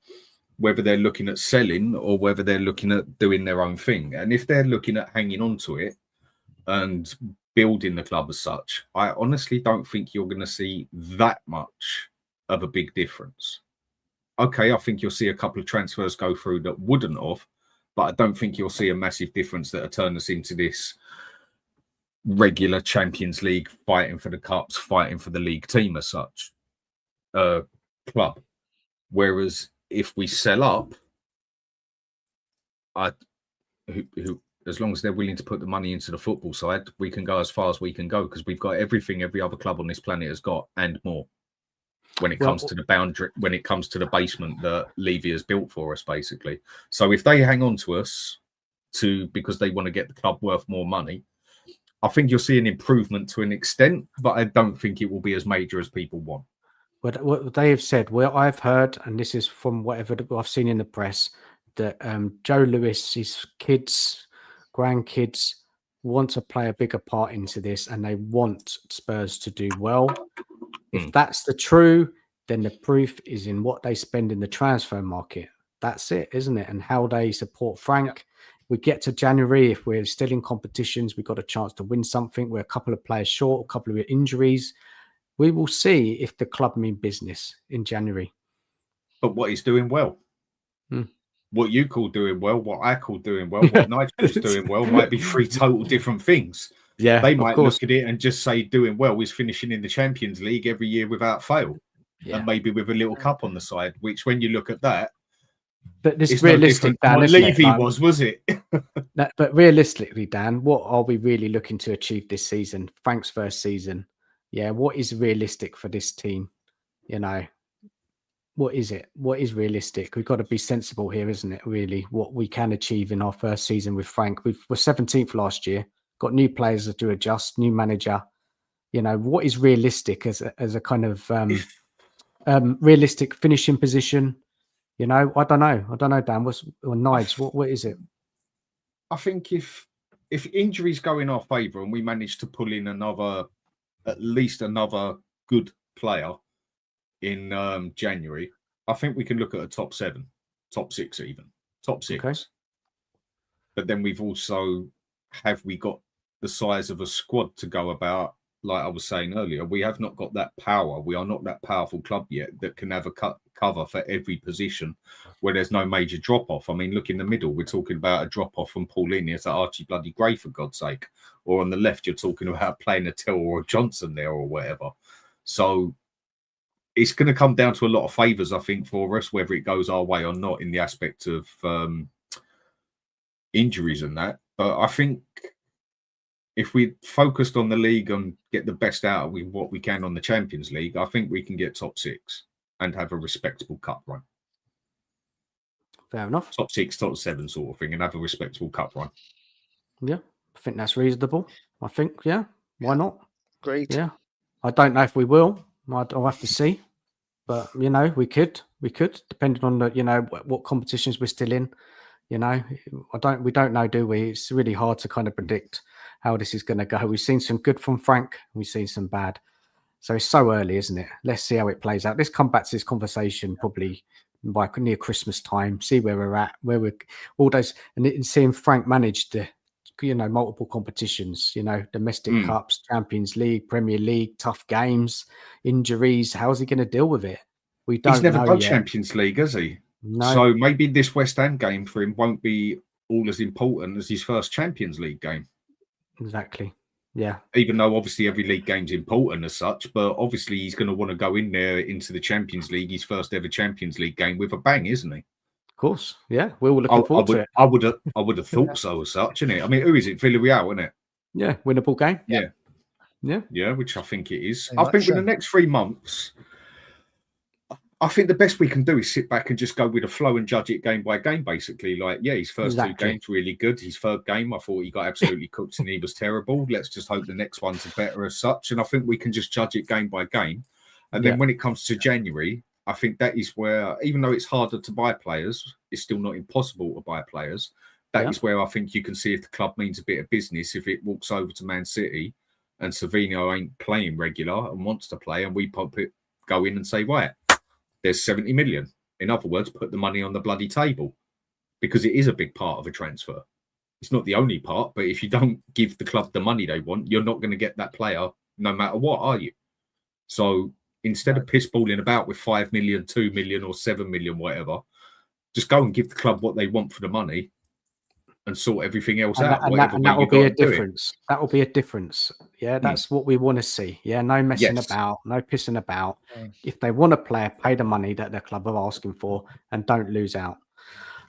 Speaker 7: Whether they're looking at selling or whether they're looking at doing their own thing. And if they're looking at hanging on to it and building the club as such, I honestly don't think you're going to see that much of a big difference. okay, I think you'll see a couple of transfers go through that wouldn't have, but I don't think you'll see a massive difference that'll turn us into this regular Champions League, fighting for the cups, fighting for the league team as such, club. Whereas if we sell up, as long as they're willing to put the money into the football side, we can go as far as we can go, because we've got everything every other club on this planet has got and more. When it comes to the boundary, when it comes to the basement that Levy has built for us, basically. So if they hang on to us because they want to get the club worth more money, I think you'll see an improvement to an extent, but I don't think it will be as major as people want.
Speaker 1: What they have said, well, I've heard, and this is from whatever I've seen in the press, that Joe Lewis, his kids, grandkids, want to play a bigger part into this, and they want Spurs to do well. If that's the true, then the proof is in what they spend in the transfer market. That's it, isn't it? And how they support Frank. We get to January, if we're still in competitions, we've got a chance to win something. We're a couple of players short, a couple of injuries. We will see if the club mean business in January.
Speaker 7: But what he's doing well. What you call doing well, what I call doing well, what Nige calls doing well might be three total different things.
Speaker 1: Yeah,
Speaker 7: they might look at it and just say doing well is finishing in the Champions League every year without fail, and maybe with a little cup on the side. Which, when you look at that,
Speaker 1: but this realistic,
Speaker 7: no
Speaker 1: Dan,
Speaker 7: Levy was it?
Speaker 1: But realistically, Dan, what are we really looking to achieve this season? Frank's first season, what is realistic for this team? You know, what is it? What is realistic? We've got to be sensible here, isn't it? Really, what we can achieve in our first season with Frank. We were 17th last year. Got new players to adjust, new manager. You know, what is realistic as a kind of realistic finishing position? You know, I don't know, Dan. Nige? What is it?
Speaker 7: I think if injuries go in our favour and we manage to pull in at least another good player in January, I think we can look at a top 7, top 6 even, top 6. Okay. But then we've also, have we got the size of a squad to go about? Like I was saying earlier, we have not got that power. We are not that powerful club yet that can have a cover for every position where there's no major drop-off. I mean, look in the middle, we're talking about a drop-off from Paulinho to Archie bloody Gray, for God's sake. Or on the left, you're talking about playing a Till or a Johnson there or whatever. So it's going to come down to a lot of favours, I think, for us, whether it goes our way or not in the aspect of injuries and that. But I think if we focused on the league and get the best out of what we can on the Champions League, I think we can get top 6 and have a respectable cup run.
Speaker 1: Fair enough.
Speaker 7: Top 6, top 7 sort of thing, and have a respectable cup run.
Speaker 1: Yeah, I think that's reasonable. I think, why not?
Speaker 6: Great.
Speaker 1: Yeah. I don't know if we will. I'll have to see. But, you know, we could, depending on the, you know, what competitions we're still in. You know, we don't know, do we? It's really hard to kind of predict how this is going to go. We've seen some good from Frank. We've seen some bad. So it's so early, isn't it? Let's see how it plays out. Let's come back to this conversation probably by near Christmas time, see where we're at, where we're all those, and seeing Frank manage the, you know, multiple competitions, you know, domestic cups, Champions League, Premier League, tough games, injuries. How's he going to deal with it? We don't know.
Speaker 7: He's never done
Speaker 1: yet.
Speaker 7: Champions League, has he?
Speaker 1: No.
Speaker 7: So maybe this West Ham game for him won't be all as important as his first Champions League game.
Speaker 1: Exactly. Yeah.
Speaker 7: Even though obviously every league game's important as such, but obviously he's going to want to go in there into the Champions League, his first ever Champions League game, with a bang, isn't he?
Speaker 1: Of course. Yeah. We're all looking forward to it.
Speaker 7: I would have thought so as such, isn't it? I mean, who is it? Villarreal, isn't it?
Speaker 1: Yeah. Winnable game.
Speaker 7: Yeah.
Speaker 1: Yeah.
Speaker 7: Yeah, which I think it is.
Speaker 6: Very
Speaker 7: I think
Speaker 6: much
Speaker 7: in the next 3 months, I think the best we can do is sit back and just go with a flow and judge it game by game, basically. Like, yeah, his first 2 games really good. His third game, I thought he got absolutely cooked and he was terrible. Let's just hope the next ones are better as such. And I think we can just judge it game by game. And then when it comes to January, I think that is where, even though it's harder to buy players, it's still not impossible to buy players. That is where I think you can see if the club means a bit of business, if it walks over to Man City and Savinho ain't playing regular and wants to play, and we go in and say, right, there's 70 million. In other words, put the money on the bloody table, because it is a big part of a transfer. It's not the only part, but if you don't give the club the money they want, you're not going to get that player no matter what, are you? So
Speaker 3: Instead of pissballing about with 5 million, 2 million, or 7 million, whatever, just go and give the club what they want for the money and sort everything else out.
Speaker 1: And that will be a difference. That will be a difference. Yeah, that's what we want to see. Yeah, no messing about, no pissing about. If they want a player, pay the money that their club are asking for and don't lose out.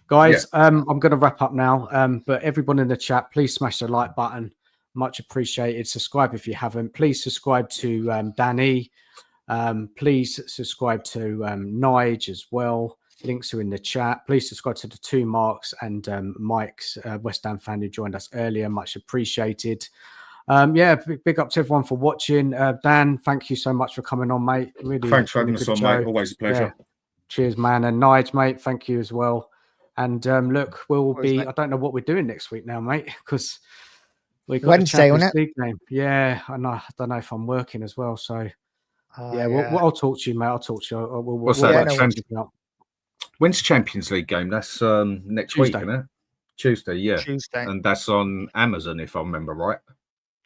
Speaker 1: Guys, I'm going to wrap up now. But everyone in the chat, please smash the like button. Much appreciated. Subscribe if you haven't. Please subscribe to Danny. Please subscribe to Nige as well. Links are in the chat. Please subscribe to the two Marks and Mike's West Ham fan who joined us earlier. Much appreciated. Big up to everyone for watching. Dan, thank you so much for coming on, mate. Really,
Speaker 3: thanks for having
Speaker 1: really
Speaker 3: us on, mate. Always a pleasure.
Speaker 1: Yeah. Cheers, man. And Nige, mate, thank you as well. And look, we'll be. I don't know what we're doing next week now, mate, because we got
Speaker 6: Wednesday,
Speaker 1: the Champions League game. Yeah, I don't know if I'm working as well. So I'll talk to you, mate. I'll talk to you.
Speaker 3: What's that? When's Champions League game? That's next week, isn't it? Tuesday, yeah.
Speaker 6: Tuesday.
Speaker 3: And that's on Amazon, if I remember right.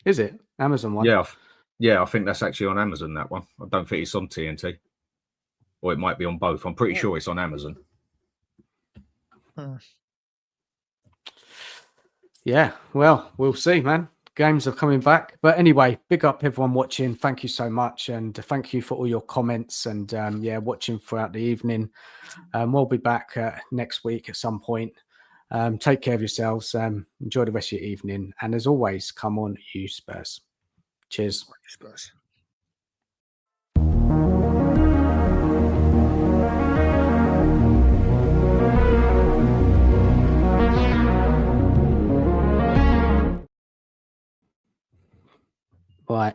Speaker 1: Is it? Amazon one?
Speaker 3: Yeah, I think that's actually on Amazon, that one. I don't think it's on TNT. Or it might be on both. I'm pretty sure it's on Amazon.
Speaker 1: Yeah, well, we'll see, man. Games are coming back. But anyway, big up everyone watching. Thank you so much. And thank you for all your comments and watching throughout the evening. We'll be back next week at some point. Take care of yourselves. Enjoy the rest of your evening. And as always, come on, you Spurs. Cheers.
Speaker 6: Spurs.
Speaker 1: Right.